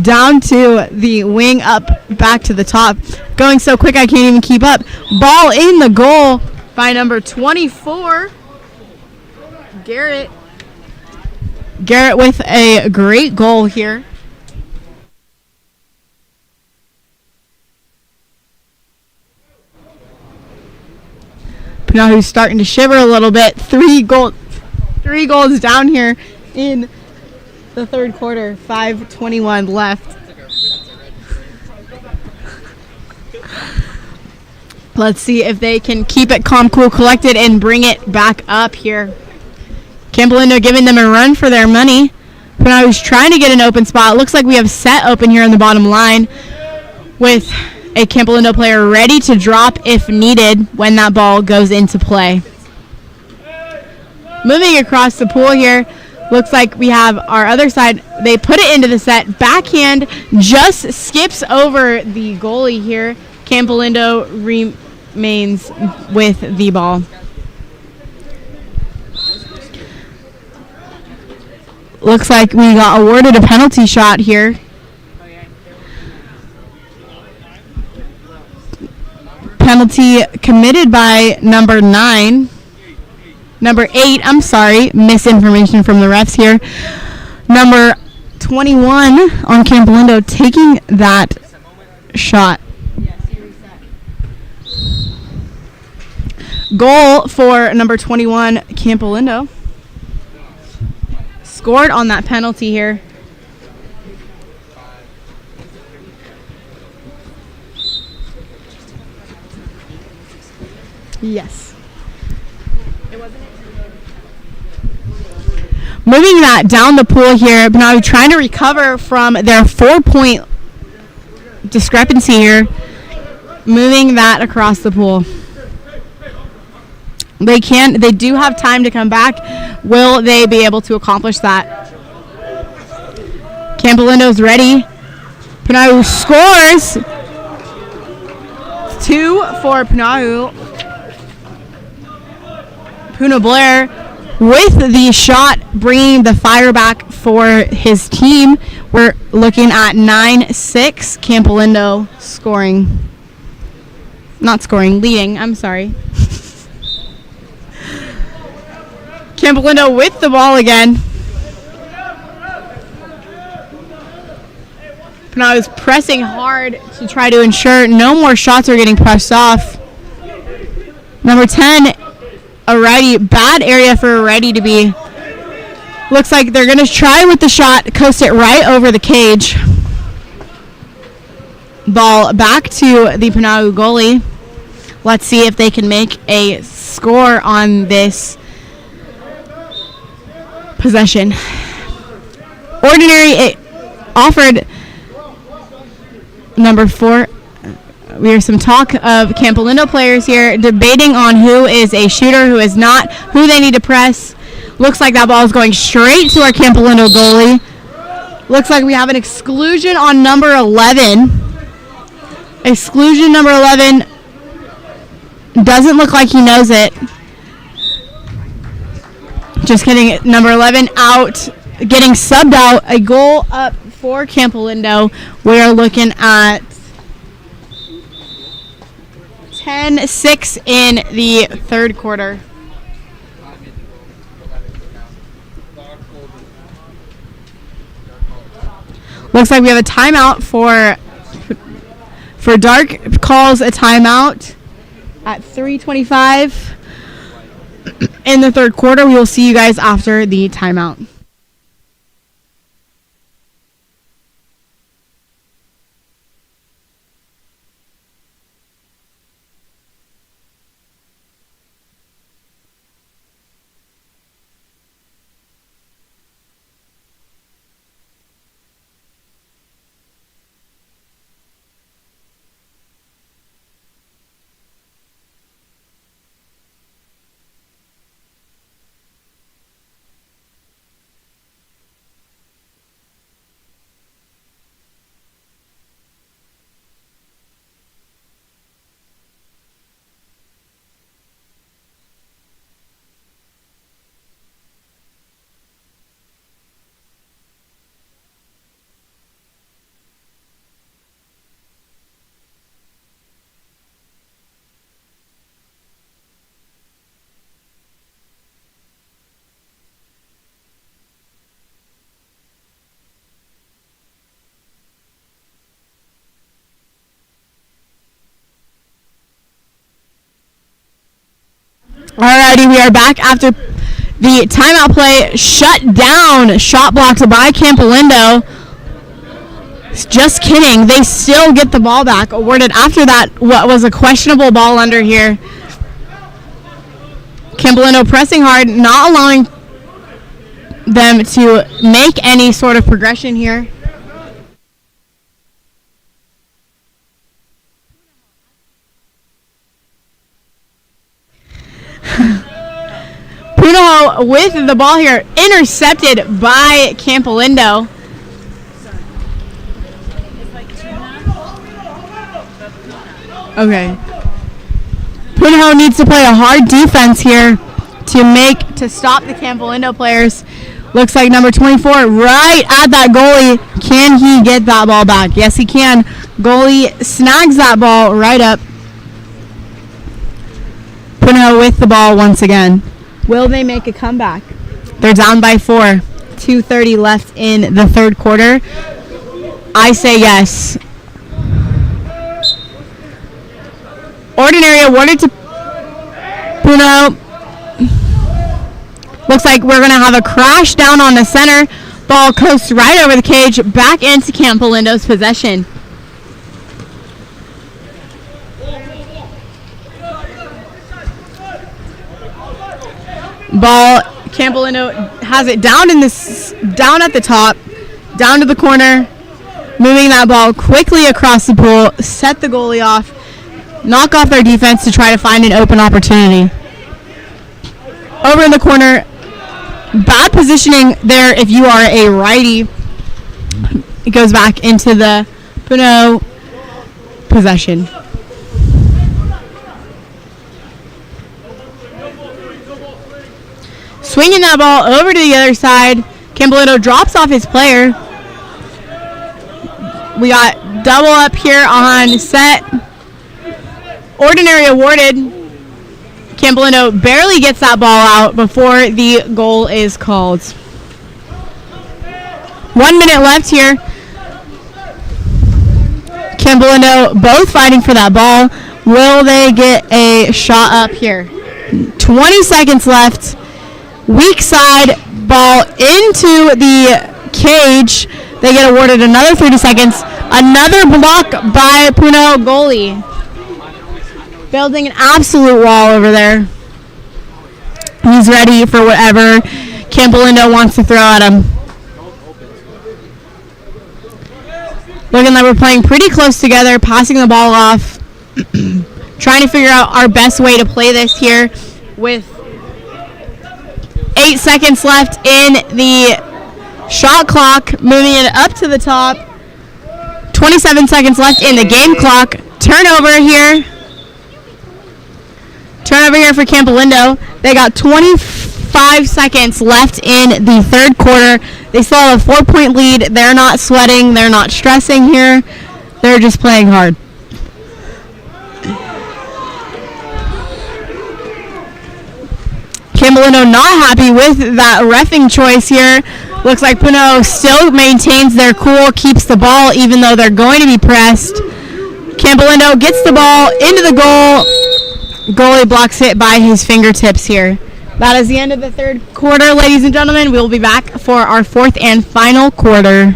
Down to the wing, up back to the top. Going so quick I can't even keep up. Ball in the goal by number 24. Garrett with a great goal here. Punahou's starting to shiver a little bit. Three goals down here in the third quarter. 5:21 left. Let's see if they can keep it calm, cool, collected, and bring it back up here. Campolindo giving them a run for their money. Punahou's trying to get an open spot. Looks like we have set open here on the bottom line with a Campolindo player ready to drop if needed when that ball goes into play. Moving across the pool here. Looks like we have our other side. They put it into the set. Backhand just skips over the goalie here. Campolindo remains with the ball. Looks like we got awarded a penalty shot here. Penalty committed by number 8, I'm sorry, misinformation from the refs here. Number 21 on Campolindo taking that shot. Goal for number 21, Campolindo. Scored on that penalty here. Yes. Moving that down the pool here, Punahou trying to recover from their 4-point discrepancy here. Moving that across the pool. They do have time to come back. Will they be able to accomplish that? Campolindo's ready. Punahou scores. 2 for Punahou. Puna Blair with the shot, bringing the fire back for his team. We're looking at 9-6. Campolindo leading. I'm sorry. Campolindo with the ball again. Punahou is pressing hard to try to ensure no more shots are getting pressed off. Number 10, a righty. Bad area for a righty to be. Looks like they're going to try with the shot, coast it right over the cage. Ball back to the Punahou goalie. Let's see if they can make a score on this possession. Ordinary offered number 4. We hear some talk of Campolindo players here debating on who is a shooter, who is not, who they need to press. Looks like that ball is going straight to our Campolindo goalie. Looks like we have an exclusion on number 11. Exclusion number 11. Doesn't look like he knows it. Just kidding. Number 11 out, getting subbed out. A goal up for Campolindo. We are looking at 10-6 in the third quarter. Looks like we have a timeout for Dark calls a timeout at 3:25 in the third quarter. We will see you guys after the timeout. Alrighty, we are back after the timeout play. Shut down, shot blocked by Campolindo. Just kidding, they still get the ball back. Awarded after that, what was a questionable ball under here. Campolindo pressing hard, not allowing them to make any sort of progression here. Punahou with the ball here, intercepted by Campolindo. Okay. Punahou needs to play a hard defense here to stop the Campolindo players. Looks like number 24 right at that goalie. Can he get that ball back? Yes, he can. Goalie snags that ball right up. Punahou with the ball once again. Will they make a comeback? They're down by 4. 2:30 left in the third quarter. I say yes. Ordinary awarded to Punahou. Looks like we're going to have a crash down on the center. Ball coasts right over the cage, back into Campolindo's possession. Ball, Campolindo has it down down at the top, down to the corner, moving that ball quickly across the pool, set the goalie off, knock off their defense to try to find an open opportunity. Over in the corner, bad positioning there if you are a righty. It goes back into the Punahou possession. Swinging that ball over to the other side. Campolindo drops off his player. We got double up here on set. Ordinary awarded. Campolindo barely gets that ball out before the goal is called. 1 minute left here. Campolindo both fighting for that ball. Will they get a shot up here? 20 seconds left. Weak side, ball into the cage. They get awarded another 30 seconds. Another block by Punahou goalie. building an absolute wall over there. He's ready for whatever Campolindo wants to throw at him. Looking like we're playing pretty close together, passing the ball off. Trying to figure out our best way to play this here with 8 seconds left in the shot clock. Moving it up to the top. 27 seconds left in the game clock. Turnover here. Turnover here for Campolindo. They got 25 seconds left in the third quarter. They still have a 4-point lead. They're not sweating. They're not stressing here. They're just playing hard. Campolindo not happy with that reffing choice here. Looks like Punahou still maintains their cool, keeps the ball even though they're going to be pressed. Campolindo gets the ball into the goal. Goalie blocks it by his fingertips here. That is the end of the third quarter, ladies and gentlemen. We'll be back for our fourth and final quarter.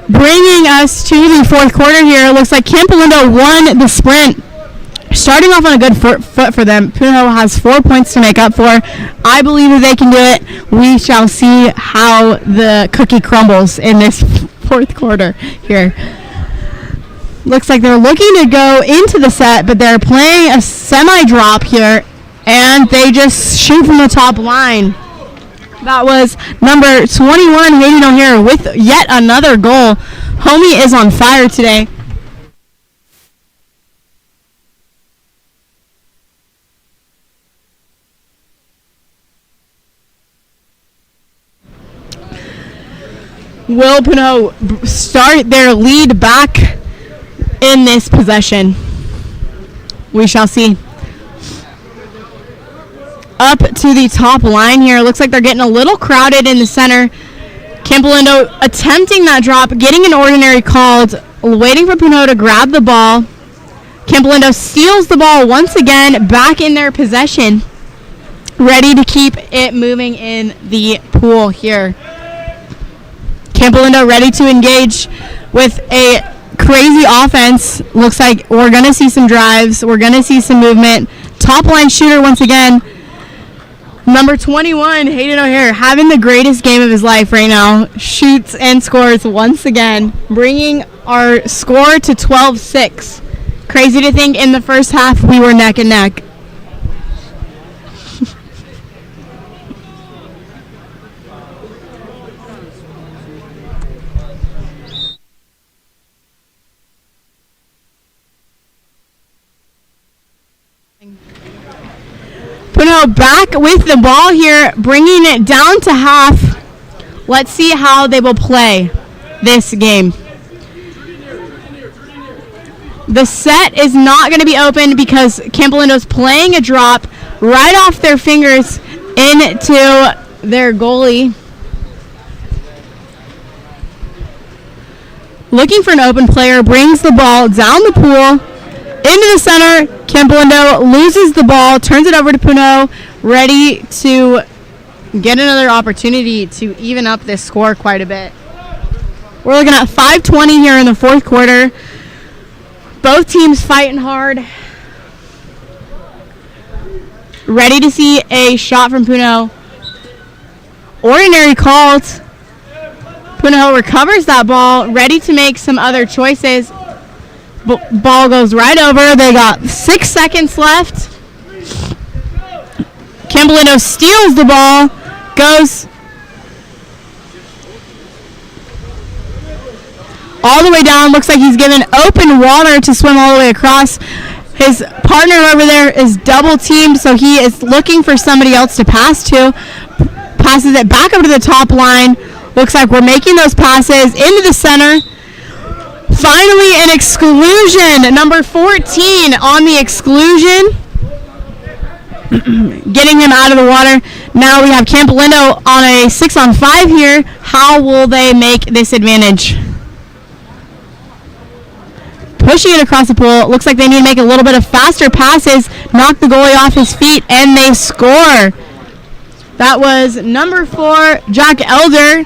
Bringing us to the fourth quarter here, it looks like Campolindo won the sprint. Starting off on a good foot for them. Punahou has 4 points to make up for. I believe that they can do it. We shall see how the cookie crumbles in this fourth quarter here. Looks like they're looking to go into the set, but they're playing a semi-drop here, and they just shoot from the top line. That was number 21, Hayden O'Hare, with yet another goal. Homie is on fire today. Will Punahou start their lead back in this possession? We shall see. Up to the top line here. Looks like they're getting a little crowded in the center. Campolindo attempting that drop, getting an ordinary called, waiting for Punahou to grab the ball. Campolindo steals the ball once again, back in their possession, ready to keep it moving in the pool here. Campolindo ready to engage with a crazy offense. Looks like we're going to see some drives. We're going to see some movement. Top line shooter once again. Number 21, Hayden O'Hare, having the greatest game of his life right now. Shoots and scores once again, bringing our score to 12-6. Crazy to think in the first half we were neck and neck. Punahou back with the ball here, bringing it down to half. Let's see how they will play this game. The set is not going to be open because Campolindo's playing a drop right off their fingers into their goalie. Looking for an open player, brings the ball down the pool. Into the center, Campolindo loses the ball, turns it over to Punahou, ready to get another opportunity to even up this score quite a bit. We're looking at 5:20 here in the fourth quarter. Both teams fighting hard. Ready to see a shot from Punahou. Ordinary called. Punahou recovers that ball, ready to make some other choices. Ball goes right over. They got 6 seconds left. Campolindo steals the ball. Goes all the way down. Looks like he's given open water to swim all the way across. His partner over there is double teamed, so he is looking for somebody else to pass to. Passes it back over to the top line. Looks like we're making those passes into the center. Finally, an exclusion. Number 14 on the exclusion. Getting him out of the water. Now we have Campolindo on a 6-on-5 here. How will they make this advantage? Pushing it across the pool. Looks like they need to make a little bit of faster passes. Knock the goalie off his feet, and they score. That was number 4, Jack Elder,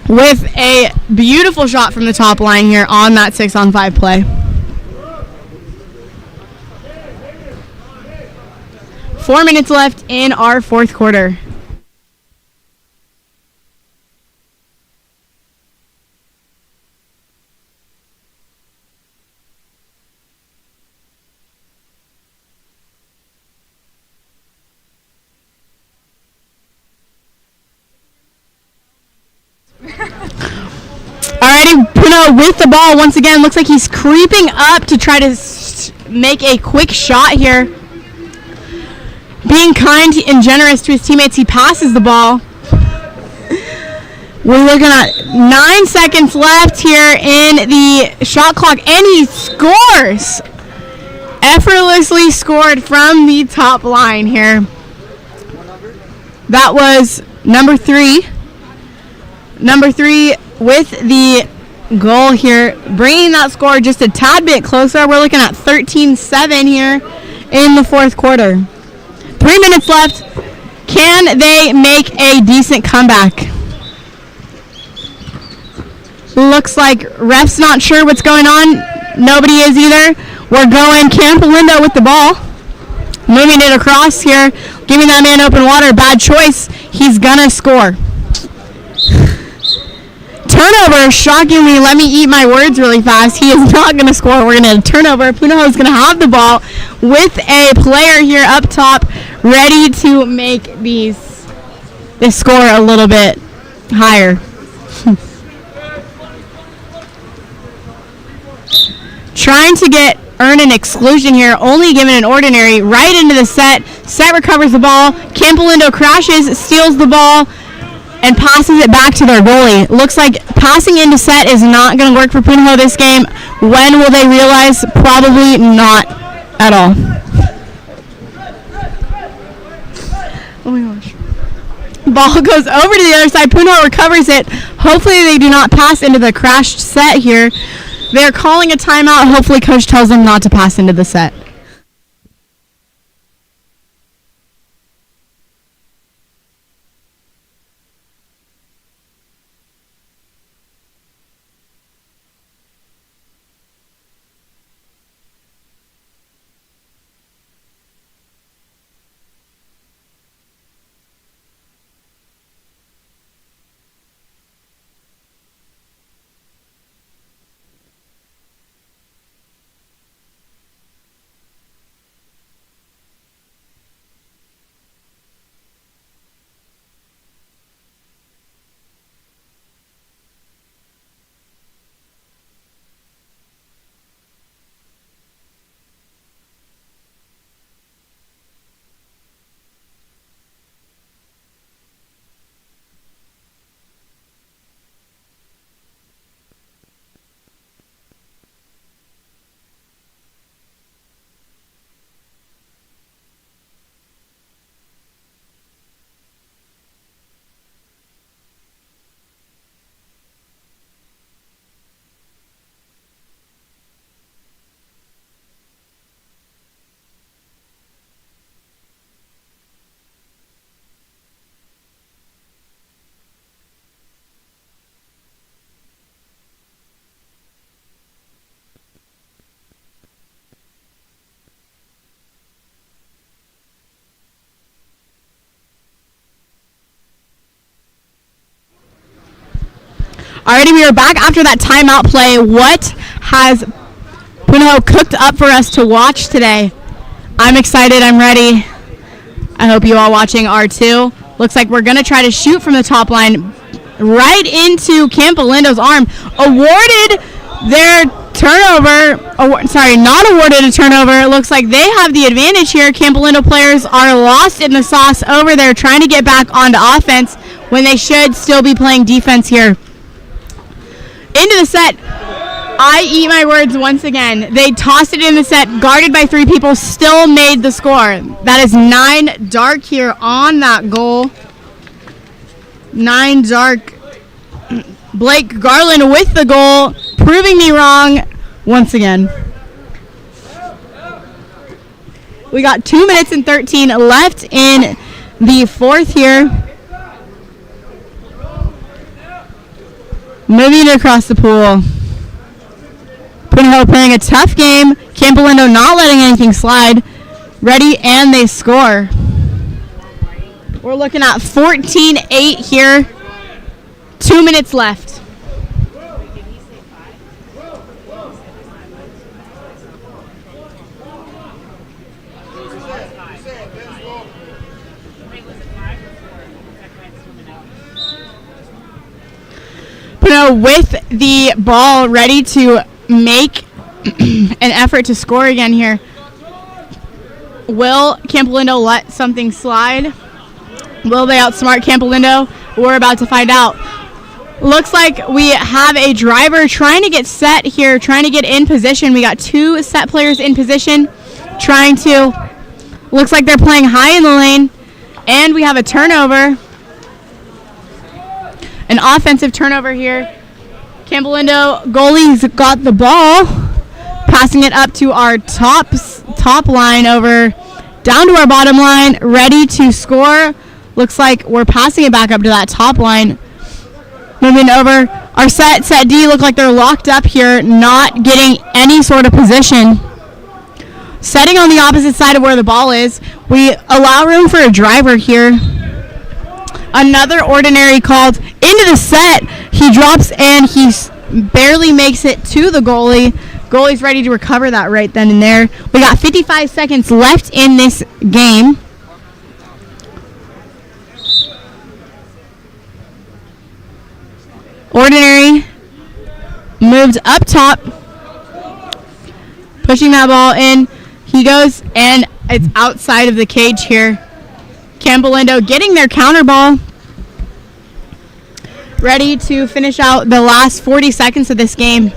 with a beautiful shot from the top line here on that 6-on-5 play. 4 minutes left in our fourth quarter. Alrighty, Punahou with the ball once again. Looks like he's creeping up to try to make a quick shot here. Being kind and generous to his teammates, he passes the ball. We're looking at 9 seconds left here in the shot clock, and he scores. Effortlessly scored from the top line here. That was number 3. Number 3 with the goal here, bringing that score just a tad bit closer. We're looking at 13-7 here in the fourth quarter. 3 minutes left. Can they make a decent comeback? Looks like ref's not sure what's going on. Nobody is either. We're going Campolindo with the ball. Moving it across here. Giving that man open water. Bad choice. He's gonna score. Turnover, shockingly, let me eat my words really fast. He is not going to score. We're going to turnover. Punahou is going to have the ball with a player here up top ready to make this score a little bit higher. Trying to earn an exclusion here, only given an ordinary right into the set. Set recovers the ball. Campolindo crashes, steals the ball, and passes it back to their goalie. Looks like passing into set is not going to work for Punahou this game. When will they realize? Probably not at all. Oh my gosh. Ball goes over to the other side. Punahou recovers it. Hopefully they do not pass into the crashed set here. They're calling a timeout. Hopefully coach tells them not to pass into the set. Alrighty, we are back after that timeout play. What has Punahou cooked up for us to watch today? I'm excited. I'm ready. I hope you all watching are too. Looks like we're going to try to shoot from the top line right into Campolindo's arm. Awarded their turnover. Not awarded a turnover. It looks like they have the advantage here. Campolindo players are lost in the sauce over there trying to get back onto offense when they should still be playing defense here. Into the set. I eat my words once again. They tossed it in the set, guarded by 3 people, still made the score. That is 9 dark here on that goal. 9 dark. Blake Garland with the goal, proving me wrong once again. We got 2 minutes and 13 left in the fourth here. Moving it across the pool. Punahou playing a tough game. Campolindo not letting anything slide. Ready, and they score. We're looking at 14-8 here. 2 minutes left. Punahou with the ball, ready to make an effort to score again here. Will Campolindo let something slide? Will they outsmart Campolindo? We're about to find out. Looks like we have a driver trying to get set here, trying to get in position. We got 2 set players in position, looks like they're playing high in the lane, and we have a turnover. An offensive turnover here. Campolindo goalie's got the ball, passing it up to our top line over, down to our bottom line, ready to score. Looks like we're passing it back up to that top line. Moving over, our set D look like they're locked up here, not getting any sort of position. Setting on the opposite side of where the ball is, we allow room for a driver here. Another ordinary called into the set. He drops and he barely makes it to the goalie. Goalie's ready to recover that right then and there. We got 55 seconds left in this game. Ordinary moved up top, pushing that ball in. He goes, and it's outside of the cage here. Campolindo getting their counter ball, ready to finish out the last 40 seconds of this game.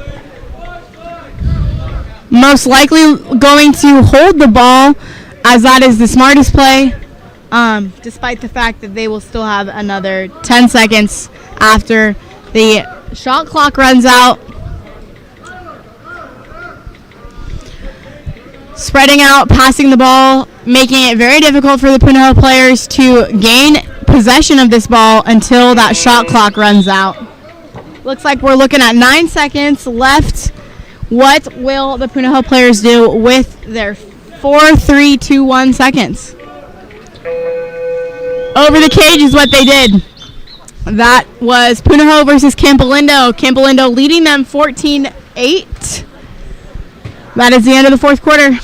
Most likely going to hold the ball, as that is the smartest play, despite the fact that they will still have another 10 seconds after the shot clock runs out. Spreading out, passing the ball, making it very difficult for the Punahou players to gain possession of this ball until that shot clock runs out. Looks like we're looking at 9 seconds left. What will the Punahou players do with their 4, 3, 2, 1 seconds? Over the cage is what they did. That was Punahou versus Campolindo. Campolindo leading them 14-8. That is the end of the fourth quarter.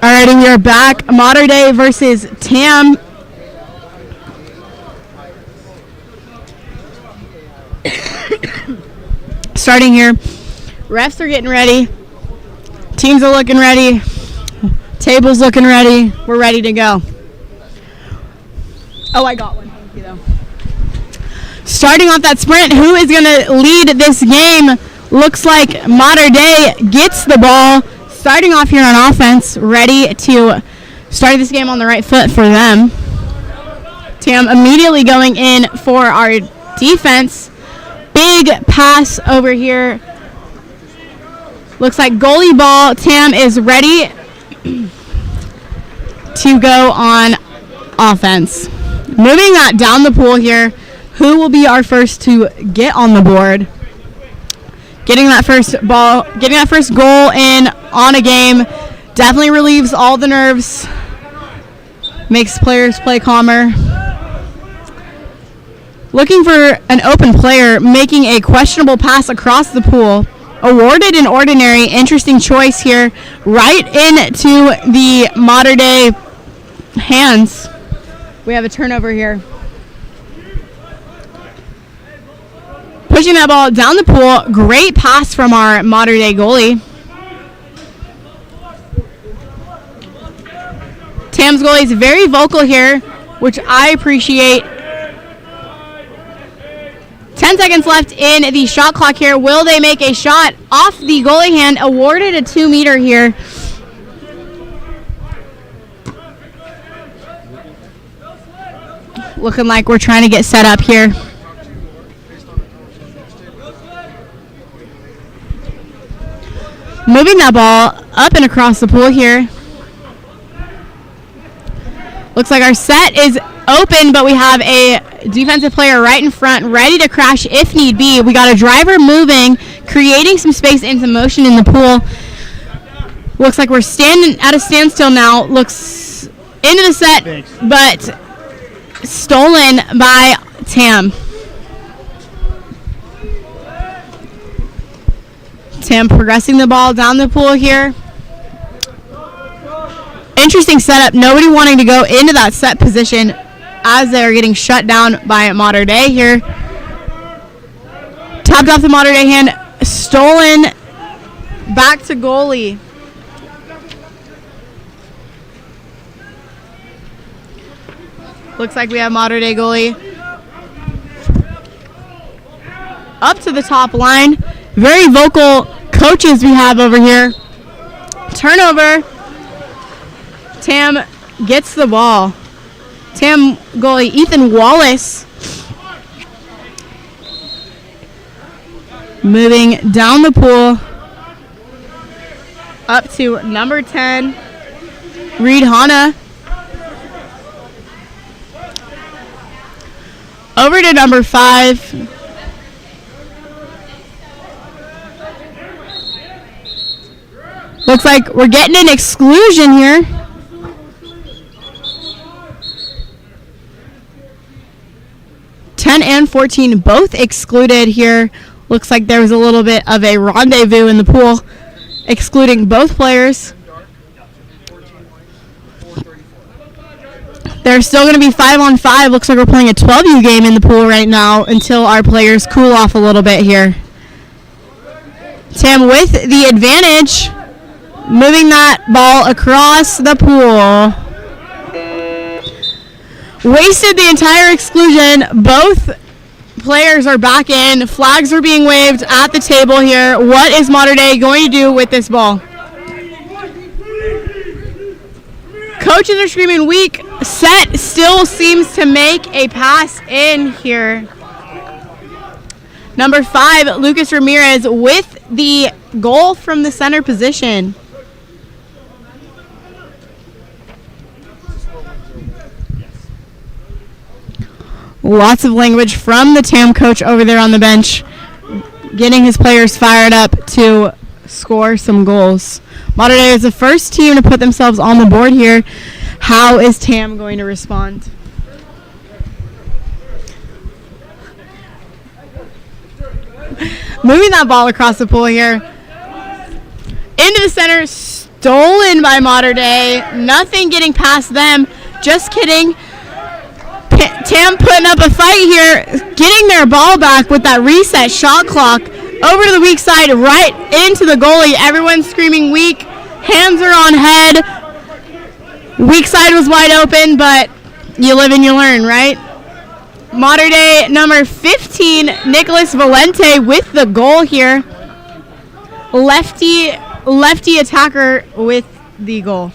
Alrighty, we are back. Mater Dei versus Tam. Starting here. Refs are getting ready. Teams are looking ready. Table's looking ready. We're ready to go. Oh, I got one. Thank you, though. Starting off that sprint, who is going to lead this game? Looks like Mater Dei gets the ball. Starting off here on offense, ready to start this game on the right foot for them. Tam immediately going in for our defense. Big pass over here. Looks like goalie ball. Tam is ready to go on offense. Moving that down the pool here. Who will be our first to get on the board? Getting that first goal in on a game definitely relieves all the nerves. Makes players play calmer. Looking for an open player, making a questionable pass across the pool. Awarded an ordinary, interesting choice here, right into the Mater Dei hands. We have a turnover here. Pushing that ball down the pool, great pass from our Mater Dei goalie. Tam's goalie is very vocal here, which I appreciate. 10 seconds left in the shot clock here. Will they make a shot off the goalie hand? Awarded a 2-meter here. Looking like we're trying to get set up here. Moving that ball up and across the pool here. Looks like our set is open, but we have a defensive player right in front, ready to crash if need be. We got a driver moving, creating some space and some motion in the pool. Looks like we're standing at a standstill now. Looks into the set, but stolen by Tam. Tam progressing the ball down the pool here. Interesting setup. Nobody wanting to go into that set position as they are getting shut down by Mater Dei here. Tapped off the Mater Dei hand. Stolen back to goalie. Looks like we have Mater Dei goalie up to the top line. Very vocal coaches we have over here. Turnover. Tam gets the ball. Tam goalie Ethan Wallace moving down the pool up to number 10, Reed Hanna. Over to number 5. Looks like we're getting an exclusion here. And 14 both excluded here. Looks like there was a little bit of a rendezvous in the pool, excluding both players. There's still going to be 5-on-5. Looks like we're playing a 12U game in the pool right now until our players cool off a little bit here. Tam with the advantage, moving that ball across the pool. Wasted the entire exclusion. Both players are back in. Flags are being waved at the table here. What is Mater Dei going to do with this ball? Coaches are screaming weak. Set still seems to make a pass in here. Number 5, Lucas Ramirez with the goal from the center position. Lots of language from the Tam coach over there on the bench, getting his players fired up to score some goals. Mater Dei is the first team to put themselves on the board here. How is Tam going to respond? Moving that ball across the pool here. Into the center, stolen by Mater Dei. Nothing getting past them. Just kidding. Tam putting up a fight here, getting their ball back with that reset shot clock. Over to the weak side, right into the goalie. Everyone's screaming weak. Hands are on head. Weak side was wide open, but you live and you learn, right? Mater Dei number 15, Nicholas Valente with the goal here. Lefty attacker with the goal.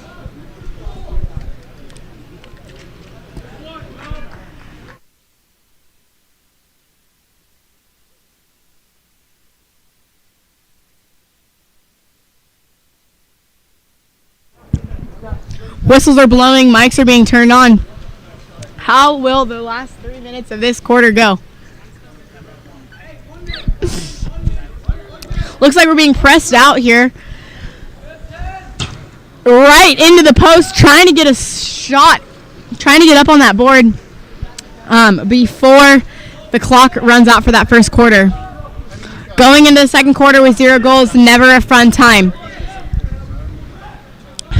Whistles are blowing, mics are being turned on. How will the last 3 minutes of this quarter go? Looks like we're being pressed out here. Right into the post, trying to get a shot, trying to get up on that board before the clock runs out for that first quarter. Going into the second quarter with 0 goals, never a fun time.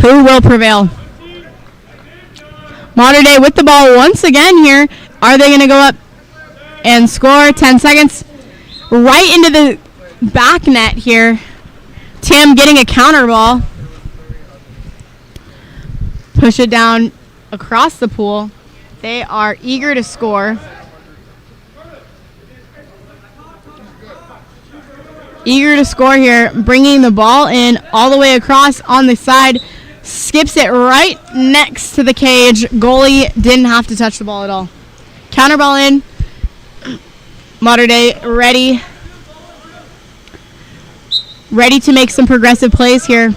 Who will prevail? Mater Dei with the ball once again here. Are they going to go up and score? 10 seconds. Right into the back net here. Tam getting a counter ball. Push it down across the pool. They are eager to score. Eager to score here. Bringing the ball in all the way across on the side. Skips it right next to the cage. Goalie didn't have to touch the ball at all. Counter ball in. Mater Dei ready. Ready to make some progressive plays here.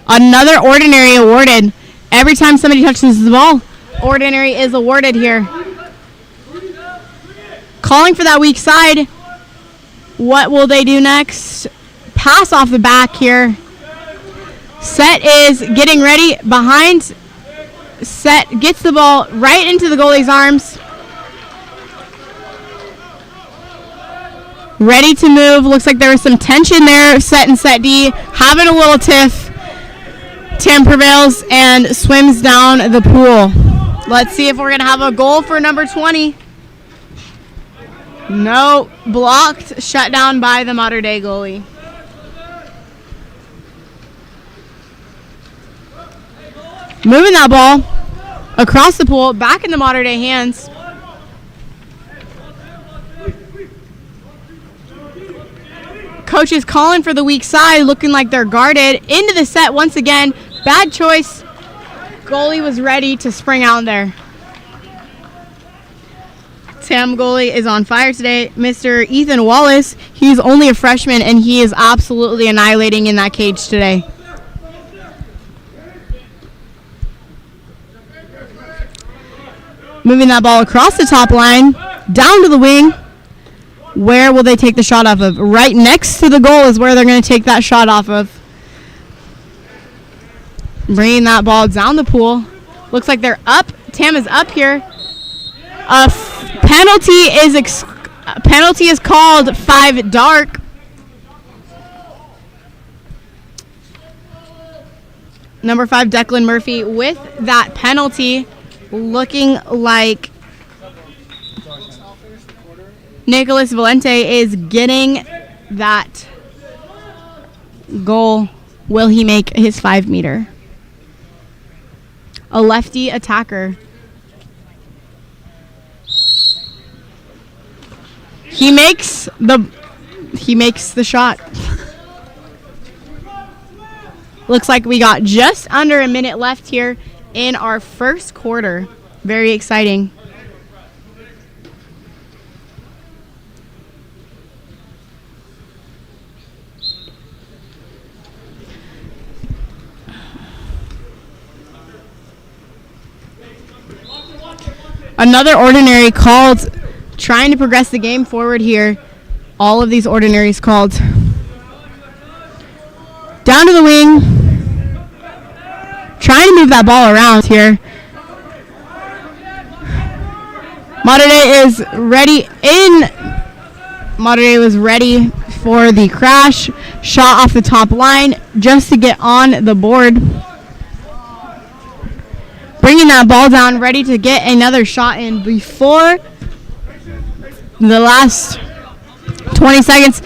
Another ordinary awarded. Every time somebody touches the ball, ordinary is awarded here. Calling for that weak side. What will they do next? Pass off the back here. Set is getting ready. Behind. Set gets the ball right into the goalie's arms. Ready to move. Looks like there was some tension there. Set and Set D having a little tiff. Tam prevails and swims down the pool. Let's see if we're going to have a goal for number 20. No. Blocked. Shut down by the Mater Dei goalie. Moving that ball across the pool, back in the Mater Dei hands. Coach is calling for the weak side, looking like they're guarded. Into the set once again. Bad choice. Goalie was ready to spring out there. Tam goalie is on fire today. Mr. Ethan Wallace, he's only a freshman, and he is absolutely annihilating in that cage today. Moving that ball across the top line, down to the wing. Where will they take the shot off of? Right next to the goal is where they're going to take that shot off of. Bringing that ball down the pool. Looks like they're up. Tam is up here. A penalty is called. 5 dark. Number 5, Declan Murphy with that penalty. Looking like Nicholas Valente is getting that goal. Will he make his 5-meter? A lefty attacker. He makes the shot. Looks like we got just under a minute left here in our first quarter. Very exciting. Another ordinary called, trying to progress the game forward here. All of these ordinaries called. Down to the wing. Trying to move that ball around here. Mater Dei is ready in. Mater Dei was ready for the crash. Shot off the top line just to get on the board. Bringing that ball down, ready to get another shot in before the last 20 seconds.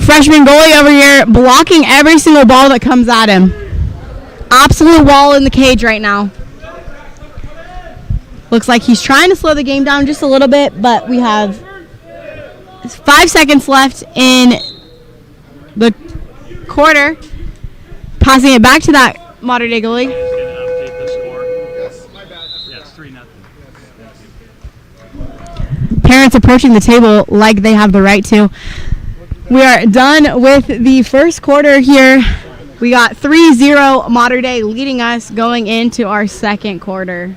Freshman goalie over here blocking every single ball that comes at him. Absolute wall in the cage right now. Looks like he's trying to slow the game down just a little bit, but we have 5 seconds left in the quarter. Passing it back to that Mater Dei goalie. Update the score. Yes, my bad. Yes, 3-0. Parents approaching the table like they have the right to. We are done with the first quarter here. We got 3-0 Mater Dei leading us going into our second quarter.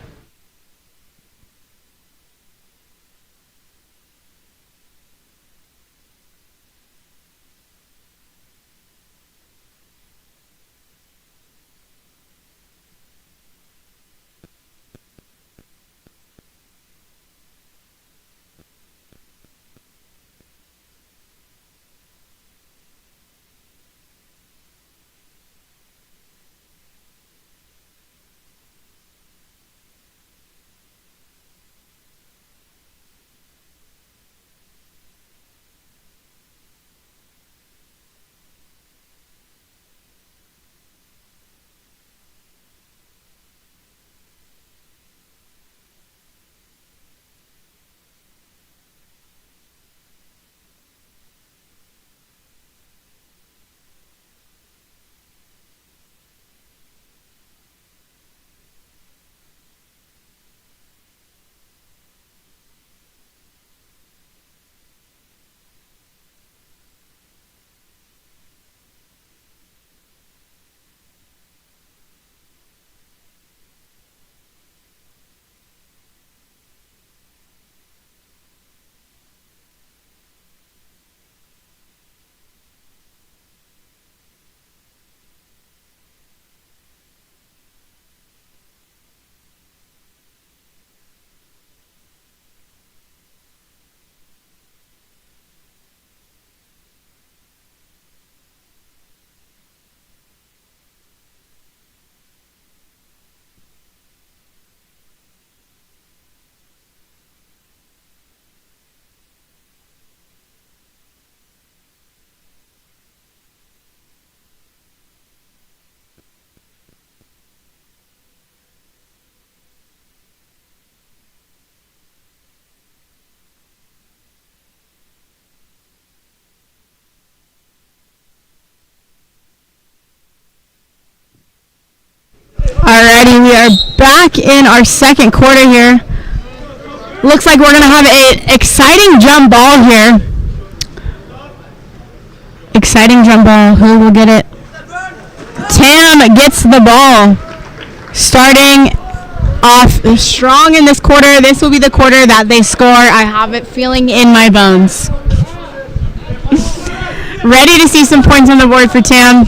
Alrighty, we are back in our second quarter here. Looks like we're going to have an exciting jump ball here. Exciting jump ball. Who will get it? Tam gets the ball. Starting off strong in this quarter. This will be the quarter that they score. I have it feeling in my bones. Ready to see some points on the board for Tam.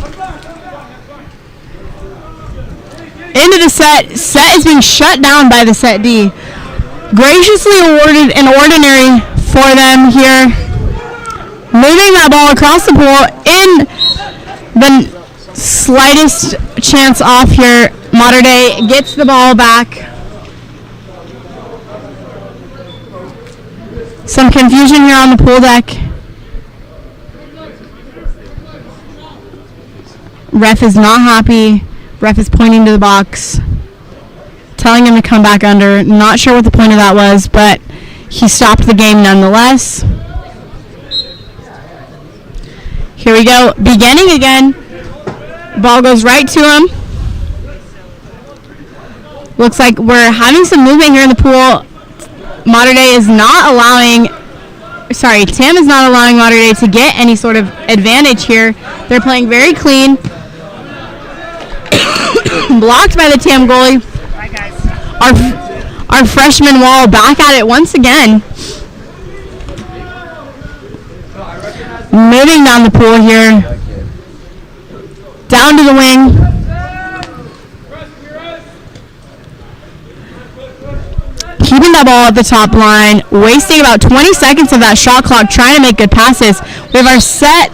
Into the set. Set is being shut down by the set D. Graciously awarded an ordinary for them here. Moving that ball across the pool in the slightest chance off here. Mater Dei gets the ball back. Some confusion here on the pool deck. Ref is not happy. Ref is pointing to the box, telling him to come back under. Not sure what the point of that was, but he stopped the game nonetheless. Here we go, beginning again. Ball goes right to him. Looks like we're having some movement here in the pool. Mater Dei is not allowing, Tam is not allowing Mater Dei to get any sort of advantage here. They're playing very clean. Blocked by the Tam goalie. Bye, guys. Our freshman wall back at it once again. Moving down the pool here. Down to the wing. Keeping that ball at the top line. Wasting about 20 seconds of that shot clock trying to make good passes. We have our set.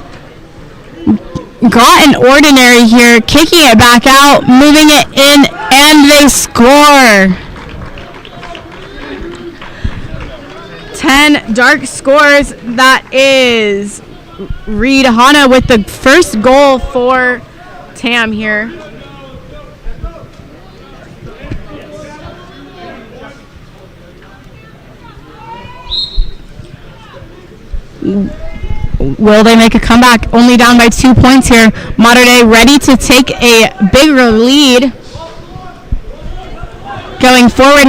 Got an ordinary here, kicking it back out, moving it in, and they score. 10 dark scores. That is Reed Hanna with the first goal for Tam here. Will they make a comeback? Only down by 2 points here. Mater Dei ready to take a bigger lead. Going forward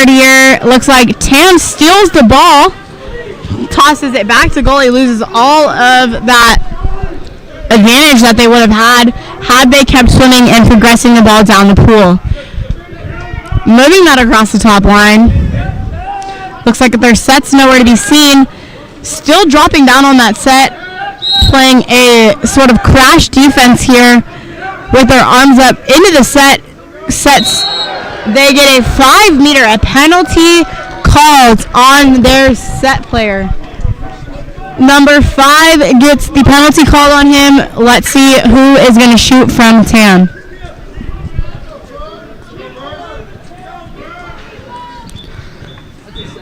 here, looks like Tam steals the ball, tosses it back to goalie, loses all of that advantage that they would have had they kept swimming and progressing the ball down the pool. Moving that across the top line. Looks like their set's nowhere to be seen. Still dropping down on that set, playing a sort of crash defense here with their arms up into the sets. They get a 5-meter, a penalty called on their set player. Number 5 gets the penalty called on him. Let's see who is going to shoot from Tam.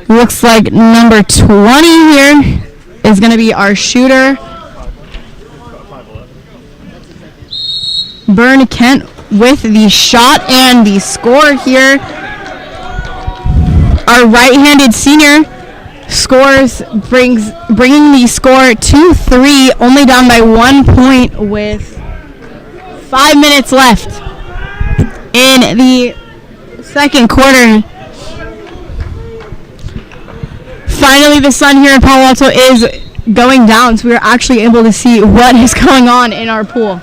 Looks like number 20 here is going to be our shooter. Byrne Kent with the shot and the score here. Our right-handed senior scores, bringing the score to 3, only down by 1 point with 5 minutes left in the second quarter. Finally, the sun here in Palo Alto is going down, so we are actually able to see what is going on in our pool.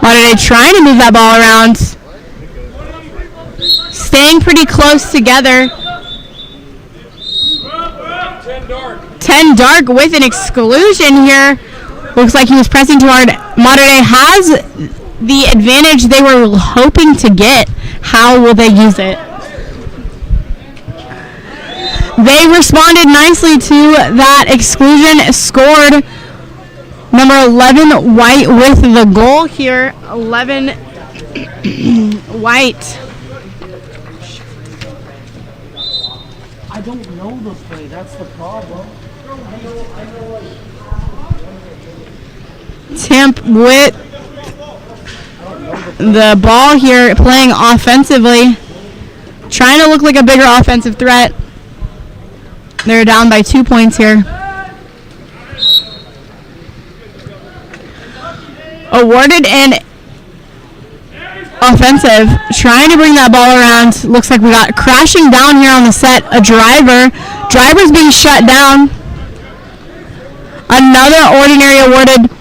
Mater Dei trying to move that ball around. Staying pretty close together. 10 dark with an exclusion here. Looks like he was pressing too hard. Mater Dei has the advantage they were hoping to get. How will they use it? They responded nicely to that exclusion, scored. Number 11, White with the goal here. 11, White. I don't know the play, that's the problem. Temp with the ball here, playing offensively. Trying to look like a bigger offensive threat. They're down by 2 points here. Awarded an offensive, trying to bring that ball around. Looks like we got crashing down here on the set, a driver. Driver's being shut down. Another ordinary awarded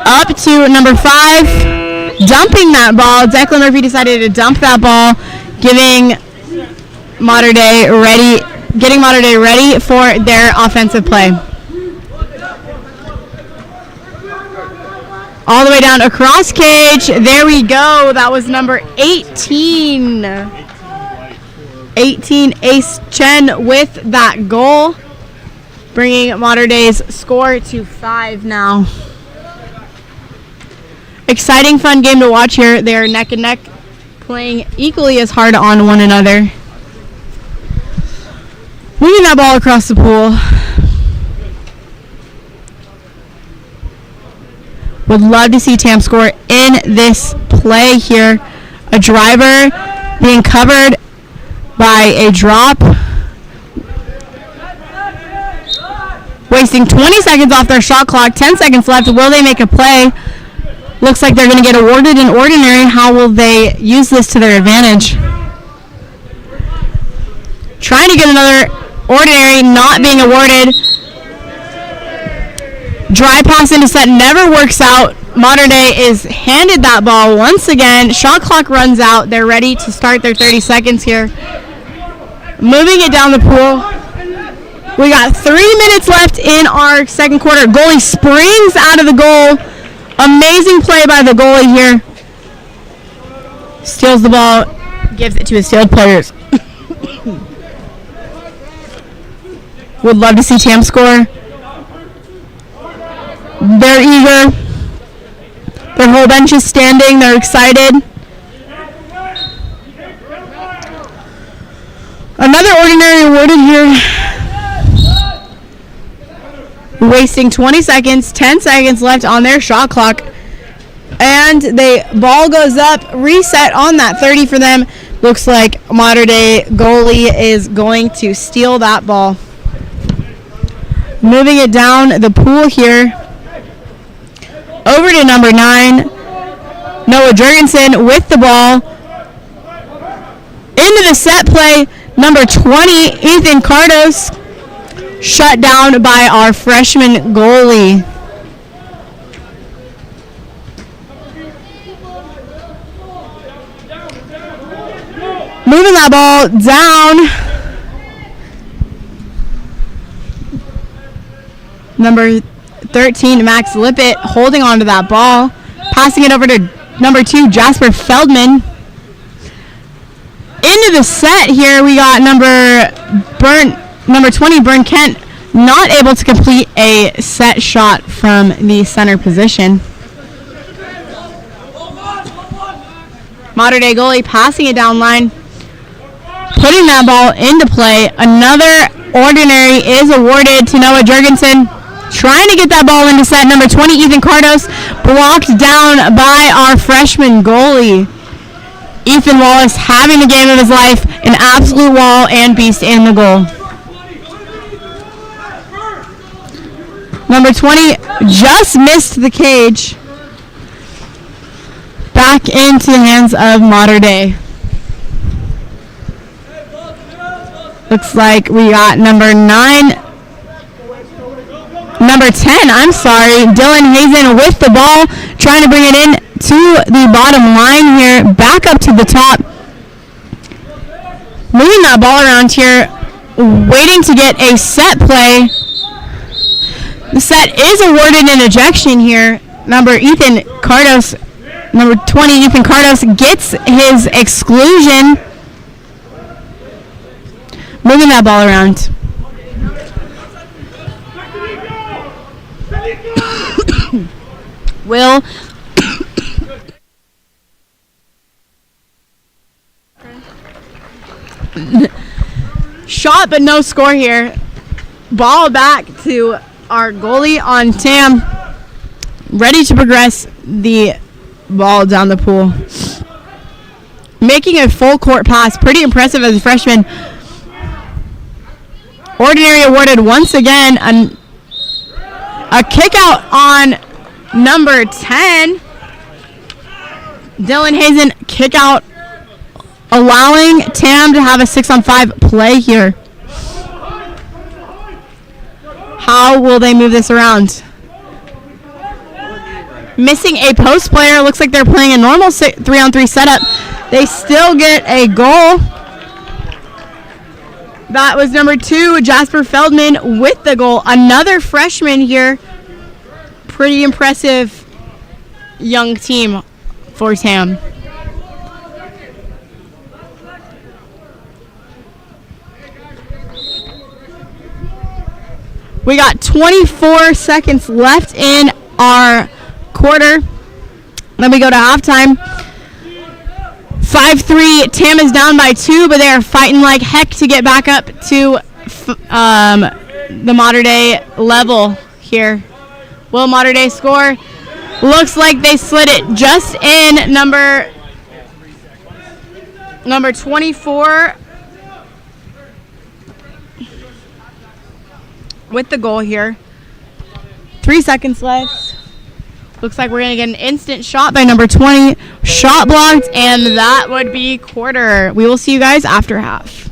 up to number 5. Dumping that ball. Declan Murphy decided to dump that ball, getting Mater Dei ready for their offensive play. All the way down across cage. There we go. That was number 18. 18, Ace Chen with that goal, bringing Mater Dei's score to 5 now. Exciting, fun game to watch here. They are neck and neck, playing equally as hard on one another. Moving that ball across the pool. Would love to see Tam score in this play here. A driver being covered by a drop. Wasting 20 seconds off their shot clock. 10 seconds left. Will they make a play? Looks like they're going to get awarded an ordinary. How will they use this to their advantage? Trying to get another ordinary, not being awarded. Dry pass into set never works out. Mater Dei is handed that ball once again. Shot clock runs out. They're ready to start their 30 seconds here. Moving it down the pool. We got 3 minutes left in our second quarter. Goalie springs out of the goal. Amazing play by the goalie here. Steals the ball, gives it to his field players. Would love to see Tam score. They're eager. Their whole bench is standing. They're excited. Another ordinary awarded here. Wasting 20 seconds, 10 seconds left on their shot clock. And the ball goes up, reset on that 30 for them. Looks like Mater Dei goalie is going to steal that ball. Moving it down the pool here. Over to number 9. Noah Jurgensen with the ball. Into the set play. Number 20, Ethan Cardos. Shut down by our freshman goalie. Moving that ball down. Number 13, Max Lippett, holding on to that ball. Passing it over to number 2, Jasper Feldman. Into the set here, we got number 20, Byrne Kent, not able to complete a set shot from the center position. Mater Dei goalie passing it down line, putting that ball into play. Another ordinary is awarded to Noah Jurgensen, trying to get that ball into set. Number 20, Ethan Cardos, blocked down by our freshman goalie. Ethan Wallace having the game of his life, an absolute wall and beast in the goal. Number 20 just missed the cage. Back into the hands of Mater Dei. Looks like we got number 10, Dylan Hazen with the ball, trying to bring it in to the bottom line here, back up to the top. Moving that ball around here, waiting to get a set play. The set is awarded an ejection here. Number 20, Ethan Cardos gets his exclusion. Moving that ball around. Will shot but no score here. Ball back to our goalie on Tam, ready to progress the ball down the pool. Making a full court pass, pretty impressive as a freshman. Ordinary awarded once again. A kick out on number 10. Dylan Hazen kick out, allowing Tam to have a 6-on-5 play here. How will they move this around? Missing a post player. Looks like they're playing a normal 3-on-3 setup. They still get a goal. That was number 2, Jasper Feldman with the goal. Another freshman here. Pretty impressive young team for Tam. We got 24 seconds left in our quarter. Then we go to halftime. 5-3, Tam is down by 2, but they are fighting like heck to get back up to the Mater Dei level here. Will Mater Dei score? Looks like they slid it just in. Number 24 with the goal here. 3 seconds left. Looks like we're going to get an instant shot by number 20. Shot blocked, and that would be quarter. We will see you guys after half.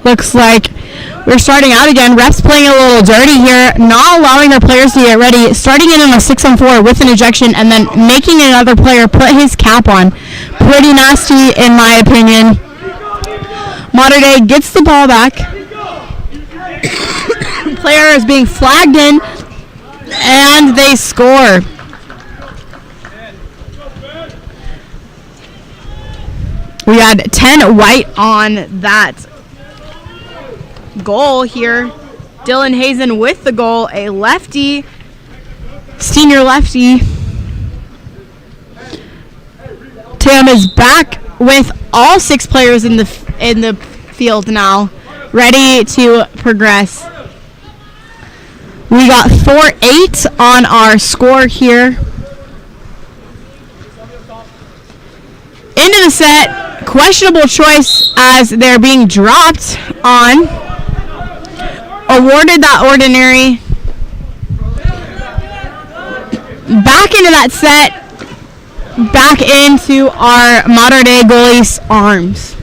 Looks like we're starting out again. Refs playing a little dirty here, not allowing their players to get ready, starting in on a 6-on-4 with an ejection, and then making another player put his cap on. Pretty nasty, in my opinion. Mater Dei gets the ball back. Player is being flagged in, and they score. We had 10 white on that goal here. Dylan Hazen with the goal, a lefty, senior lefty. Tam is back with all 6 players in the field now, ready to progress. We got 4-8 on our score here. Into the set, questionable choice as they're being dropped on. Awarded that ordinary. Back into that set. Back into our Mater Dei goalie's arms.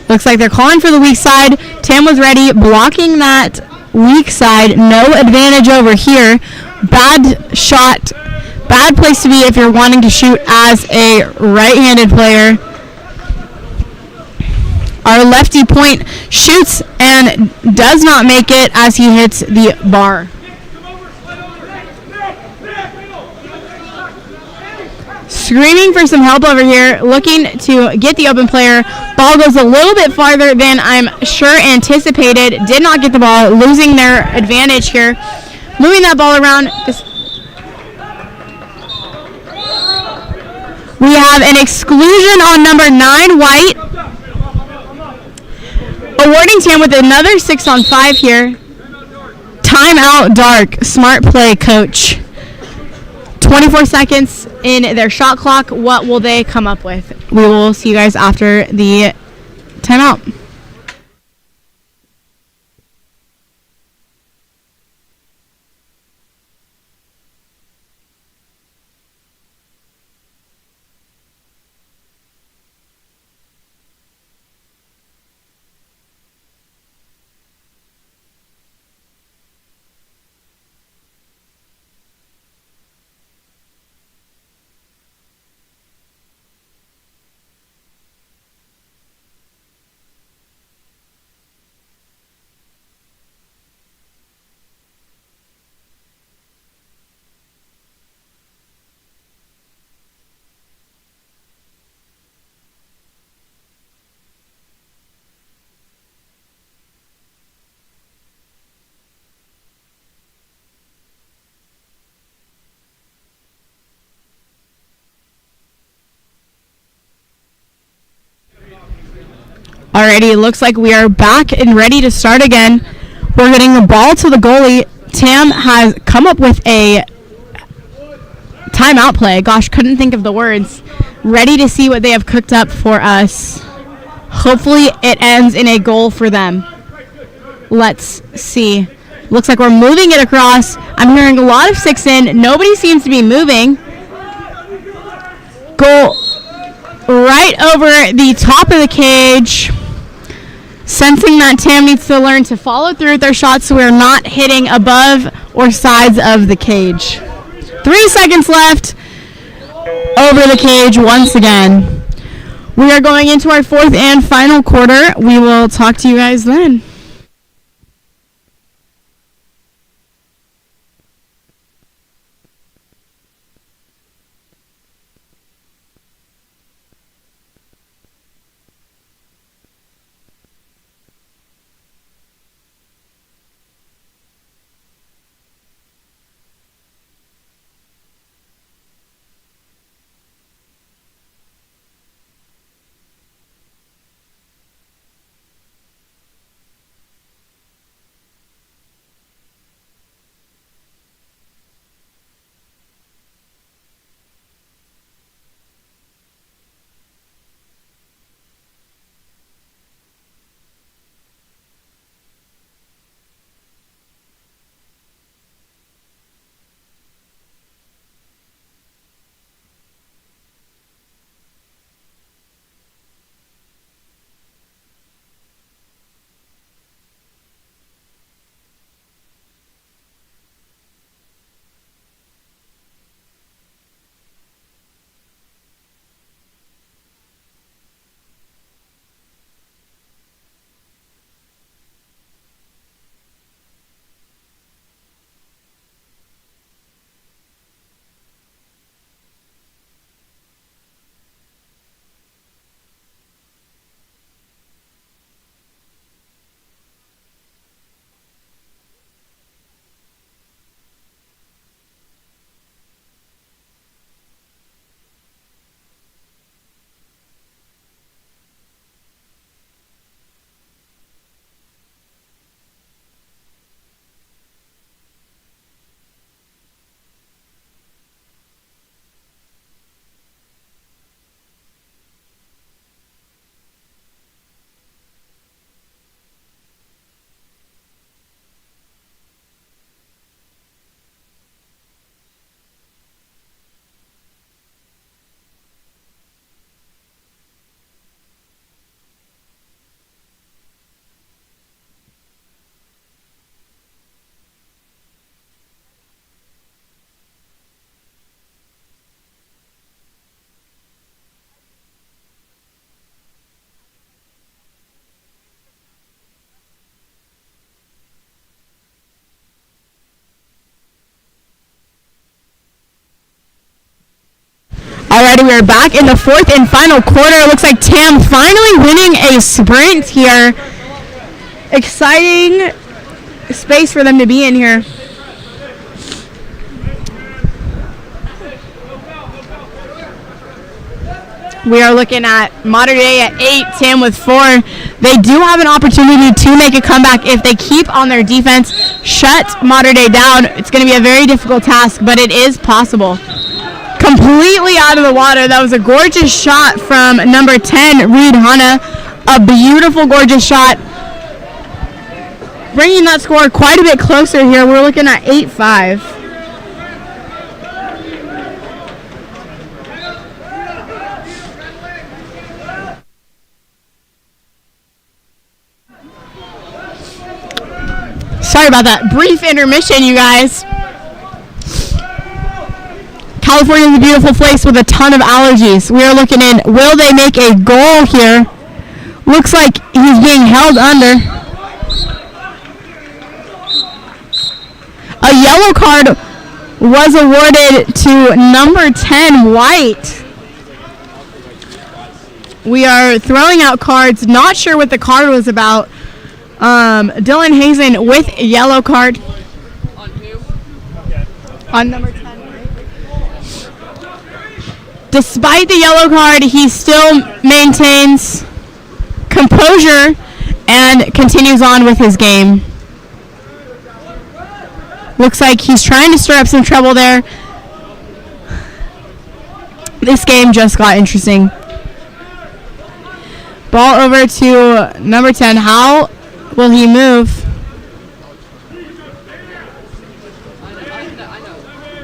Looks like they're calling for the weak side. Tam was ready, blocking that weak side. No advantage over here. Bad shot. Bad place to be if you're wanting to shoot as a right-handed player. Our lefty point shoots and does not make it as he hits the bar. Screaming for some help over here, looking to get the open player. Ball goes a little bit farther than I'm sure anticipated. Did not get the ball, losing their advantage here. Moving that ball around. We have an exclusion on number 9, White. Awarding Tam with another 6-on-5 here. Timeout, Dark. Smart play, coach. 24 seconds in their shot clock. What will they come up with? We will see you guys after the timeout. Alrighty, looks like we are back and ready to start again. We're getting the ball to the goalie. Tam has come up with a timeout play. Gosh, couldn't think of the words. Ready to see what they have cooked up for us. Hopefully it ends in a goal for them. Let's see. Looks like we're moving it across. I'm hearing a lot of 6 in. Nobody seems to be moving. Goal right over the top of the cage. Sensing that Tam needs to learn to follow through with their shots so we're not hitting above or sides of the cage. 3 seconds left. Over the cage once again. We are going into our 4th and final quarter. We will talk to you guys then. back in the fourth and final quarter. It looks like Tam finally winning a sprint here. Exciting space for them to be in here. We are looking at Mater Dei at 8, Tam with 4. They do have an opportunity to make a comeback if they keep on their defense, shut Mater Dei down. It's going to be a very difficult task, but it is possible. Completely out of the water. That was a gorgeous shot from number 10, Reed Hanna. A beautiful, gorgeous shot. Bringing that score quite a bit closer here. We're looking at 8-5. Sorry about that. Brief intermission, you guys. California is a beautiful place with a ton of allergies. We are looking in. Will they make a goal here? Looks like he's being held under. A yellow card was awarded to number 10, White. We are throwing out cards. Not sure what the card was about. Dylan Hazen with a yellow card. On who? On number 10. Despite the yellow card, he still maintains composure and continues on with his game. Looks like he's trying to stir up some trouble there. This game just got interesting. Ball over to number 10. How will he move?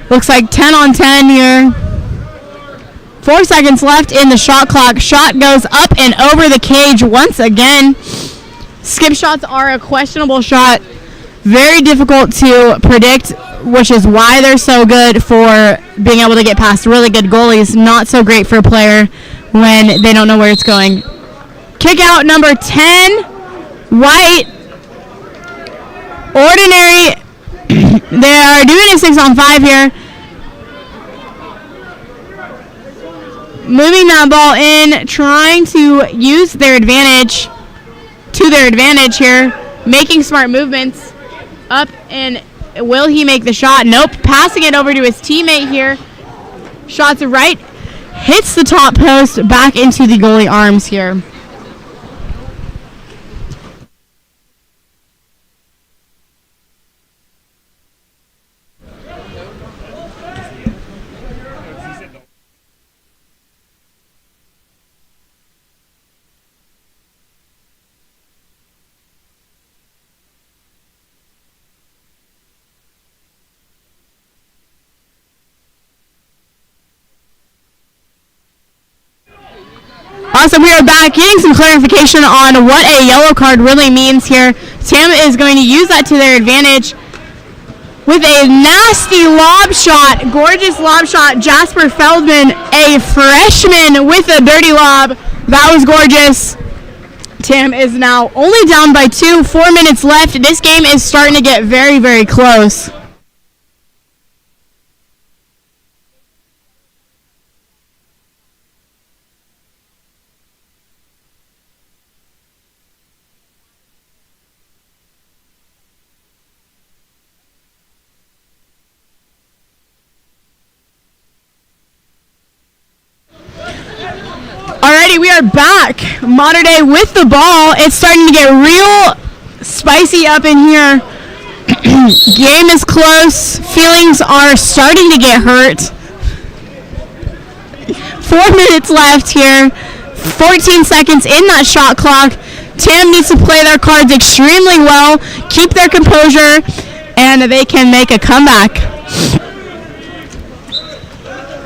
Looks like 10 on 10 here. 4 seconds left in the shot clock. Shot goes up and over the cage once again. Skip shots are a questionable shot. Very difficult to predict, which is why they're so good for being able to get past really good goalies. Not so great for a player when they don't know where it's going. Kick out number 10, White. Ordinary. They are doing a 6-on-5 here. Moving that ball in, trying to use their advantage to their advantage here. Making smart movements. Up, and will he make the shot? Nope. Passing it over to his teammate here. Shots right. Hits the top post back into the goalie arms here. Awesome, we are back getting some clarification on what a yellow card really means here. Tam is going to use that to their advantage with a nasty lob shot, gorgeous lob shot. Jasper Feldman, a freshman with a dirty lob. That was gorgeous. Tam is now only down by 2, 4 minutes left. This game is starting to get very, very close. Alrighty, we are back. Mater Dei with the ball. It's starting to get real spicy up in here. Game is close. Feelings are starting to get hurt. 4 minutes left here. 14 seconds in that shot clock. Tam needs to play their cards extremely well, keep their composure, and they can make a comeback.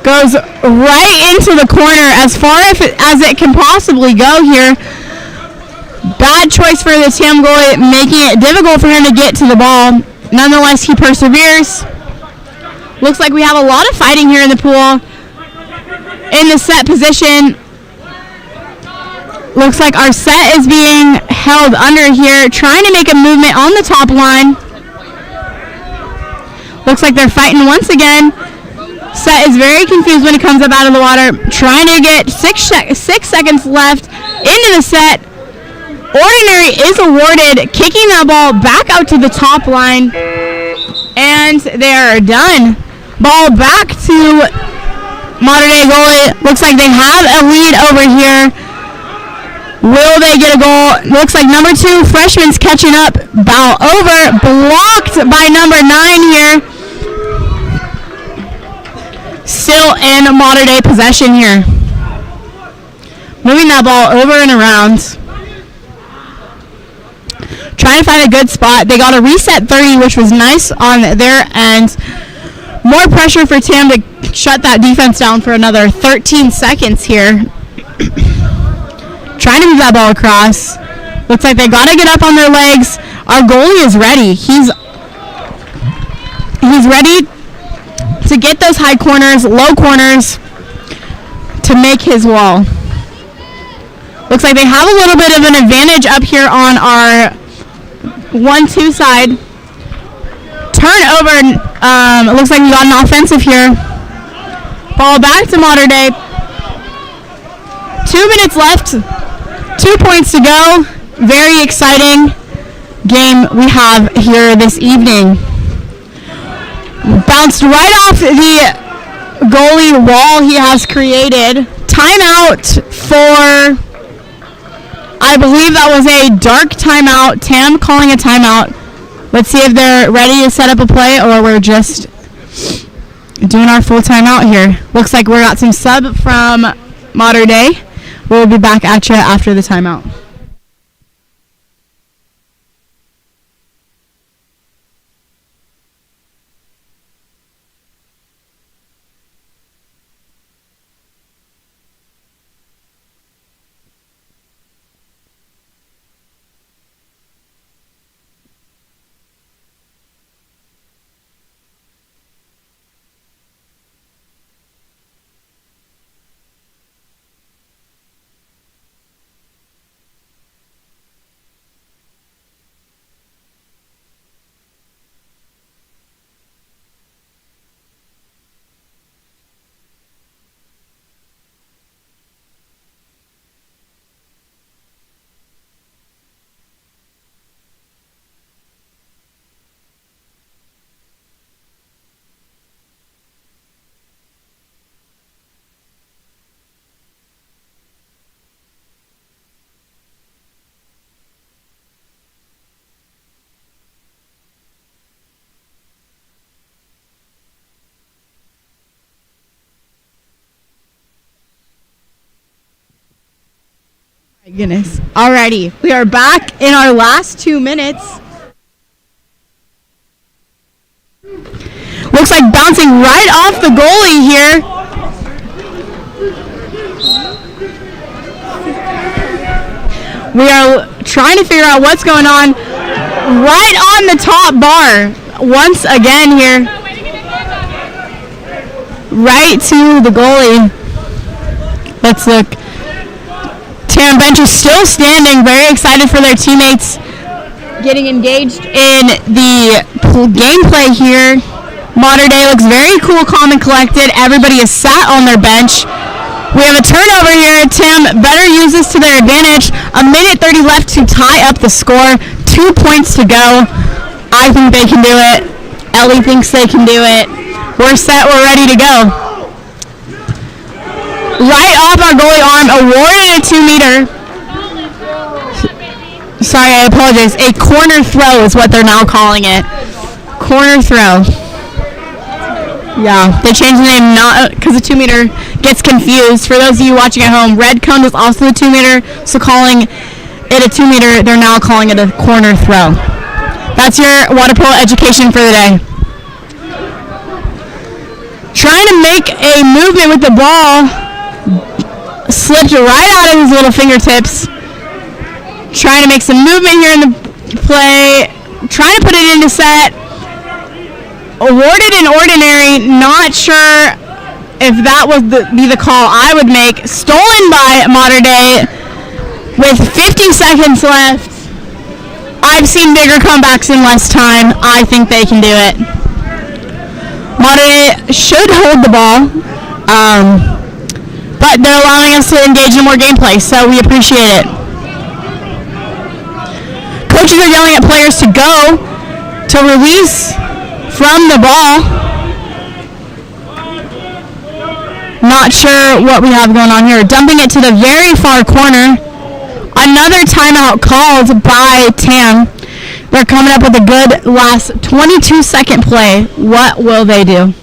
Goes right into the corner as far as it can possibly go here. Bad choice for the Tam goalie, making it difficult for him to get to the ball. Nonetheless, he perseveres. Looks like we have a lot of fighting here in the pool. In the set position. Looks like our set is being held under here, trying to make a movement on the top line. Looks like they're fighting once again. Set is very confused when he comes up out of the water, trying to get 6 seconds left into the set. Ordinary is awarded, kicking that ball back out to the top line, and they are done. Ball back to Mater Dei goalie. Looks like they have a lead over here. Will they get a goal? Looks like number 2, freshman's catching up. Ball over, blocked by number 9 here. Still in Mater Dei possession here. Moving that ball over and around. Trying to find a good spot. They got a reset 30, which was nice on their end. More pressure for Tam to shut that defense down for another 13 seconds here. Trying to move that ball across. Looks like they got to get up on their legs. Our goalie is ready. He's ready to get those high corners, low corners to make his wall. Looks like they have a little bit of an advantage up here on our 1-2 side. Turnover. It looks like we got an offensive here. Ball back to Mater Dei. 2 minutes left. 2 points to go. Very exciting game we have here this evening. Bounced right off the goalie wall he has created. Timeout for, I believe that was a dark timeout. Tam calling a timeout. Let's see if they're ready to set up a play or we're just doing our full timeout here. Looks like we got some sub from Mater Dei. We'll be back at you after the timeout. My goodness. Alrighty, we are back in our last 2 minutes. Looks like bouncing right off the goalie here. We are trying to figure out what's going on. Right on the top bar. Once again here. Right to the goalie. Let's look. Tam bench is still standing, very excited for their teammates getting engaged in the gameplay here. Mater Dei looks very cool, calm, and collected. Everybody is sat on their bench. We have a turnover here. Tam better use this to their advantage. 1:30 left to tie up the score. 2 points to go. I think they can do it. Ellie thinks they can do it. We're set. We're ready to go. Right off our goalie arm, awarded a 2-meter. Sorry, I apologize. A corner throw is what they're now calling it. Corner throw. Yeah, they changed the name not because the 2-meter gets confused. For those of you watching at home, red cone is also the 2-meter, so calling it a 2-meter, they're now calling it a corner throw. That's your water polo education for the day. Trying to make a movement with the ball. Slipped right out of his little fingertips. Trying to make some movement here in the play. Trying to put it into set. Awarded an ordinary. Not sure if that would be the call I would make. Stolen by Mater Dei with 50 seconds left. I've seen bigger comebacks in less time. I think they can do it. Mater Dei should hold the ball, but they're allowing us to engage in more gameplay, so we appreciate it. Coaches are yelling at players to go, to release from the ball. Not sure what we have going on here. Dumping it to the very far corner. Another timeout called by Tam. They're coming up with a good last 22-second play. What will they do?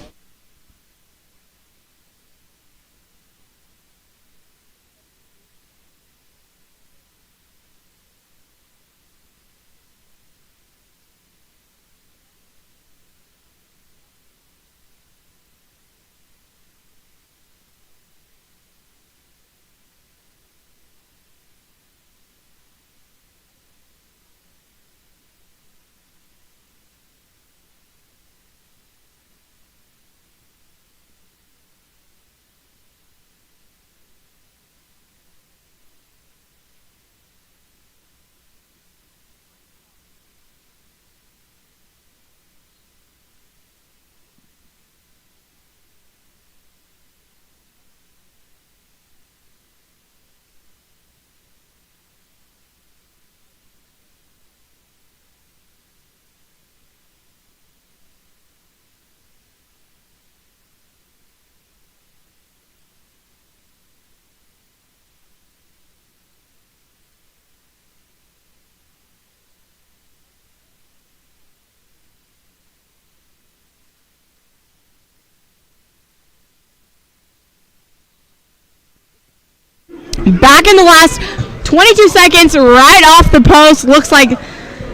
Back in the last 22 seconds, right off the post. Looks like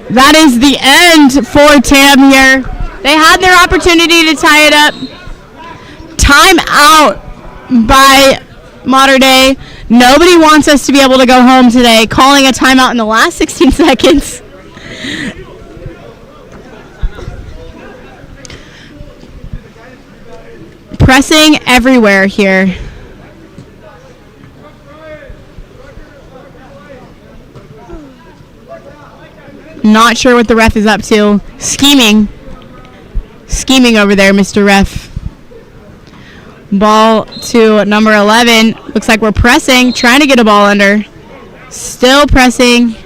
that is the end for Tam here. They had their opportunity to tie it up. Time out by Mater Dei. Nobody wants us to be able to go home today. Calling a timeout in the last 16 seconds. Pressing everywhere here. Not sure what the ref is up to. Scheming over there, Mr. Ref. Ball to number 11. Looks like we're pressing, trying to get a ball under. Still pressing.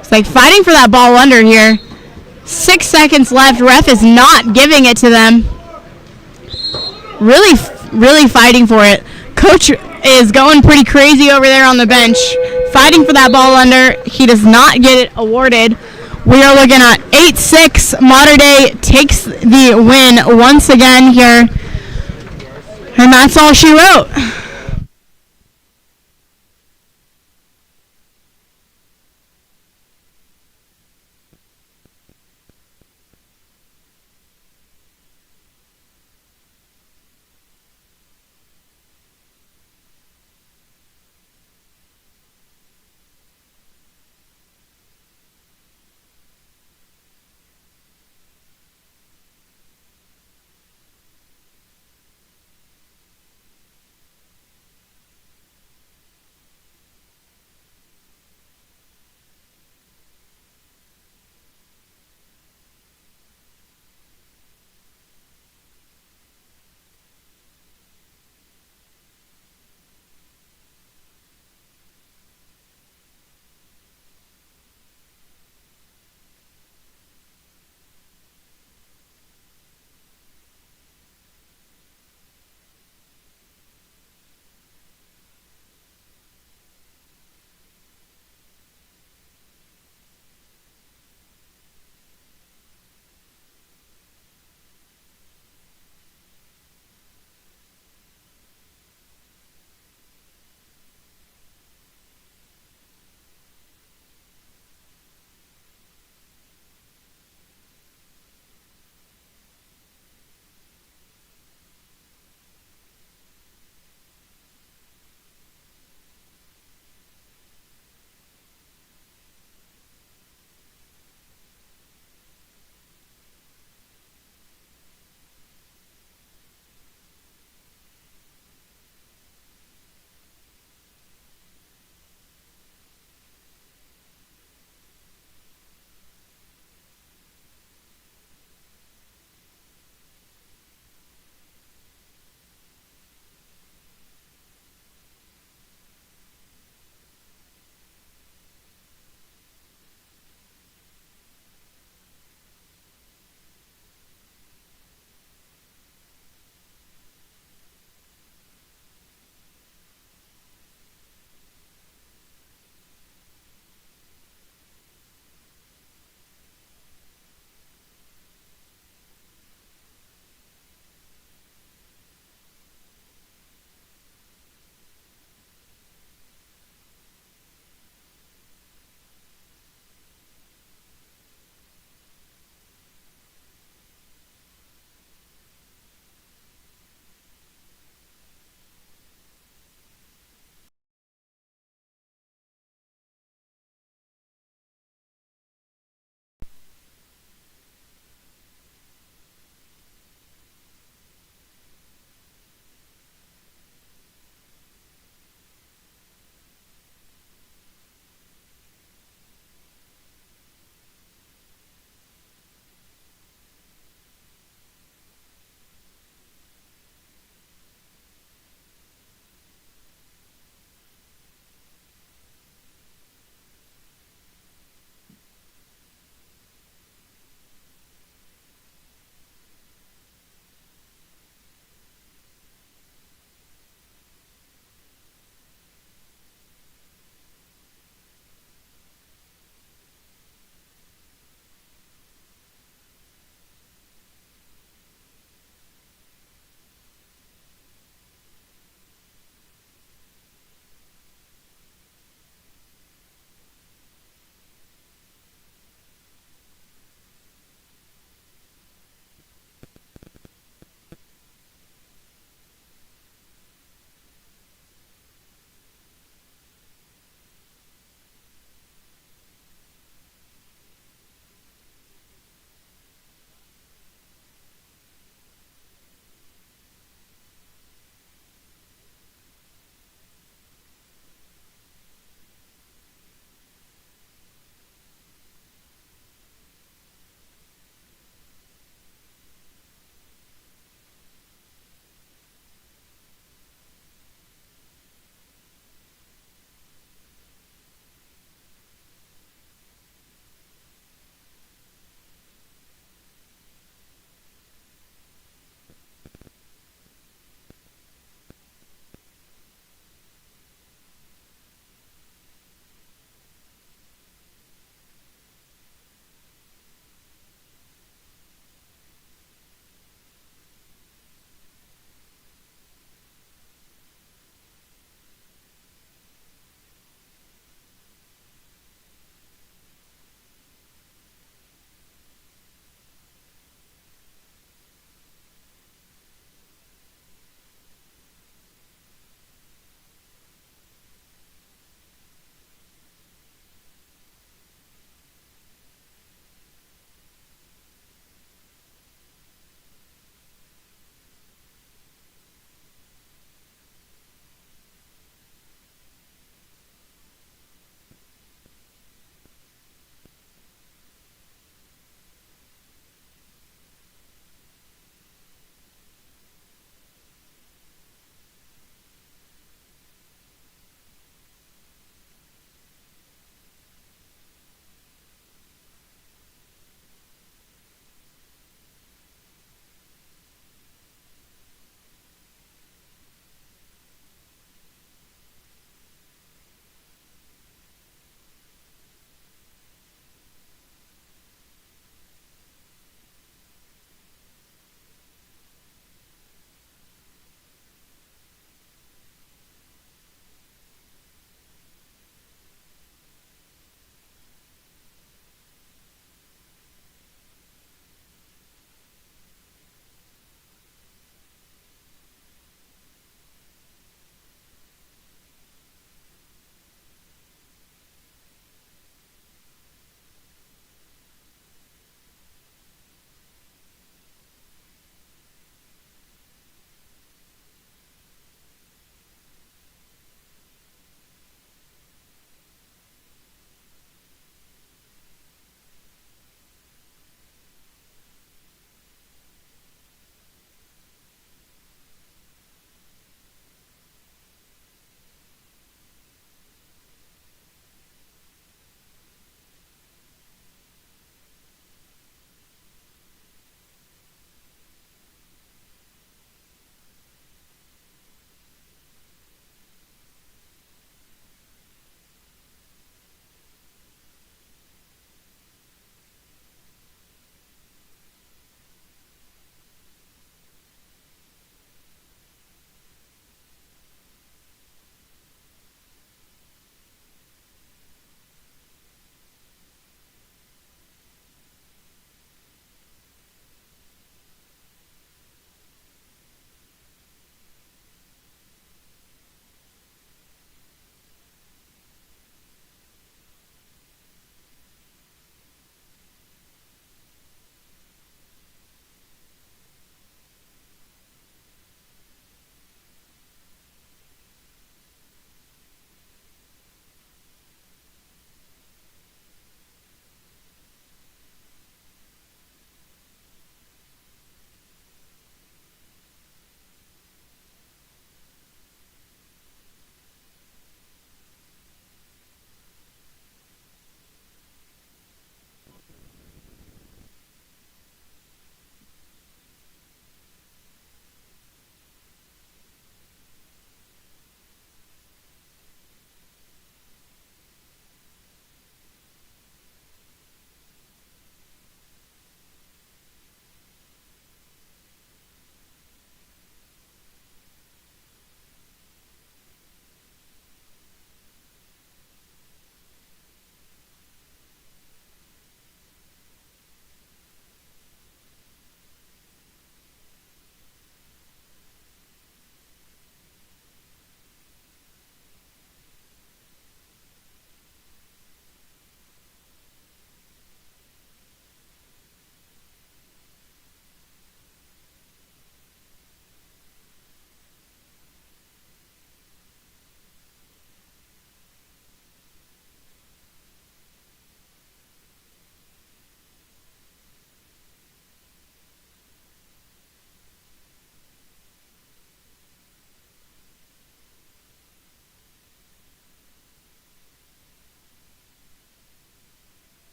It's like fighting for that ball under here. 6 seconds left. Ref is not giving it to them. Really fighting for it. Coach is going pretty crazy over there on the bench, fighting for that ball under. He does not get it awarded. We are looking at 8-6. Mater Dei takes the win once again here. And that's all she wrote.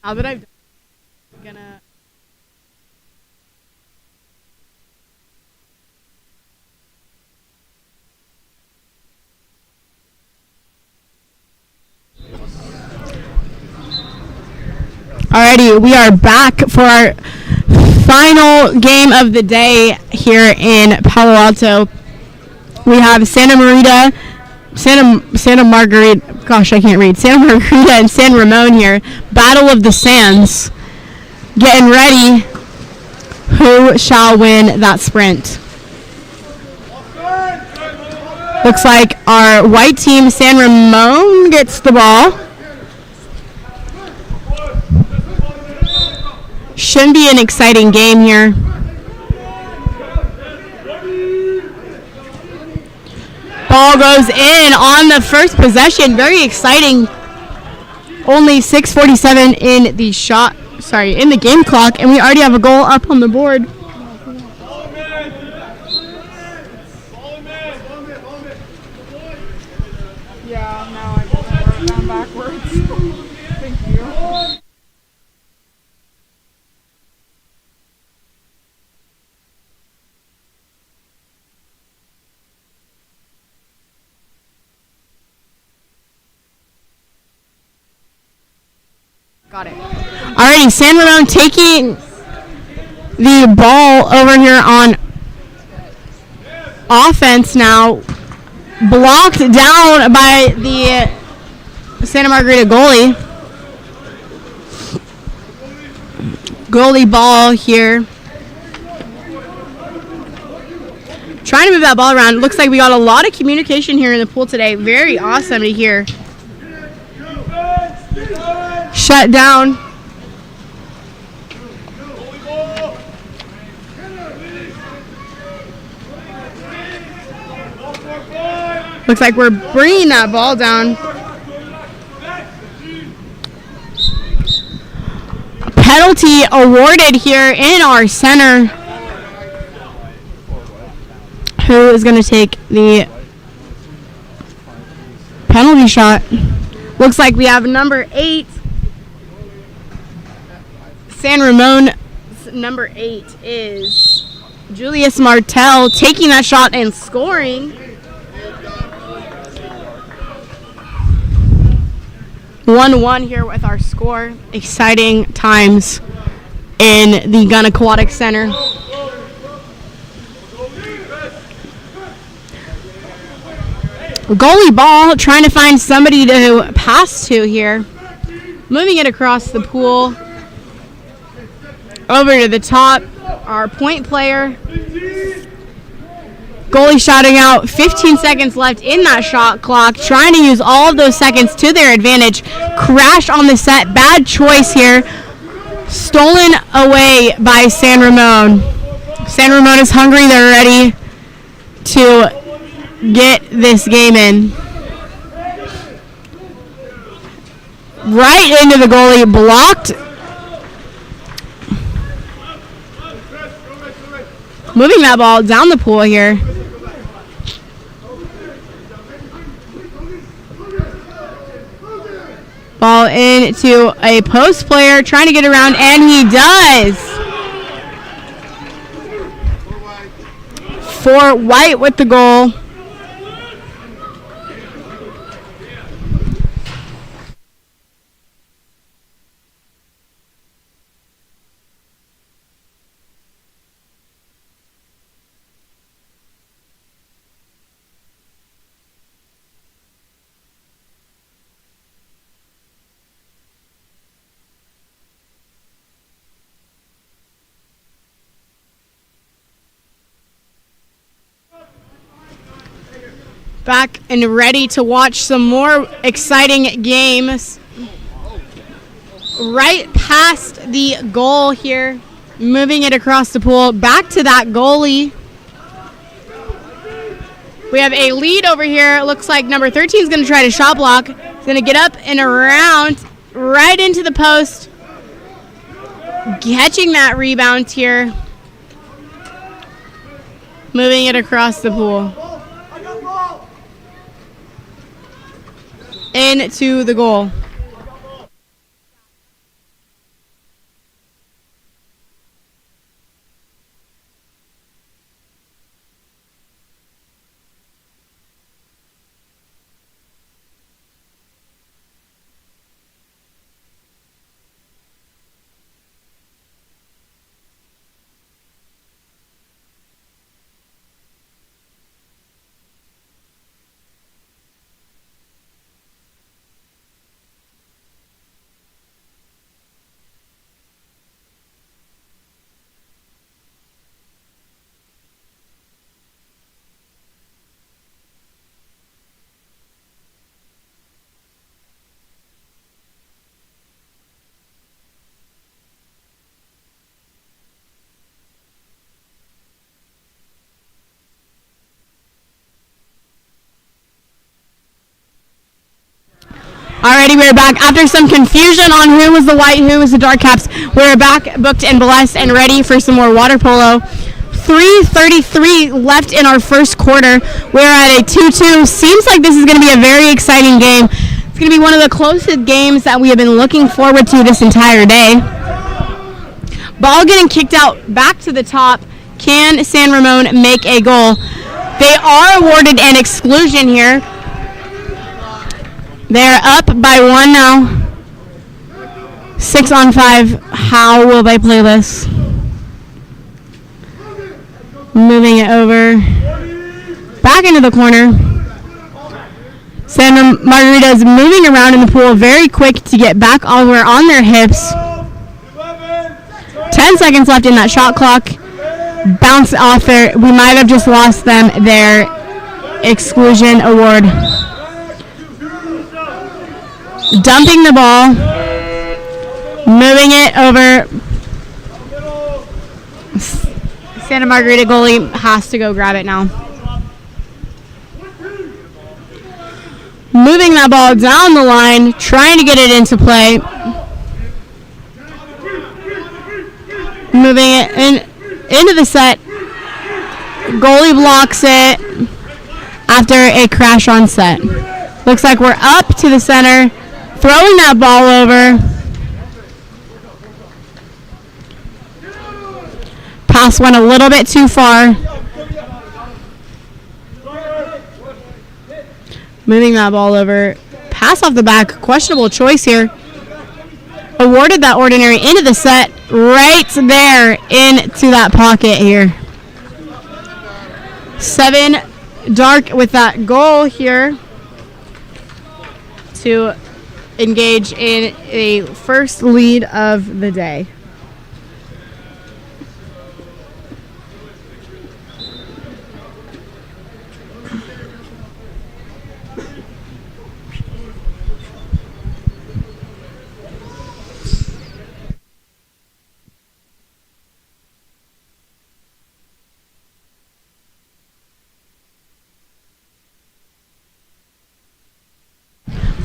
Now that I've gonna Alrighty, we are back for our final game of the day here in Palo Alto. We have Santa Margarita, gosh, I can't read. Santa Margarita and San Ramon here. Battle of the Sands. Getting ready. Who shall win that sprint? Looks like our white team, San Ramon, gets the ball. Shouldn't be an exciting game here. Ball goes in on the first possession. Very exciting. Only 6:47 in the game clock, and we already have a goal up on the board. Yeah, now I just wrote it down backwards. Thank you. Got it. Alrighty, San Ramon taking the ball over here on offense now. Blocked down by the Santa Margarita goalie. Goalie ball here. Trying to move that ball around. Looks like we got a lot of communication here in the pool today. Very awesome to hear. Shut down. Looks like we're bringing that ball down. A penalty awarded here in our center. Who is going to take the penalty shot? Looks like we have number 8. San Ramon number 8 is Julius Martel taking that shot and scoring. 1-1 here with our score. Exciting times in the GUNN Aquatic Center. Goalie ball, trying to find somebody to pass to here. Moving it across the pool. Over to the top, our point player. Goalie shouting out, 15 seconds left in that shot clock, trying to use all of those seconds to their advantage. Crash on the set, bad choice here. Stolen away by San Ramon. San Ramon is hungry, they're ready to get this game in. Right into the goalie, blocked. Moving that ball down the pool here. Ball into a post player, trying to get around, and he does. For White with the goal. Back and ready to watch some more exciting games. Right past the goal here. Moving it across the pool. Back to that goalie. We have a lead over here. It looks like number 13 is going to try to shot block. He's going to get up and around right into the post. Catching that rebound here. Moving it across the pool. Into the goal. Alrighty, we're back. After some confusion on who was the white, who was the dark caps, we're back, booked and blessed, and ready for some more water polo. 3:33 left in our first quarter. We're at a 2-2. Seems like this is going to be a very exciting game. It's going to be one of the closest games that we have been looking forward to this entire day. Ball getting kicked out back to the top. Can San Ramon make a goal? They are awarded an exclusion here. They're up by 1 now. 6-on-5. How will they play this? Moving it over. Back into the corner. Santa Margarita is moving around in the pool very quick to get back over on their hips. 10 seconds left in that shot clock. Bounce off there. We might have just lost them their exclusion award. Dumping the ball. Moving it over. Santa Margarita goalie has to go grab it now. Moving that ball down the line, trying to get it into play. Moving it into the set. Goalie blocks it after a crash on set. Looks like we're up to the center, throwing that ball over. Pass went a little bit too far. Moving that ball over. Pass off the back. Questionable choice here. Awarded that ordinary into the set. Right there into that pocket here. 7 dark with that goal here to engage in a first lead of the day.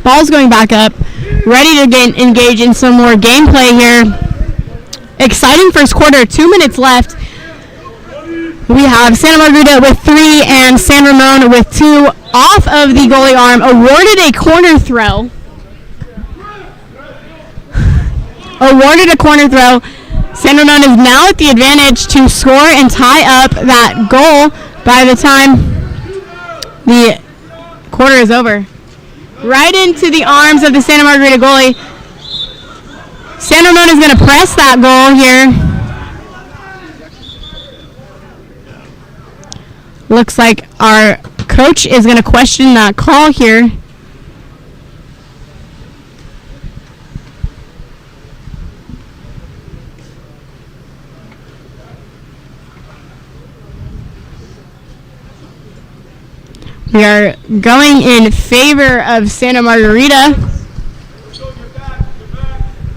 Ball's going back up, ready to engage in some more gameplay here. Exciting first quarter, 2 minutes left. We have Santa Margarita with 3 and San Ramon with 2 off of the goalie arm. Awarded a corner throw. Awarded a corner throw. San Ramon is now at the advantage to score and tie up that goal by the time the quarter is over. Right into the arms of the Santa Margarita goalie. San Ramon is going to press that goal here. Looks like our coach is going to question that call here. We are going in favor of Santa Margarita.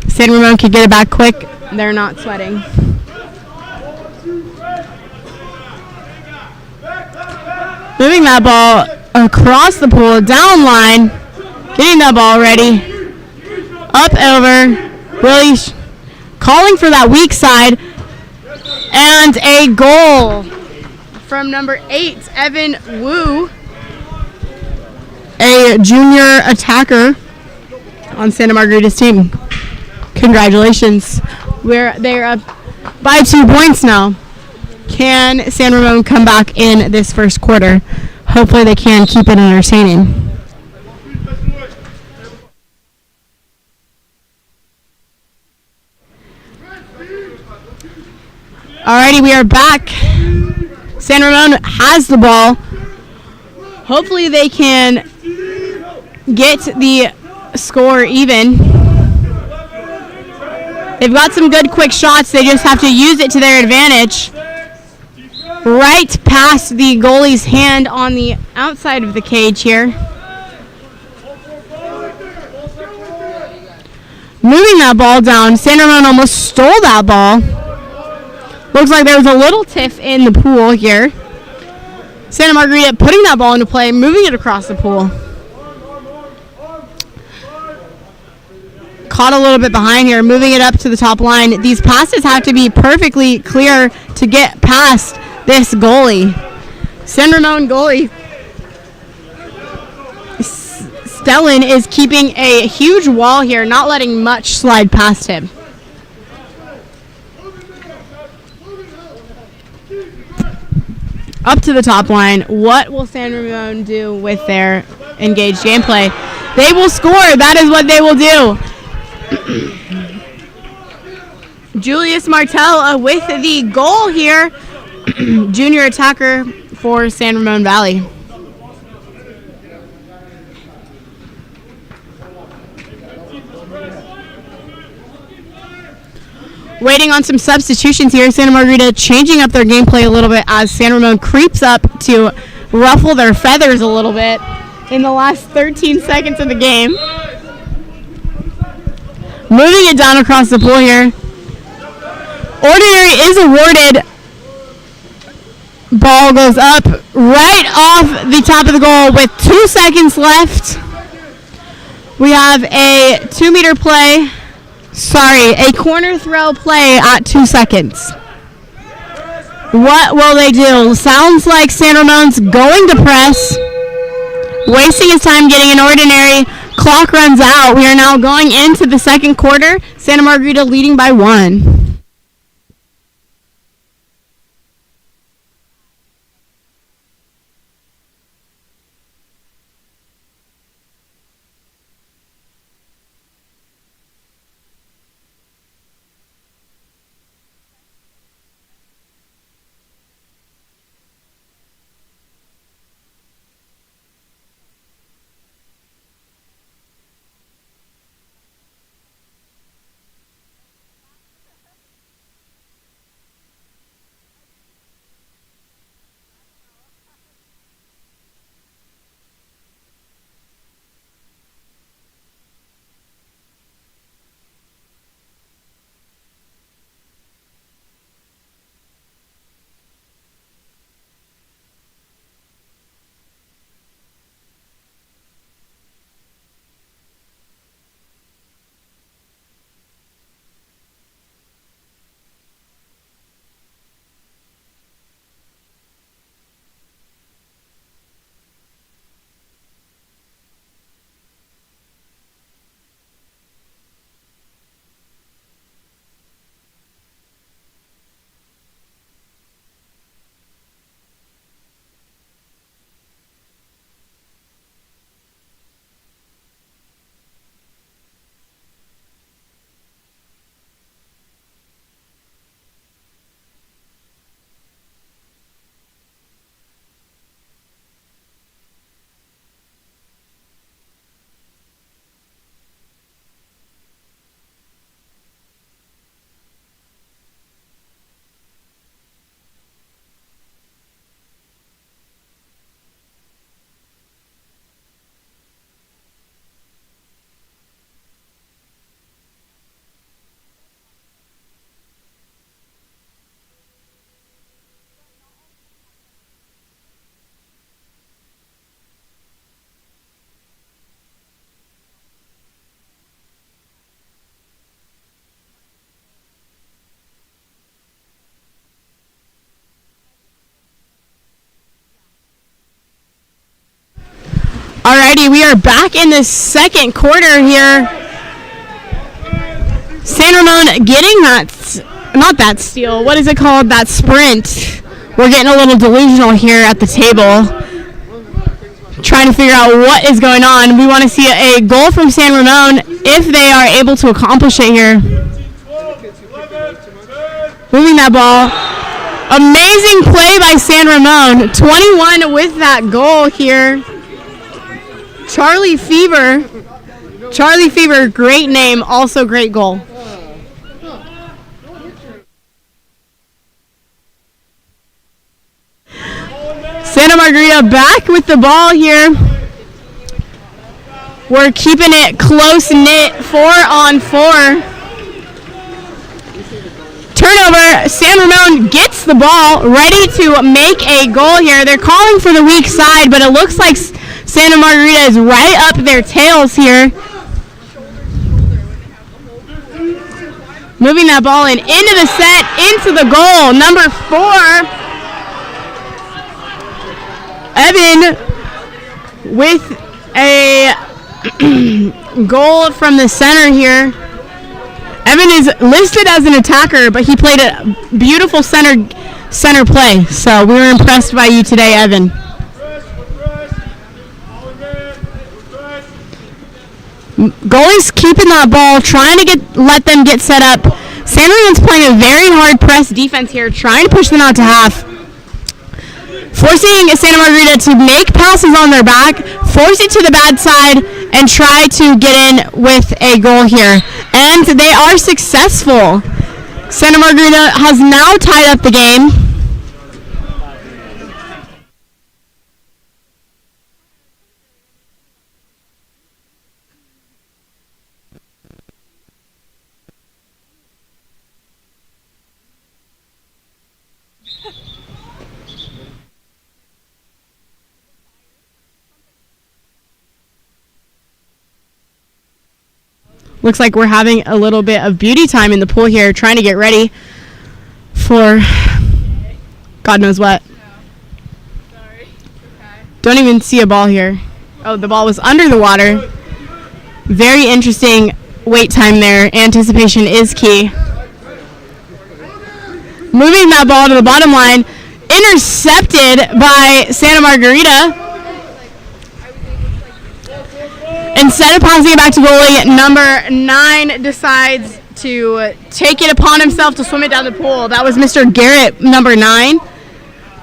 San Ramon could get it back quick. They're not sweating. Moving that ball across the pool, down line. Getting that ball ready. Up over. Really calling for that weak side. And a goal from number 8, Evan Wu. A junior attacker on Santa Margarita's team. Congratulations. They're up by 2 points now. Can San Ramon come back in this first quarter? Hopefully they can keep it entertaining. Alrighty, we are back. San Ramon has the ball. Hopefully they can get the score even. They've got some good quick shots. They just have to use it to their advantage. Right past the goalie's hand on the outside of the cage here. Moving that ball down. San Ramon almost stole that ball. Looks like there was a little tiff in the pool here. Santa Margarita putting that ball into play, moving it across the pool. caught a little bit behind here, moving it up to the top line. These passes have to be perfectly clear to get past this goalie. San Ramon goalie Stellan is keeping a huge wall here, not letting much slide past him. Up to the top line. What will San Ramon do with their engaged gameplay? They will score. That is what they will do. Julius Martel with the goal here. Junior attacker for San Ramon Valley. Waiting on some substitutions here. Santa Margarita changing up their gameplay a little bit as San Ramon creeps up to ruffle their feathers a little bit in the last 13 seconds of the game. Moving it down across the pool here. Ordinary is awarded. Ball goes up right off the top of the goal with 2 seconds left. We have a 2-meter play. A corner throw play at 2 seconds. What will they do? Sounds like San Ramon's going to press. Wasting his time getting an ordinary. Clock runs out. We are now going into the second quarter. Santa Margarita leading by 1. Alrighty, we are back in the second quarter here. San Ramon getting not that steal, what is it called? That sprint. We're getting a little delusional here at the table. Trying to figure out what is going on. We want to see a goal from San Ramon if they are able to accomplish it here. Moving that ball. Amazing play by San Ramon. 21 with that goal here. Charlie Fever, great name, also great goal. Santa Margarita back with the ball here. We're keeping it close-knit, 4-on-4. Turnover, San Ramon gets the ball, ready to make a goal here. They're calling for the weak side, but it looks like Santa Margarita is right up their tails here. Moving that ball in into the set, into the goal. Number 4, Evan with a goal from the center here. Evan is listed as an attacker, but he played a beautiful center play. So we were impressed by you today, Evan. Goalie's keeping that ball, trying to let them get set up. San Ramon's playing a very hard press defense here, trying to push them out to half. Forcing Santa Margarita to make passes on their back, force it to the bad side, and try to get in with a goal here. And they are successful. Santa Margarita has now tied up the game. Looks like we're having a little bit of beauty time in the pool here, trying to get ready for God knows what. Sorry. Okay. Don't even see a ball here. Oh, the ball was under the water. Very interesting wait time there. Anticipation is key. Moving that ball to the bottom line. Intercepted by Santa Margarita. Instead of passing it back to goalie, number 9 decides to take it upon himself to swim it down the pool. That was Mr. Garrett, number 9.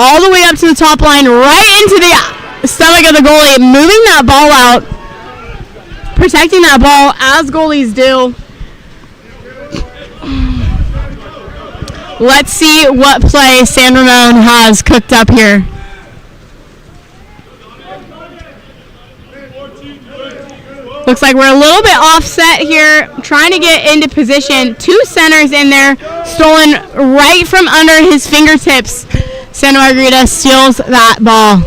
All the way up to the top line, right into the stomach of the goalie, moving that ball out, protecting that ball as goalies do. Let's see what play San Ramon has cooked up here. Looks like we're a little bit offset here, trying to get into position. 2 centers in there, stolen right from under his fingertips. Santa Margarita steals that ball,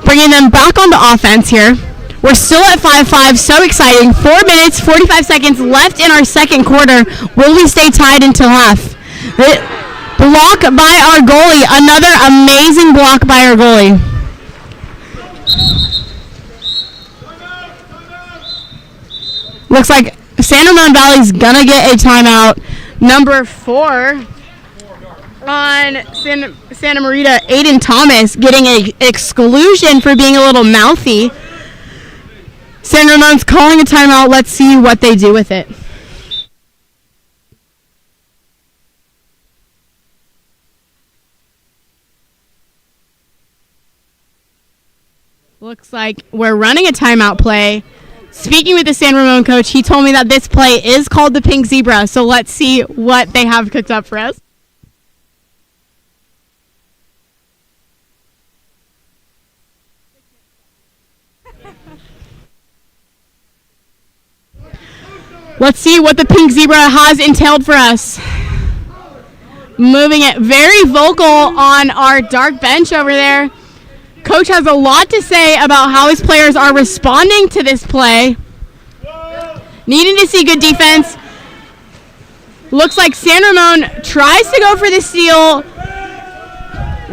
bringing them back onto offense here. We're still at 5-5, so exciting. 4 minutes, 45 seconds left in our second quarter. Will we stay tied until half? Block by our goalie, another amazing block by our goalie. Looks like San Ramon Valley's gonna get a timeout. Number 4 on Santa Margarita, Aiden Thomas getting an exclusion for being a little mouthy. San Ramon's calling a timeout. Let's see what they do with it. Looks like we're running a timeout play. Speaking with the San Ramon coach, he told me that this play is called the Pink Zebra, so let's see what they have cooked up for us. Let's see what the Pink Zebra has entailed for us. Moving it very vocal on our dark bench over there. Coach has a lot to say about how his players are responding to this play. Needing to see good defense. Looks like San Ramon tries to go for the steal.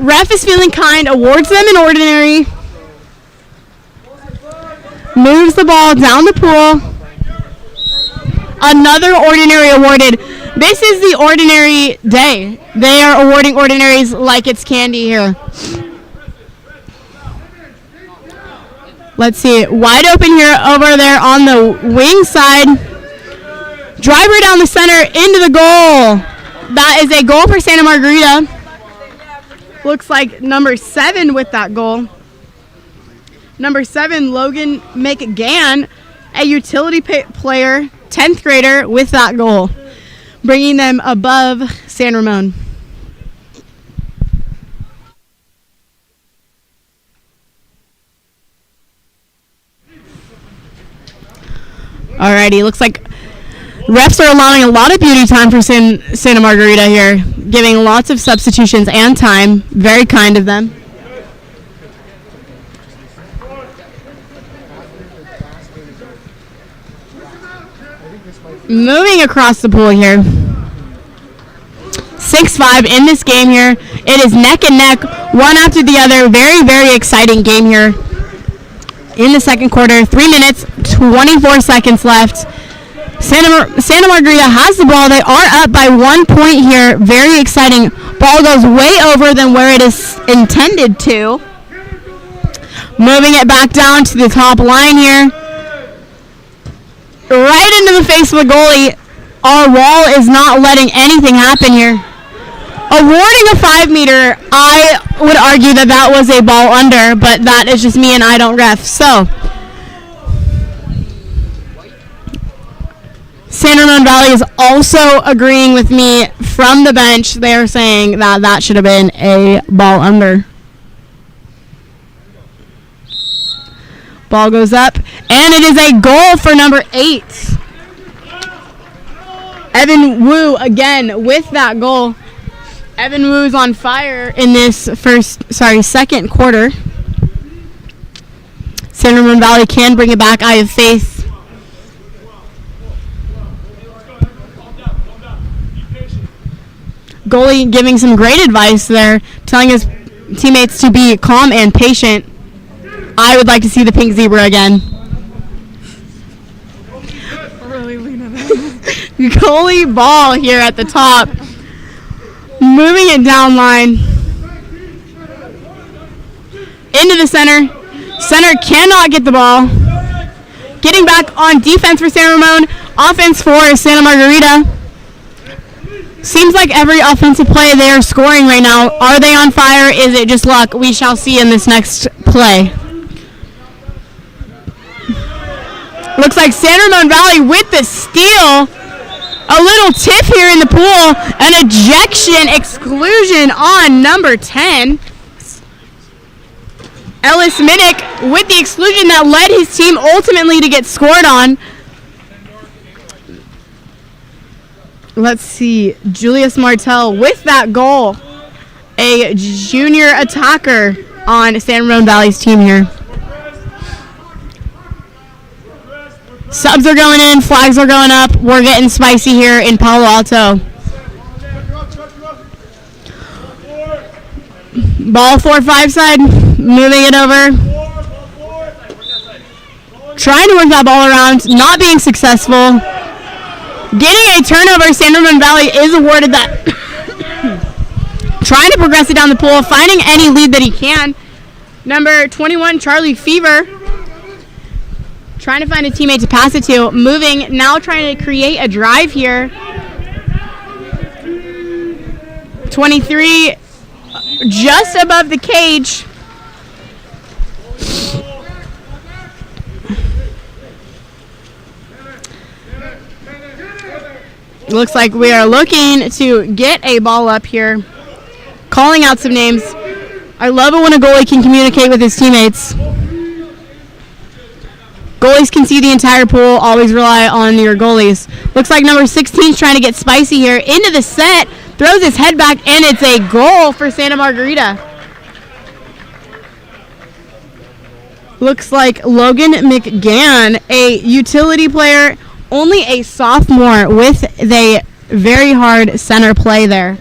Ref is feeling kind, awards them an ordinary. Moves the ball down the pool. Another ordinary awarded. This is the ordinary day. They are awarding ordinaries like it's candy here. Let's see, wide open here over there on the wing side. Driver down the center into the goal. That is a goal for Santa Margarita. Looks like number 7 with that goal. Number 7, Logan McGann, a utility player, 10th grader with that goal, bringing them above San Ramon. Alrighty, looks like refs are allowing a lot of beauty time for Santa Margarita here, giving lots of substitutions and time. Very kind of them. Moving across the pool here. 6-5 in this game here. It is neck and neck, one after the other. Very, very exciting game here in the second quarter. 3 minutes, 24 seconds left. Santa Margarita has the ball. They are up by 1 point here. Very exciting. Ball goes way over than where it is intended to. Moving it back down to the top line here. Right into the face of the goalie. Our wall is not letting anything happen here. Awarding a 5-meter, I would argue that that was a ball under, but that is just me and I don't ref. So, San Ramon Valley is also agreeing with me from the bench. They are saying that that should have been a ball under. Ball goes up, and it is a goal for number 8. Evan Wu again with that goal. Evan Wu's on fire in this second quarter. San Ramon Valley can bring it back. I have faith. Goalie giving some great advice there, telling his teammates to be calm and patient. I would like to see the pink zebra again. Really lean it in. Goalie ball here at the top. Moving it down line. Into the center. Center cannot get the ball. Getting back on defense for San Ramon. Offense for Santa Margarita. Seems like every offensive play they are scoring right now. Are they on fire? Is it just luck? We shall see in this next play. Looks like San Ramon Valley with the steal. A little tip here in the pool. An ejection exclusion on number 10. Ellis Minnick with the exclusion that led his team ultimately to get scored on. Let's see. Julius Martel with that goal. A junior attacker on San Ramon Valley's team here. Subs are going in, flags are going up. We're getting spicy here in Palo Alto. Ball 4-5 side, moving it over. Trying to work that ball around, not being successful. Getting a turnover, San Ramon Valley is awarded that. Trying to progress it down the pool, finding any lead that he can. Number 21, Charlie Fever. Trying to find a teammate to pass it to. Moving, now trying to create a drive here. 23, just above the cage. Looks like we are looking to get a ball up here. Calling out some names. I love it when a goalie can communicate with his teammates. Goalies can see the entire pool. Always rely on your goalies. Looks like number 16 is trying to get spicy here. Into the set. Throws his head back, and it's a goal for Santa Margarita. Looks like Logan McGann, a utility player, only a sophomore with a very hard center play there.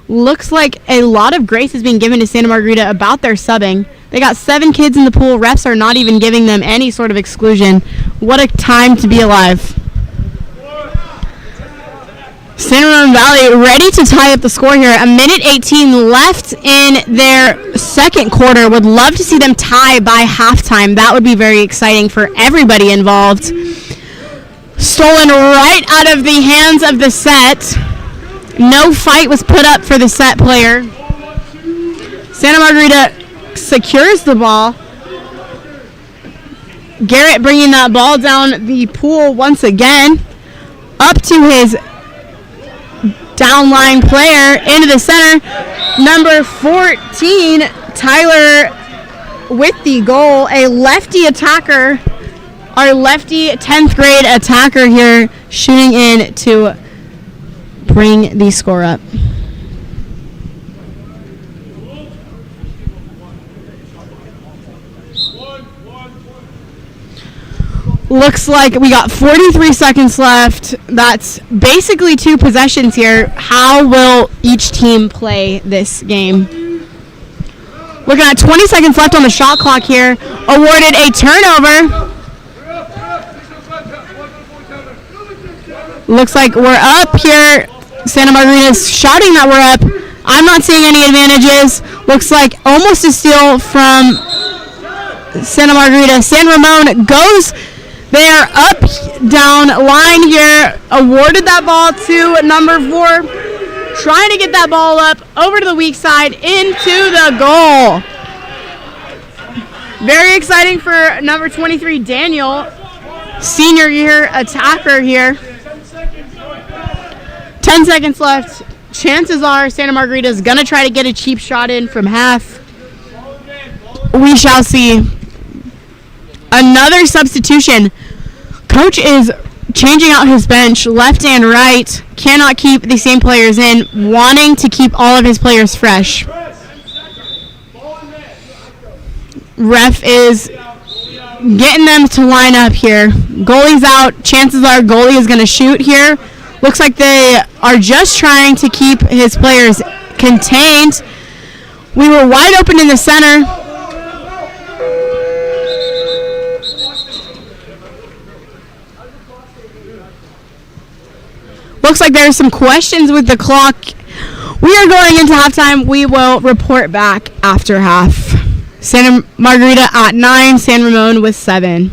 Looks like a lot of grace is being given to Santa Margarita about their subbing. They got 7 kids in the pool. Refs are not even giving them any sort of exclusion. What a time to be alive. San Ramon Valley ready to tie up the score here. 1:18 left in their second quarter. Would love to see them tie by halftime. That would be very exciting for everybody involved. Stolen right out of the hands of the set. No fight was put up for the set player. Santa Margarita secures the ball. Garrett bringing that ball down the pool once again. Up to his downline player into the center. Number 14, Tyler with the goal, a lefty attacker. Our lefty 10th grade attacker here shooting in to bring the score up. Looks like we got 43 seconds left. That's basically 2 possessions here. How will each team play this game? Looking at 20 seconds left on the shot clock here. Awarded a turnover. Looks like we're up here. Santa Margarita's shouting that we're up. I'm not seeing any advantages. Looks like almost a steal from Santa Margarita. San Ramon goes. They are up, down line here. Awarded that ball to number 4. Trying to get that ball up over to the weak side into the goal. Very exciting for number 23, Daniel. Senior year attacker here. 10 seconds left. Chances are Santa Margarita is going to try to get a cheap shot in from half. We shall see. Another substitution. Coach is changing out his bench left and right. Cannot keep the same players in. Wanting to keep all of his players fresh. Ref is getting them to line up here. Goalie's out. Chances are goalie is going to shoot here. Looks like they are just trying to keep his players contained. We were wide open in the center. Looks like there are some questions with the clock. We are going into halftime. We will report back after half. Santa Margarita at 9, San Ramon with 7.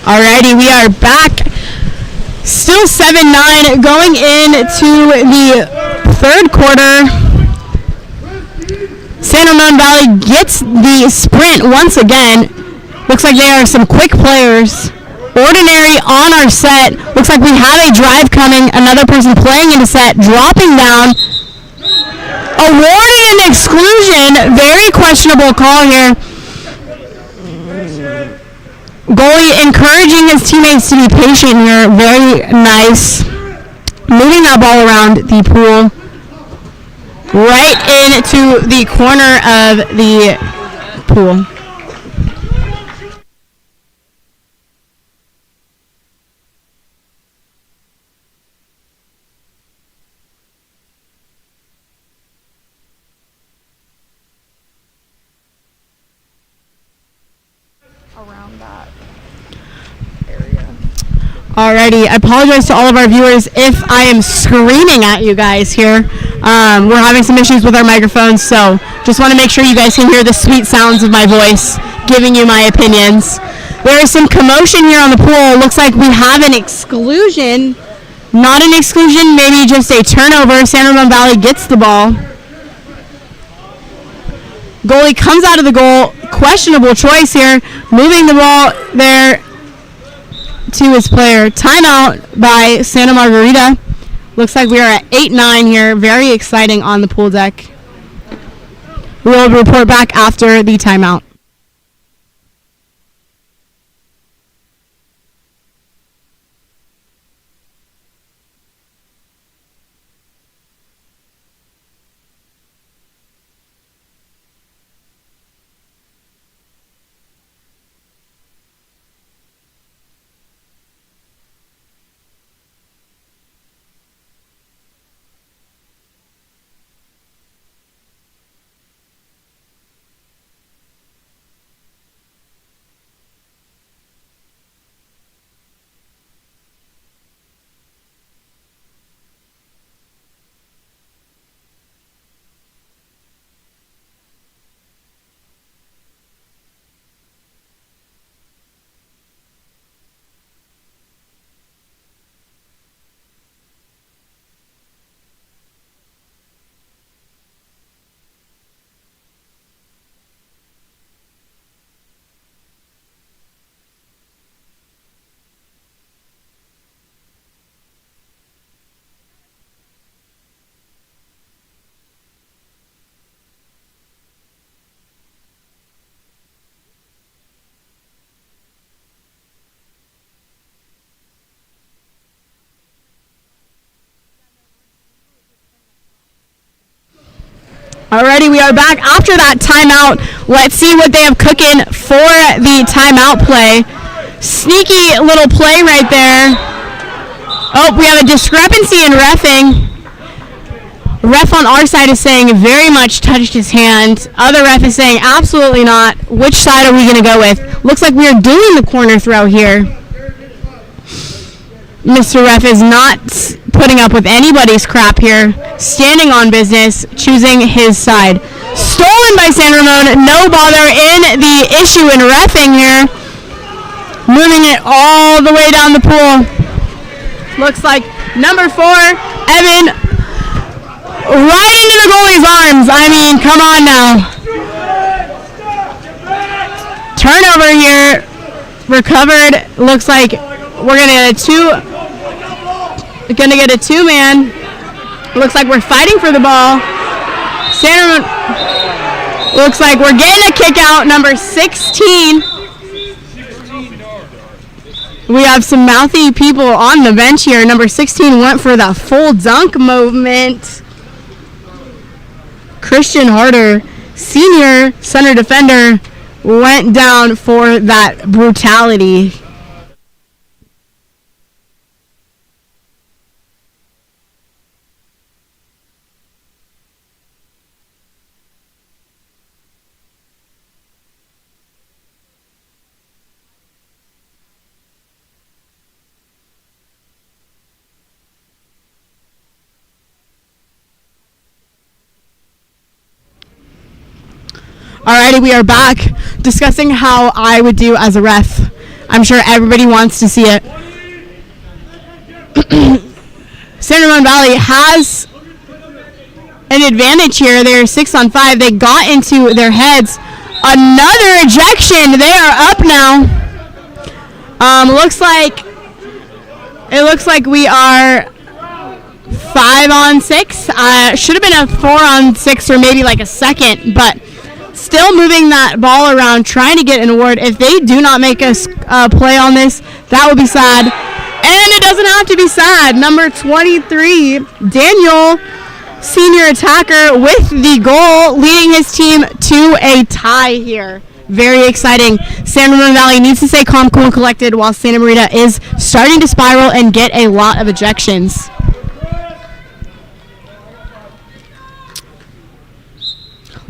Alrighty, we are back. Still 7-9 going into the third quarter. San Ramon Valley gets the sprint once again. Looks like they are some quick players. Ordinary on our set. Looks like we have a drive coming. Another person playing in the set, dropping down. Awarding an exclusion. Very questionable call here. Goalie encouraging his teammates to be patient here. Very nice. Moving that ball around the pool. Right into the corner of the pool. Around that area. Alrighty, I apologize to all of our viewers if I am screaming at you guys here. We're having some issues with our microphones, so just want to make sure you guys can hear the sweet sounds of my voice, giving you my opinions. There is some commotion here on the pool. Looks like we have an exclusion. Not an exclusion, maybe just a turnover. San Ramon Valley gets the ball. Goalie comes out of the goal. Questionable choice here. Moving the ball there to his player. Timeout by Santa Margarita. Looks like we are at 8-9 here. Very exciting on the pool deck. We'll report back after the timeout. Alrighty, we are back after that timeout. Let's see what they have cooking for the timeout play. Sneaky little play right there. Oh, we have a discrepancy in reffing. Ref on our side is saying very much touched his hand. Other ref is saying absolutely not. Which side are we going to go with? Looks like we are doing the corner throw here. Mr. Ref is not putting up with anybody's crap here. Standing on business, choosing his side. Stolen by San Ramon. No bother in the issue in reffing here. Moving it all the way down the pool. Looks like number 4, Evan, right into the goalie's arms. I mean, come on now. Turnover here. Recovered. Looks like we're going to get a two-man. Looks like we're fighting for the ball. Santa looks like we're getting a kick out. Number 16. We have some mouthy people on the bench here. Number 16 went for the full dunk movement. Christian Harder, senior center defender, went down for that brutality. Alrighty, we are back discussing how I would do as a ref. I'm sure everybody wants to see it. San Ramon Valley has an advantage here. They're 6-on-5. They got into their heads. Another ejection. They are up now. Looks like we are 5-on-6. Should have been a 4-on-6 or maybe like a second, but still moving that ball around, trying to get an award. If they do not make a play on this, that would be sad. And it doesn't have to be sad. Number 23, Daniel, senior attacker, with the goal, leading his team to a tie here. Very exciting. San Ramon Valley needs to stay calm, cool, and collected while Santa Margarita is starting to spiral and get a lot of ejections.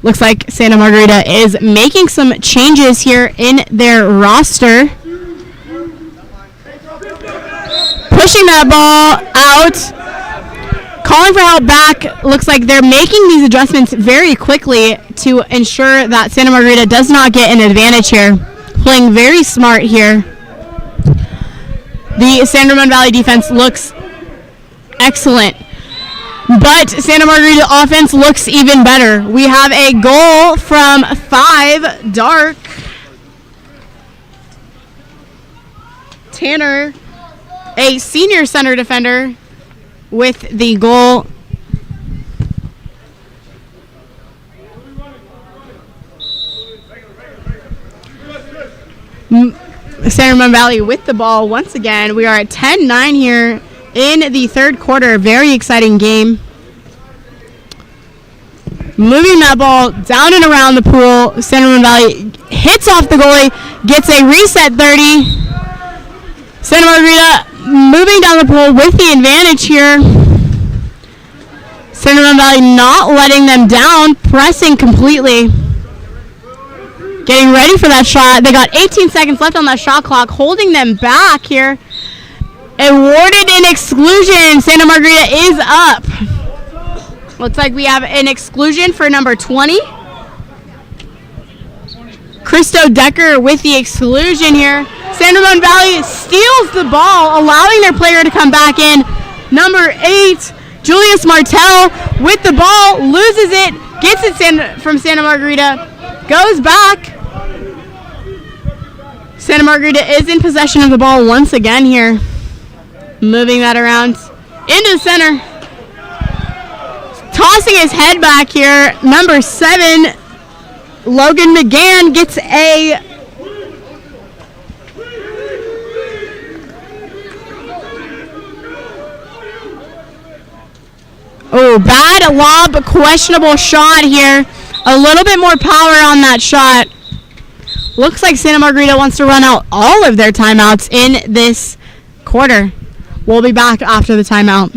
Looks like Santa Margarita is making some changes here in their roster. Pushing that ball out. Calling for help back. Looks like they're making these adjustments very quickly to ensure that Santa Margarita does not get an advantage here. Playing very smart here. The San Ramon Valley defense looks excellent, but Santa Margarita offense looks even better. We have a goal from 5, Dark. Tanner, a senior center defender, with the goal. San Ramon Valley with the ball once again. We are at 10-9 here in the third quarter. Very exciting game. Moving that ball down and around the pool. San Ramon Valley hits off the goalie, gets a reset 30. Santa Margarita moving down the pool with the advantage here. San Ramon Valley not letting them down, pressing completely. Getting ready for that shot. They got 18 seconds left on that shot clock, holding them back here. Awarded an exclusion. Santa Margarita is up. Looks like we have an exclusion for number 20. Christo Decker with the exclusion here. San Ramon Valley steals the ball, allowing their player to come back in. Number 8, Julius Martel with the ball, loses it, gets it from Santa Margarita, goes back. Santa Margarita is in possession of the ball once again here. Moving that around into the center. Tossing his head back here. Number 7, Logan McGann gets a bad lob, questionable shot here. A little bit more power on that shot. Looks like Santa Margarita wants to run out all of their timeouts in this quarter. We'll be back after the timeout.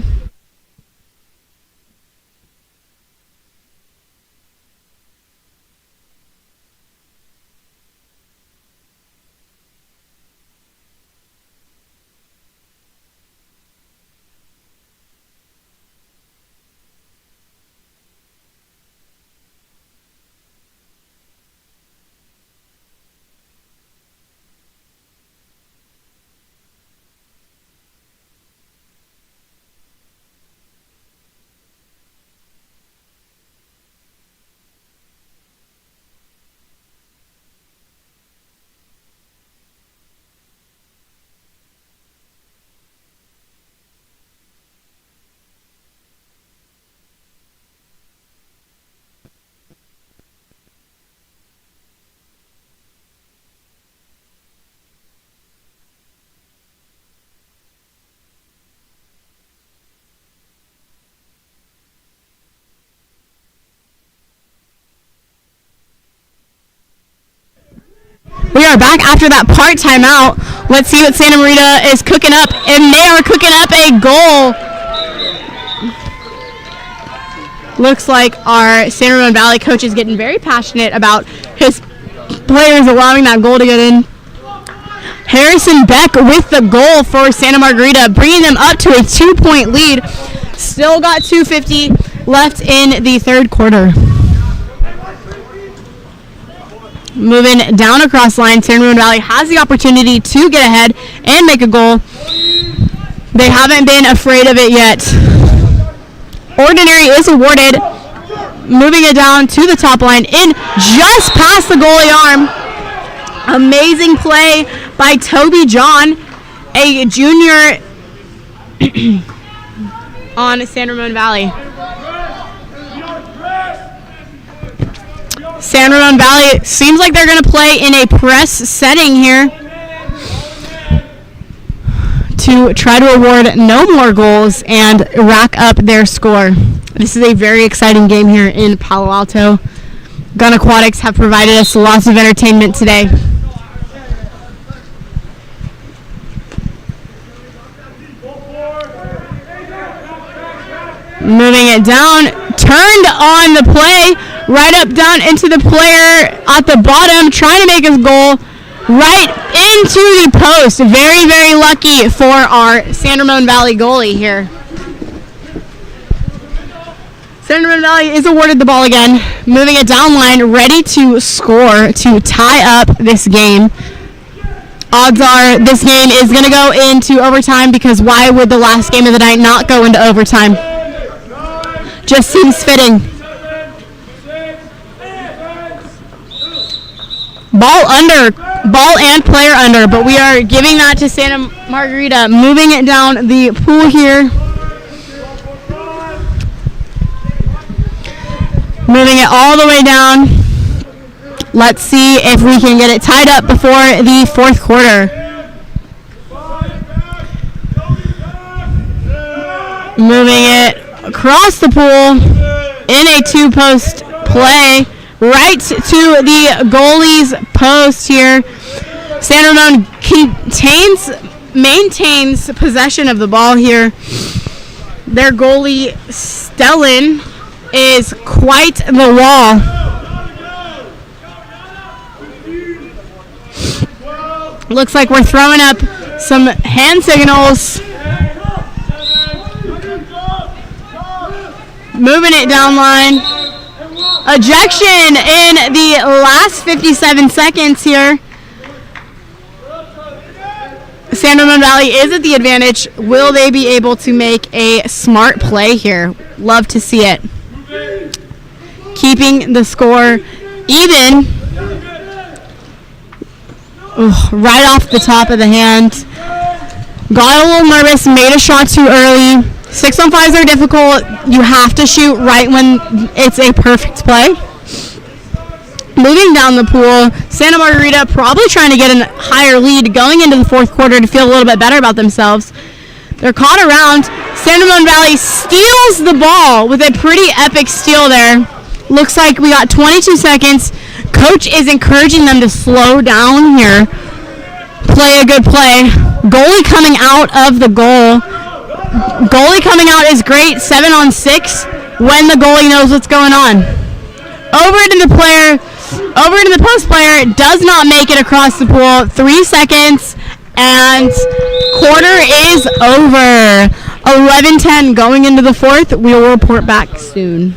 We are back after that part timeout. Let's see what Santa Margarita is cooking up, and they are cooking up a goal. Looks like our San Ramon Valley coach is getting very passionate about his players allowing that goal to get in. Harrison Beck with the goal for Santa Margarita, bringing them up to a 2-point lead. Still got 2:50 left in the third quarter. moving down across line. San Ramon Valley has the opportunity to get ahead and make a goal. They haven't been afraid of it yet. Ordinary is awarded, moving it down to the top line in just past the goalie arm. Amazing play by Toby John, a junior on San Ramon Valley. San Ramon Valley seems like they're going to play in a press setting here to try to award no more goals and rack up their score. This is a very exciting game here in Palo Alto. GUNN Aquatics have provided us lots of entertainment today. Moving it down, turned on the play, right up down into the player at the bottom, trying to make his goal right into the post. Very, very lucky for our San Ramon Valley goalie here. San Ramon Valley is awarded the ball again, moving it down line, ready to score to tie up this game. Odds are this game is going to go into overtime, because why would the last game of the night not go into overtime? Just seems fitting. Ball and player under, but we are giving that to Santa Margarita, moving it down the pool here. Moving it all the way down. Let's see if we can get it tied up before the fourth quarter. Moving it across the pool in a two-post play right to the goalie's post here. San Ramon maintains possession of the ball here. Their goalie, Stellan, is quite the wall. Looks like we're throwing up some hand signals. Moving it down line. Ejection in the last 57 seconds here. San Ramon Valley is at the advantage. Will they be able to make a smart play here? Love to see it. Keeping the score even. Right off the top of the hand. Got a little nervous, made a shot too early. 6-on-5s are difficult. You have to shoot right when it's a perfect play. Moving down the pool, Santa Margarita probably trying to get a higher lead going into the fourth quarter to feel a little bit better about themselves. They're caught around. San Ramon Valley steals the ball with a pretty epic steal there. Looks like we got 22 seconds. Coach is encouraging them to slow down here. Play a good play. Goalie coming out of the goal. Goalie coming out is great, 7-on-6, when the goalie knows what's going on. Over to the post player, does not make it across the pool. 3 seconds, and quarter is over. 11-10 going into the fourth. We will report back soon.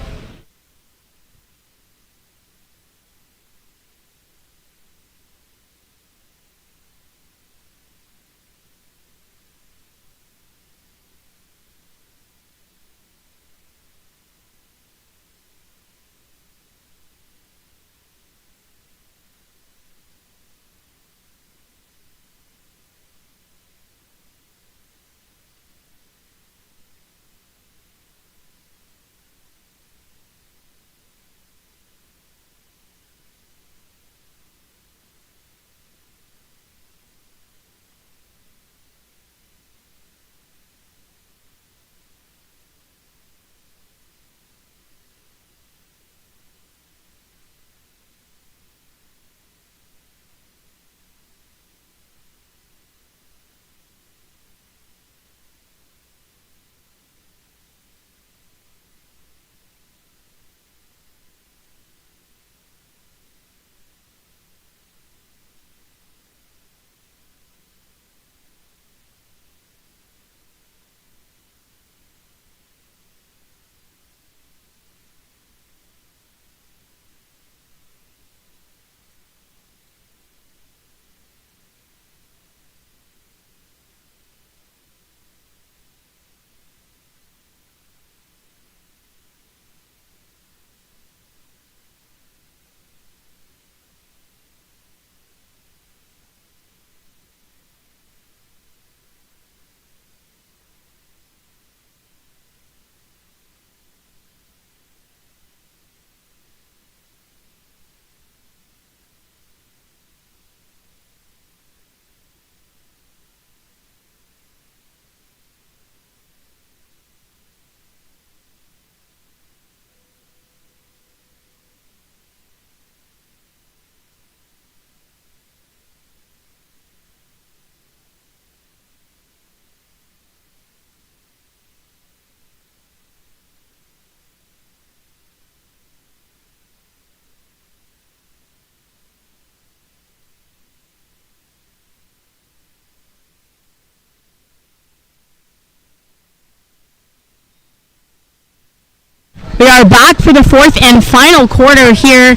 are back for the fourth and final quarter here.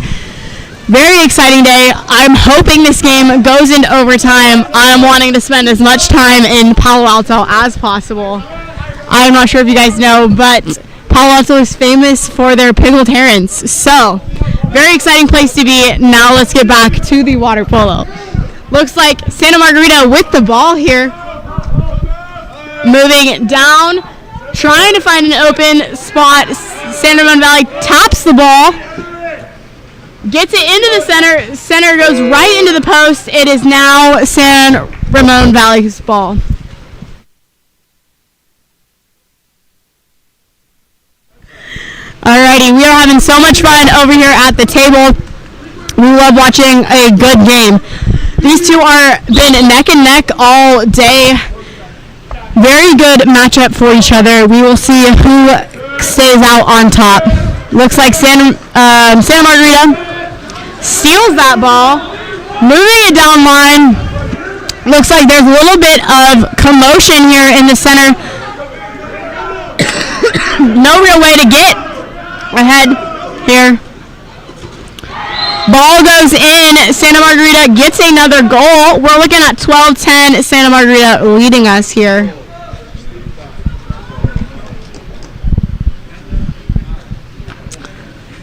Very exciting day. I'm hoping this game goes into overtime. I'm wanting to spend as much time in Palo Alto as possible. I'm not sure if you guys know, but Palo Alto is famous for their pickled herons. So, very exciting place to be. Now let's get back to the water polo. Looks like Santa Margarita with the ball here. Moving down, trying to find an open spot. San Ramon Valley taps the ball. Gets it into the center. Center goes right into the post. It is now San Ramon Valley's ball. Alrighty, we are having so much fun over here at the table. We love watching a good game. These two are been neck and neck all day. Very good matchup for each other. We will see who stays out on top. Looks like Santa Margarita steals that ball, moving it down line. Looks like there's a little bit of commotion here in the center. No real way to get ahead here. Ball goes in. Santa Margarita gets another goal. We're looking at 12-10. Santa Margarita leading us here.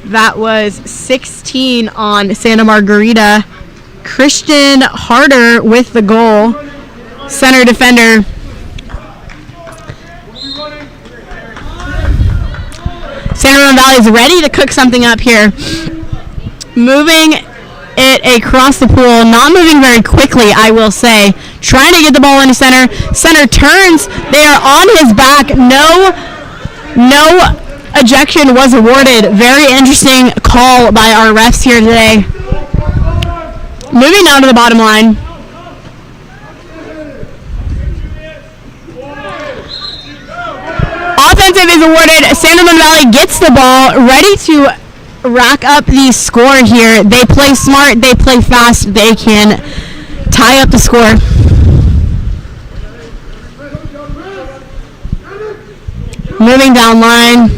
That was 16 on Santa Margarita. Christian Harder with the goal. Center defender. San Ramon Valley is ready to cook something up here. Moving it across the pool. Not moving very quickly, I will say. Trying to get the ball into center. Center turns. They are on his back. No ejection was awarded. Very interesting call by our refs here today. Moving down to the bottom line. Offensive is awarded. San Ramon Valley gets the ball, ready to rack up the score here. They play smart, they play fast, they can tie up the score. Moving down line,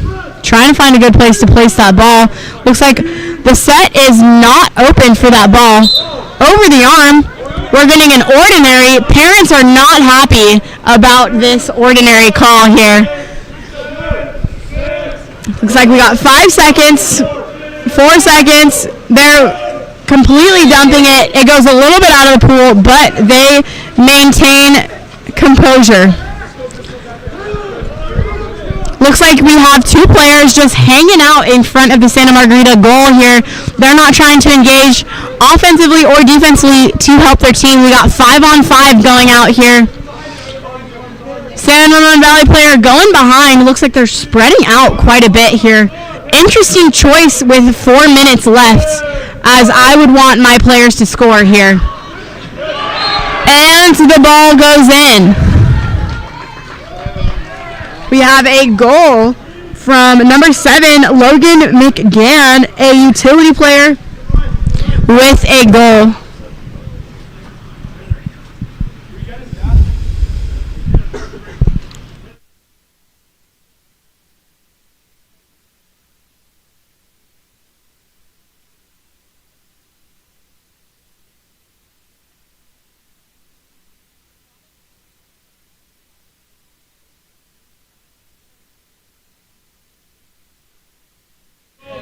trying to find a good place to place that ball. Looks like the set is not open for that ball. Over the arm, we're getting an ordinary. Parents are not happy about this ordinary call here. Looks like we got 5 seconds, 4 seconds. They're completely dumping it. It goes a little bit out of the pool, but they maintain composure. Looks like we have two players just hanging out in front of the Santa Margarita goal here. They're not trying to engage offensively or defensively to help their team. We got 5-on-5 going out here. San Ramon Valley player going behind. Looks like they're spreading out quite a bit here. Interesting choice with 4 minutes left, as I would want my players to score here. And the ball goes in. We have a goal from number 7, Logan McGann, a utility player with a goal.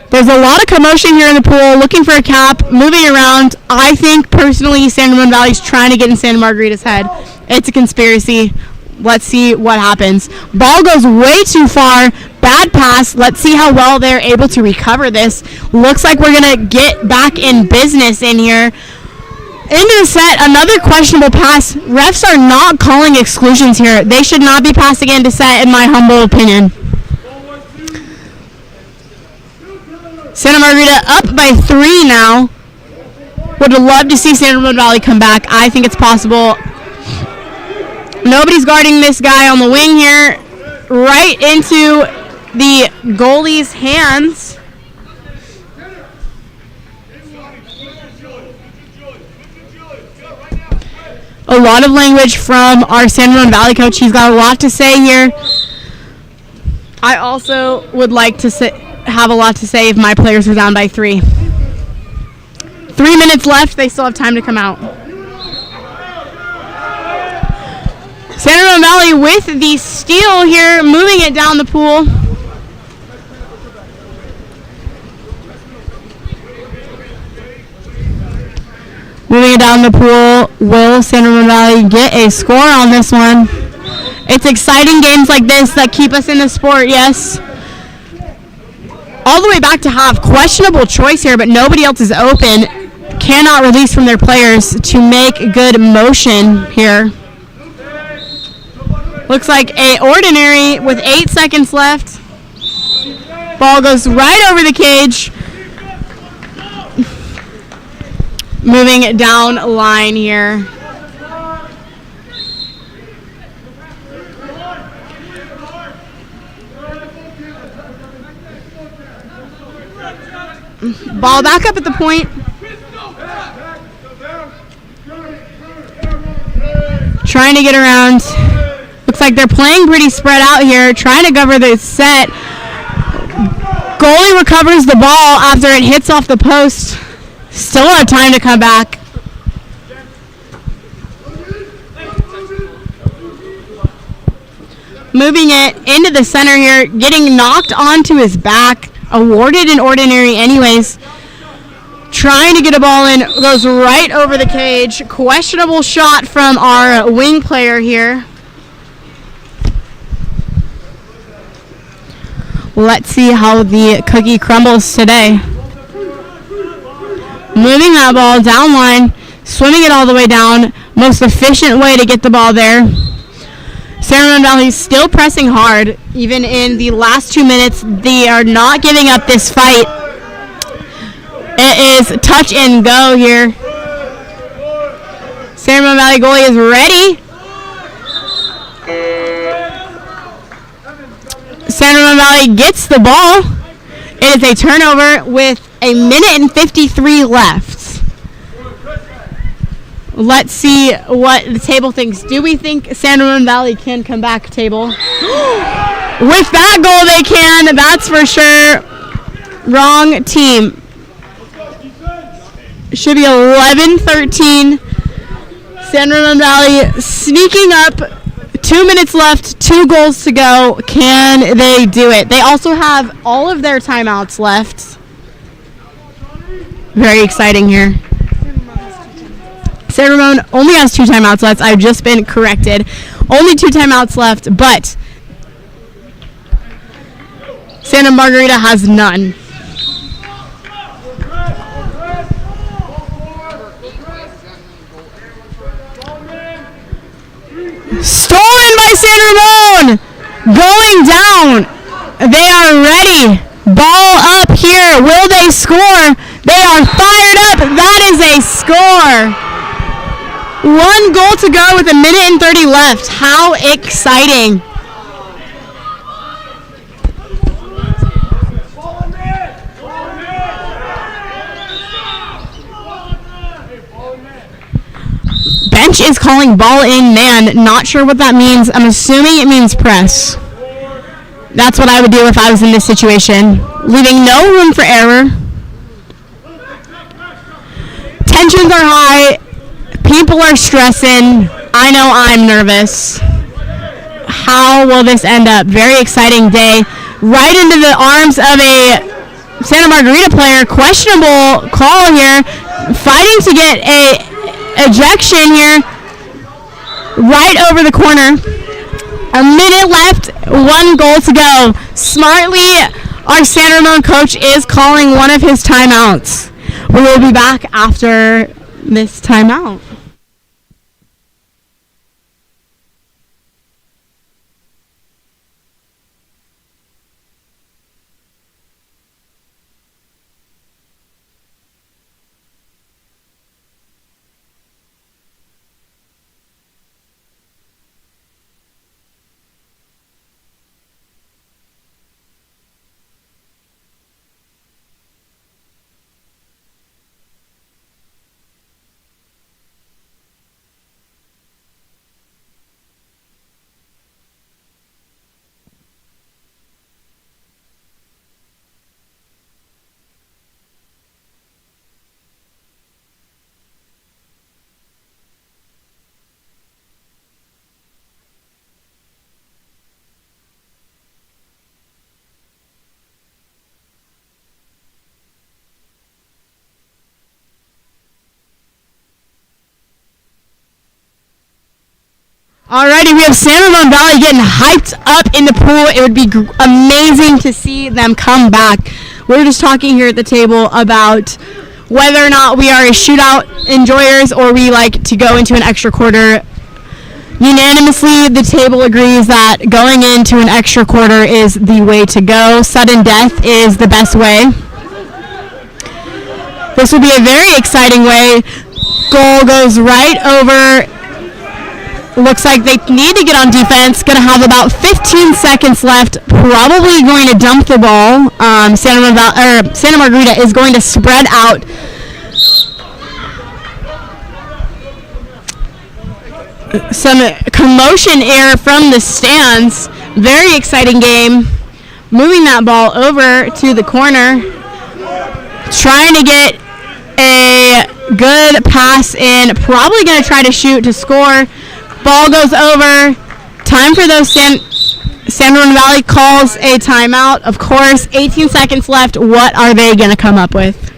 There's a lot of commotion here in the pool, looking for a cap, moving around. I think, personally, San Ramon Valley's trying to get in Santa Margarita's head. It's a conspiracy. Let's see what happens. Ball goes way too far. Bad pass. Let's see how well they're able to recover this. Looks like we're going to get back in business in here. Into the set, another questionable pass. Refs are not calling exclusions here. They should not be passing into set, in my humble opinion. Santa Margarita up by 3 now. Would love to see San Ramon Valley come back. I think it's possible. Nobody's guarding this guy on the wing here. Right into the goalie's hands. A lot of language from our San Ramon Valley coach. He's got a lot to say here. I also would like to say have a lot to say if my players are down by 3. 3 minutes left. They still have time to come out. San Ramon Valley with the steal here, moving it down the pool. Moving it down the pool. Will San Ramon Valley get a score on this one? It's exciting games like this that keep us in the sport, yes. All the way back to half. Questionable choice here, but nobody else is open. Cannot release from their players to make good motion here. Looks like a ordinary with 8 seconds left. Ball goes right over the cage. Moving it down line here. Ball back up at the point. Trying to get around. Looks like they're playing pretty spread out here, trying to cover the set. Goalie recovers the ball after it hits off the post. Still have time to come back. Moving it into the center here, getting knocked onto his back. Awarded an ordinary anyways. Trying to get a ball in, goes right over the cage. Questionable shot from our wing player here. Let's see how the cookie crumbles today. Moving that ball down line, swimming it all the way down. Most efficient way to get the ball there. San Ramon Valley is still pressing hard. Even in the last 2 minutes, they are not giving up this fight. It is touch and go here. San Ramon Valley goalie is ready. San Ramon Valley gets the ball. It is a turnover with a minute and 53 left. Let's see what the table thinks. Do we think San Ramon Valley can come back, table? With that goal, they can. That's for sure. Wrong team. Should be 11-13. San Ramon Valley sneaking up. 2 minutes left. 2 goals to go. Can they do it? They also have all of their timeouts left. Very exciting here. San Ramon only has 2 timeouts left. I've just been corrected. Only 2 timeouts left, but Santa Margarita has none. Stolen by San Ramon! Going down. They are ready. Ball up here. Will they score? They are fired up. That is a score. 1 goal to go with a minute and 30 left. How exciting. Bench is calling ball in man. Not sure what that means. I'm assuming it means press. That's what I would do if I was in this situation. Leaving no room for error. Tensions are high. People are stressing. I know I'm nervous. How will this end up? Very exciting day. Right into the arms of a Santa Margarita player. Questionable call here. Fighting to get a ejection here. Right over the corner. A minute left. 1 goal to go. Smartly, our San Ramon coach is calling one of his timeouts. We will be back after this timeout. Alrighty, we have San Ramon Valley getting hyped up in the pool. It would be amazing to see them come back. We're just talking here at the table about whether or not we are a shootout enjoyers or we like to go into an extra quarter. Unanimously, the table agrees that going into an extra quarter is the way to go. Sudden death is the best way. This will be a very exciting way. Goal goes right over. Looks like they need to get on defense. Going to have about 15 seconds left. Probably going to dump the ball. Santa Margarita is going to spread out. Some commotion here from the stands. Very exciting game. Moving that ball over to the corner. Trying to get a good pass in. Probably going to try to shoot to score. Ball goes over. Time for those San Ramon Valley calls a timeout. Of course, 18 seconds left. What are they going to come up with?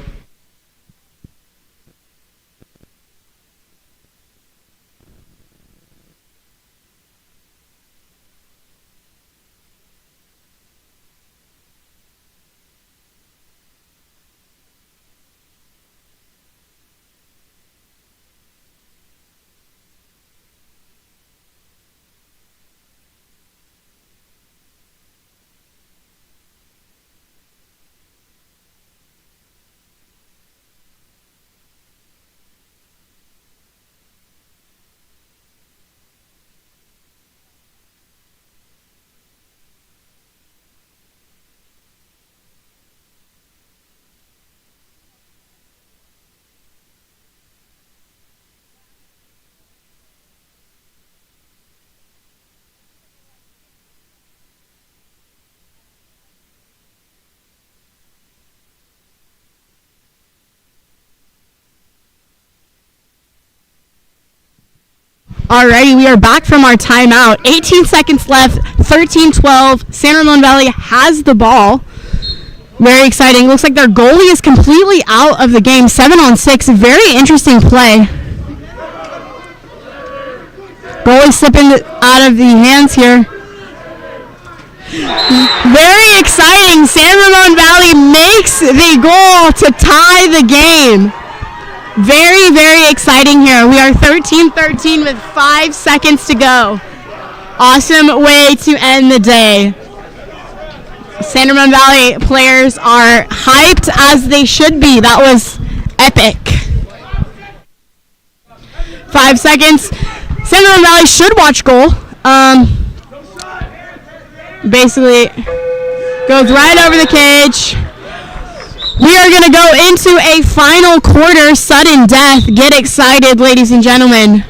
Alrighty, we are back from our timeout. 18 seconds left, 13-12. San Ramon Valley has the ball. Very exciting. Looks like their goalie is completely out of the game. 7-on-6. Very interesting play. Goalie slipping out of the hands here. Very exciting. San Ramon Valley makes the goal to tie the game. Very, very exciting here. We are 13-13 with 5 seconds to go. Awesome way to end the day. San Ramon Valley players are hyped as they should be. That was epic. 5 seconds. San Ramon Valley should watch goal. Basically goes right over the cage. We are going to go into a final quarter, sudden death. Get excited, ladies and gentlemen.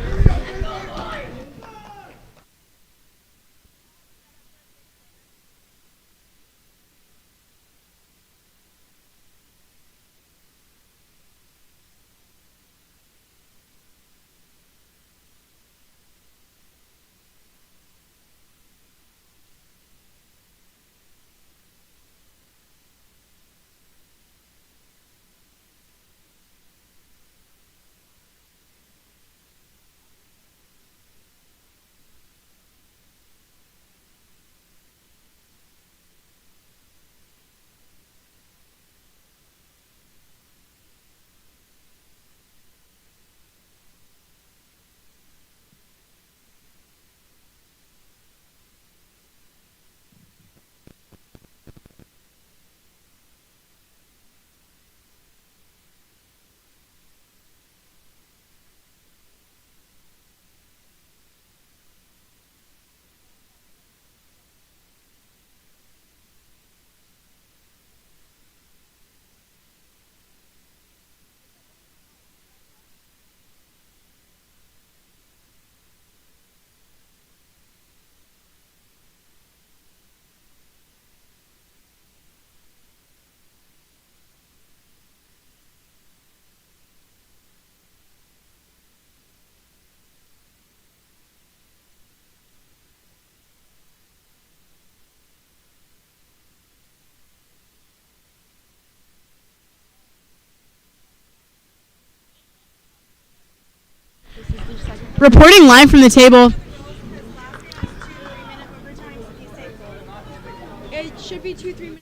Reporting live from the table, be 2-3 minutes.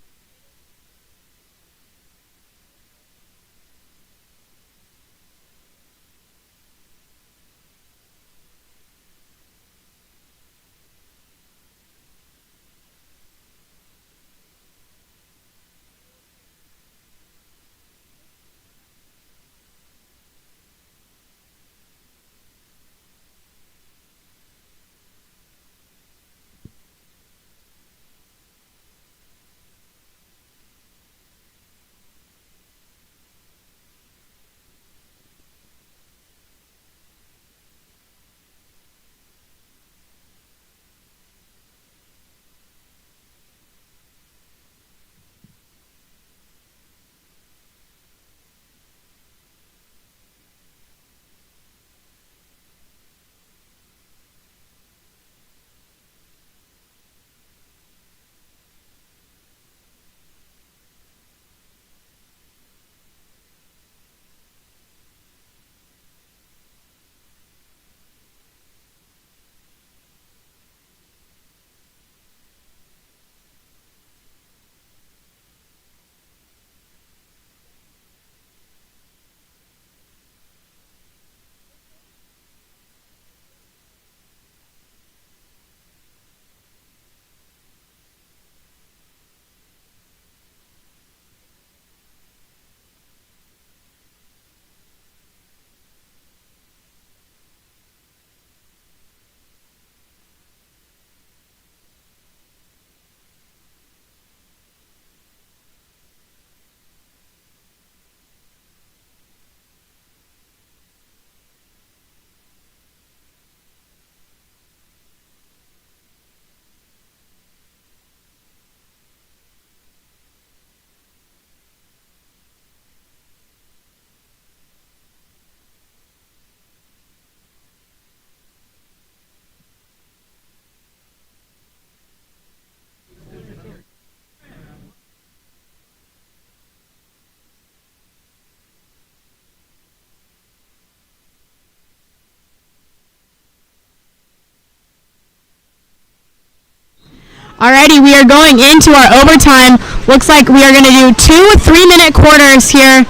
Alrighty, we are going into our overtime. Looks like we are going to do 2 3-minute quarters here.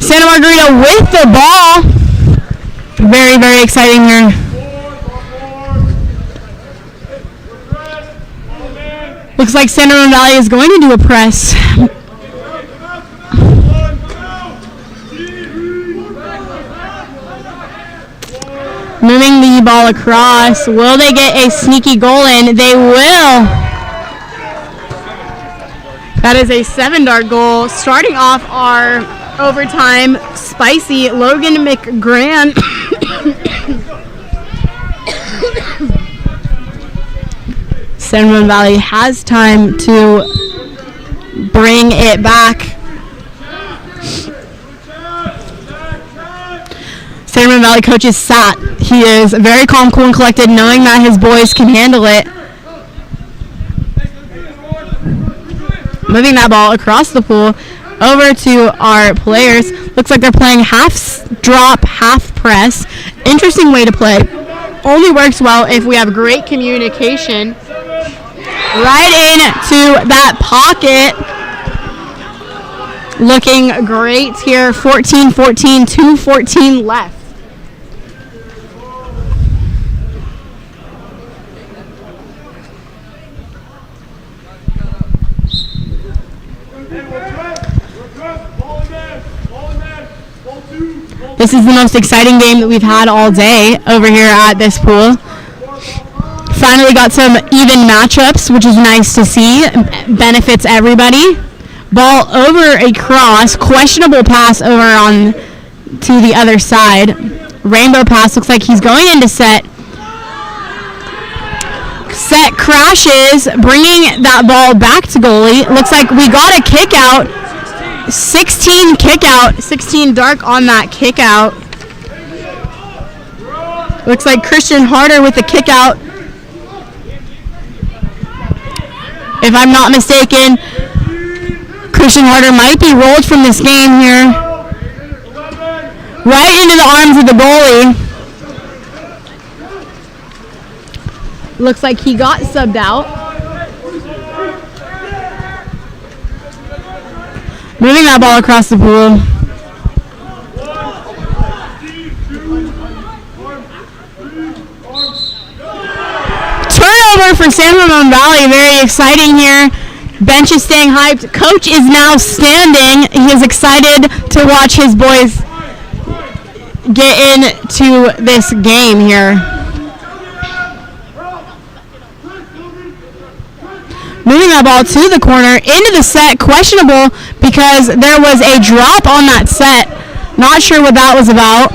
Santa Margarita with the ball. Very, very exciting here. Looks like San Ramon Valley is going to do a press. Moving the ball across. Will they get a sneaky goal in? They will. That is a 7-dart goal. Starting off our overtime, spicy Logan McGran. San Ramon Valley has time to bring it back. San Ramon Valley coach is sat. He is very calm, cool, and collected, knowing that his boys can handle it. Moving that ball across the pool over to our players. Looks like they're playing half drop, half press. Interesting way to play. Only works well if we have great communication. Right into that pocket. Looking great here. 14-14, 2:14 left. This is the most exciting game that we've had all day over here at this pool. Finally got some even matchups, which is nice to see. Benefits everybody. Ball over a cross. Questionable pass over on to the other side. Rainbow pass. Looks like he's going into set. Set crashes, bringing that ball back to goalie. Looks like we got a kick out. 16 kick out. 16 dark on that kick out. Looks like Christian Harder with the kick out. If I'm not mistaken, Christian Harder might be rolled from this game here. Right into the arms of the goalie. Looks like he got subbed out. Moving that ball across the pool. Turnover for San Ramon Valley. Very exciting here. Bench is staying hyped. Coach is now standing. He is excited to watch his boys get into this game here. Moving that ball to the corner, into the set, questionable because there was a drop on that set. Not sure what that was about.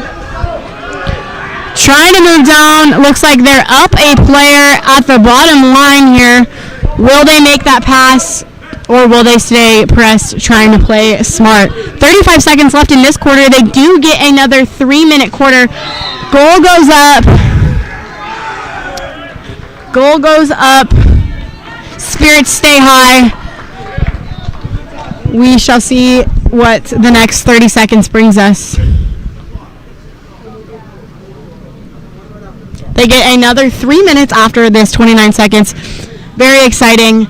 Trying to move down, looks like they're up a player at the bottom line here. Will they make that pass or will they stay pressed trying to play smart? 35 seconds left in this quarter. They do get another 3-minute quarter. Goal goes up. Goal goes up. Spirits stay high. We shall see what the next 30 seconds brings us. They get another 3 minutes after this 29 seconds. Very exciting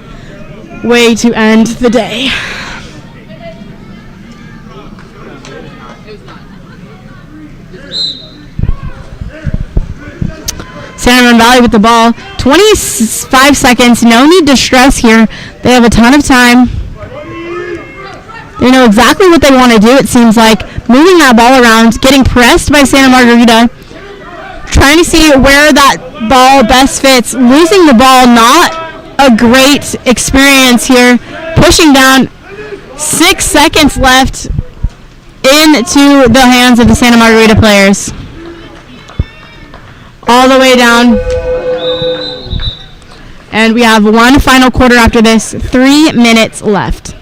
way to end the day. San Ramon Valley with the ball. 25 seconds. No need to stress here. They have a ton of time. They know exactly what they want to do, it seems like. Moving that ball around. Getting pressed by Santa Margarita. Trying to see where that ball best fits. Losing the ball, not a great experience here. Pushing down. 6 seconds left into the hands of the Santa Margarita players. All the way down. And we have one final quarter after this. 3 minutes left.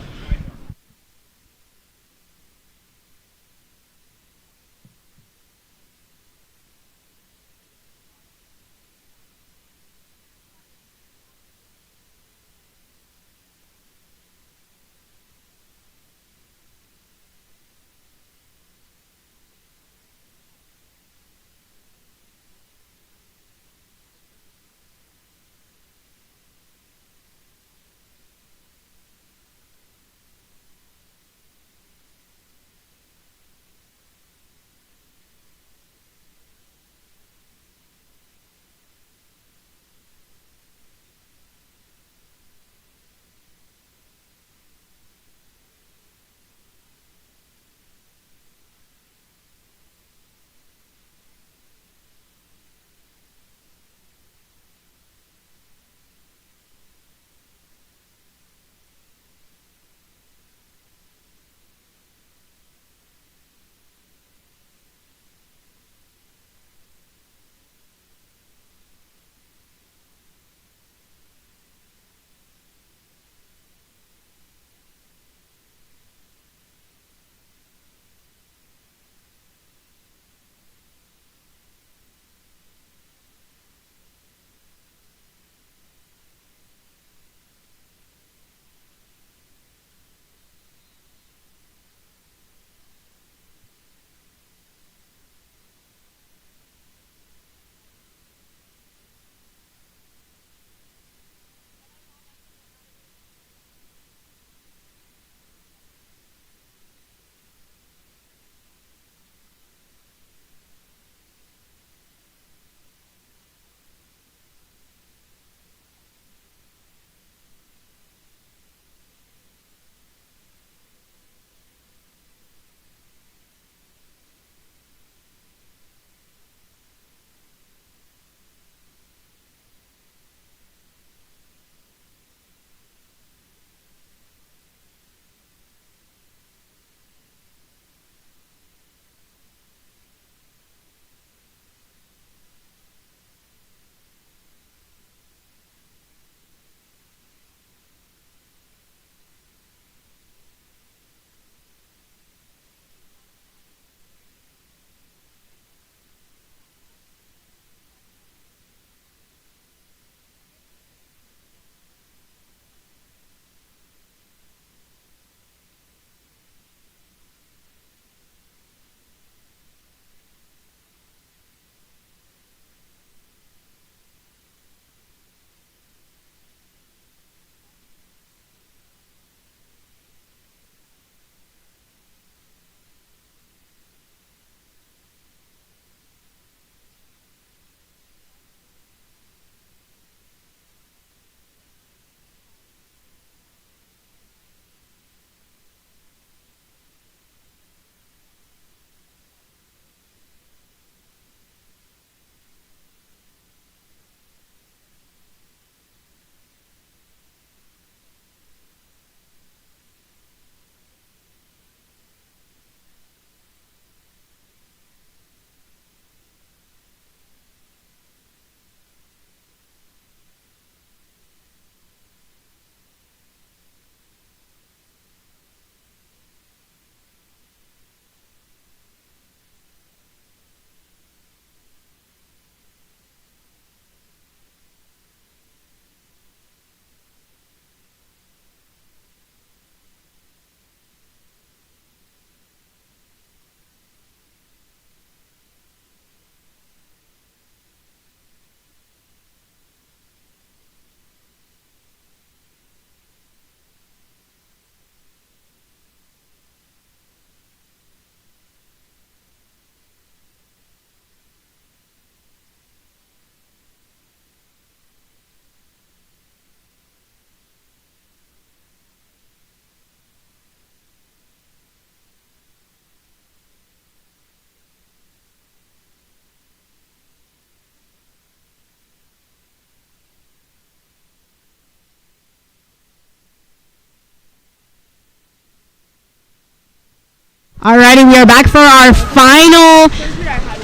Alrighty, we are back for our final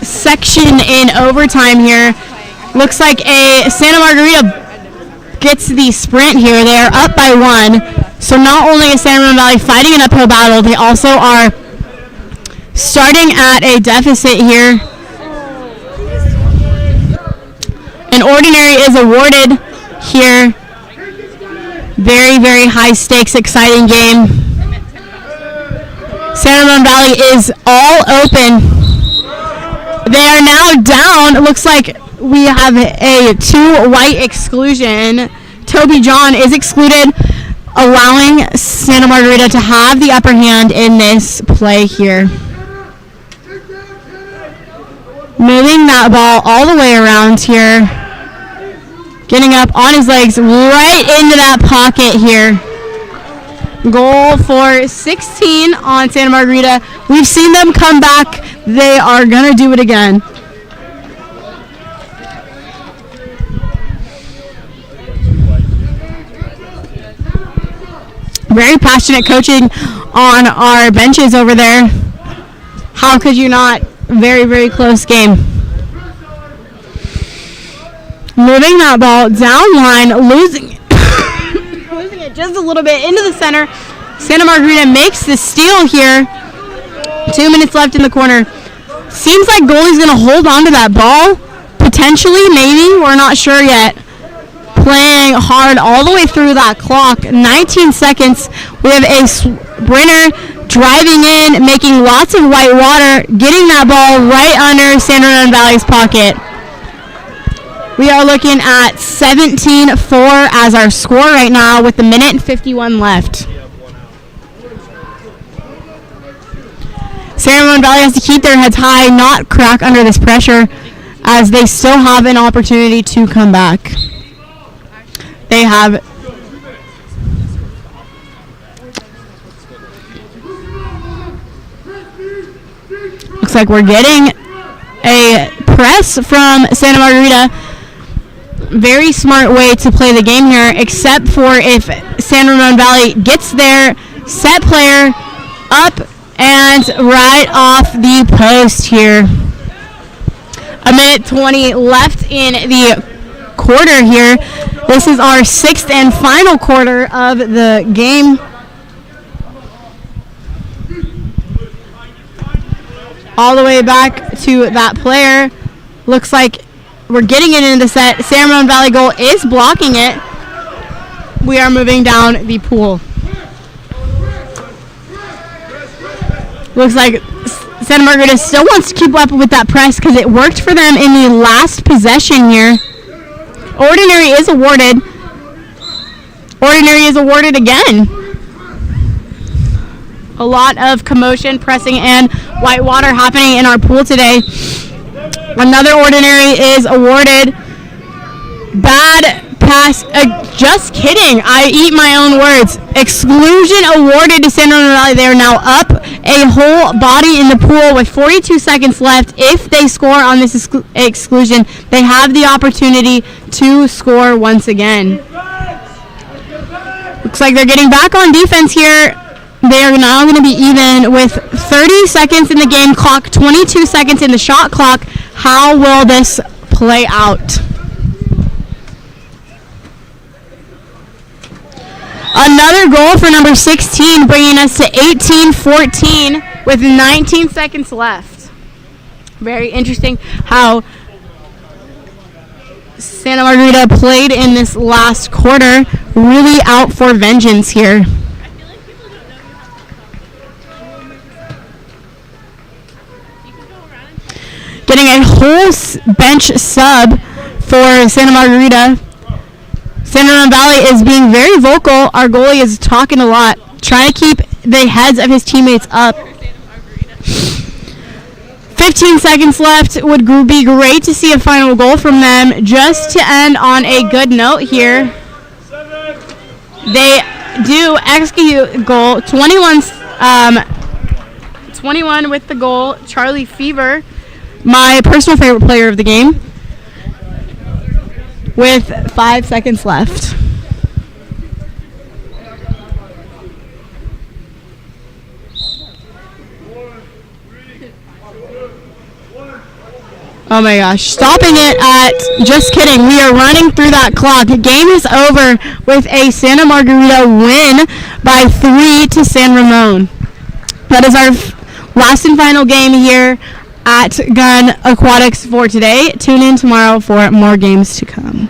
section in overtime here. Looks like a Santa Margarita gets the sprint here. They are up by 1. So not only is San Ramon Valley fighting an uphill battle, they also are starting at a deficit here. An ordinary is awarded here. Very, very high stakes, exciting game. San Ramon Valley is all open. They are now down. It looks like we have a 2 white exclusion. Toby John is excluded, allowing Santa Margarita to have the upper hand in this play here. Moving that ball all the way around here. Getting up on his legs right into that pocket here. Goal for 16 on Santa Margarita. We've seen them come back. They are going to do it again. Very passionate coaching on our benches over there. How could you not? Very, very close game. Moving that ball down line, losing it just a little bit into the center. Santa Margarita makes the steal here. 2 minutes left in the corner. Seems like goalie's going to hold on to that ball. Potentially, maybe. We're not sure yet. Playing hard all the way through that clock. 19 seconds. We have a sprinter driving in, making lots of white water, getting that ball right under San Ramon Valley's pocket. We are looking at 17-4 as our score right now with the minute and 51 left. San Ramon Valley has to keep their heads high, not crack under this pressure, as they still have an opportunity to come back. They have looks like we're getting a press from Santa Margarita. Very smart way to play the game here, except for if San Ramon Valley gets their set player up and right off the post here. A minute 20 left in the quarter here. This is our 6th and final quarter of the game. All the way back to that player. Looks like we're getting it into the set. San Ramon Valley goal is blocking it. We are moving down the pool. Looks like Santa Margarita still wants to keep up with that press because it worked for them in the last possession here. Ordinary is awarded. Ordinary is awarded again. A lot of commotion, pressing, and white water happening in our pool today. Another ordinary is awarded. Bad pass. Just kidding. I eat my own words. Exclusion awarded to San Ramon Valley. They are now up a whole body in the pool with 42 seconds left. If they score on this exclusion, they have the opportunity to score once again. Looks like they're getting back on defense here. They are now going to be even with 30 seconds in the game clock, 22 seconds in the shot clock. How will this play out? Another goal for number 16, bringing us to 18-14 with 19 seconds left. Very interesting how Santa Margarita played in this last quarter. Really out for vengeance here. Getting a whole bench sub for Santa Margarita. Santa Ramon Valley is being very vocal. Our goalie is talking a lot, trying to keep the heads of his teammates up. 15 seconds left. Would be great to see a final goal from them. Just to end on a good note here, they do execute goal. 21 with the goal. Charlie Fever, my personal favorite player of the game, with 5 seconds left. Oh my gosh, stopping it at, just kidding, we are running through that clock. Game is over with a Santa Margarita win by 3 to San Ramon. That is our last and final game here at GUNN Aquatics for today. Tune in tomorrow for more games to come.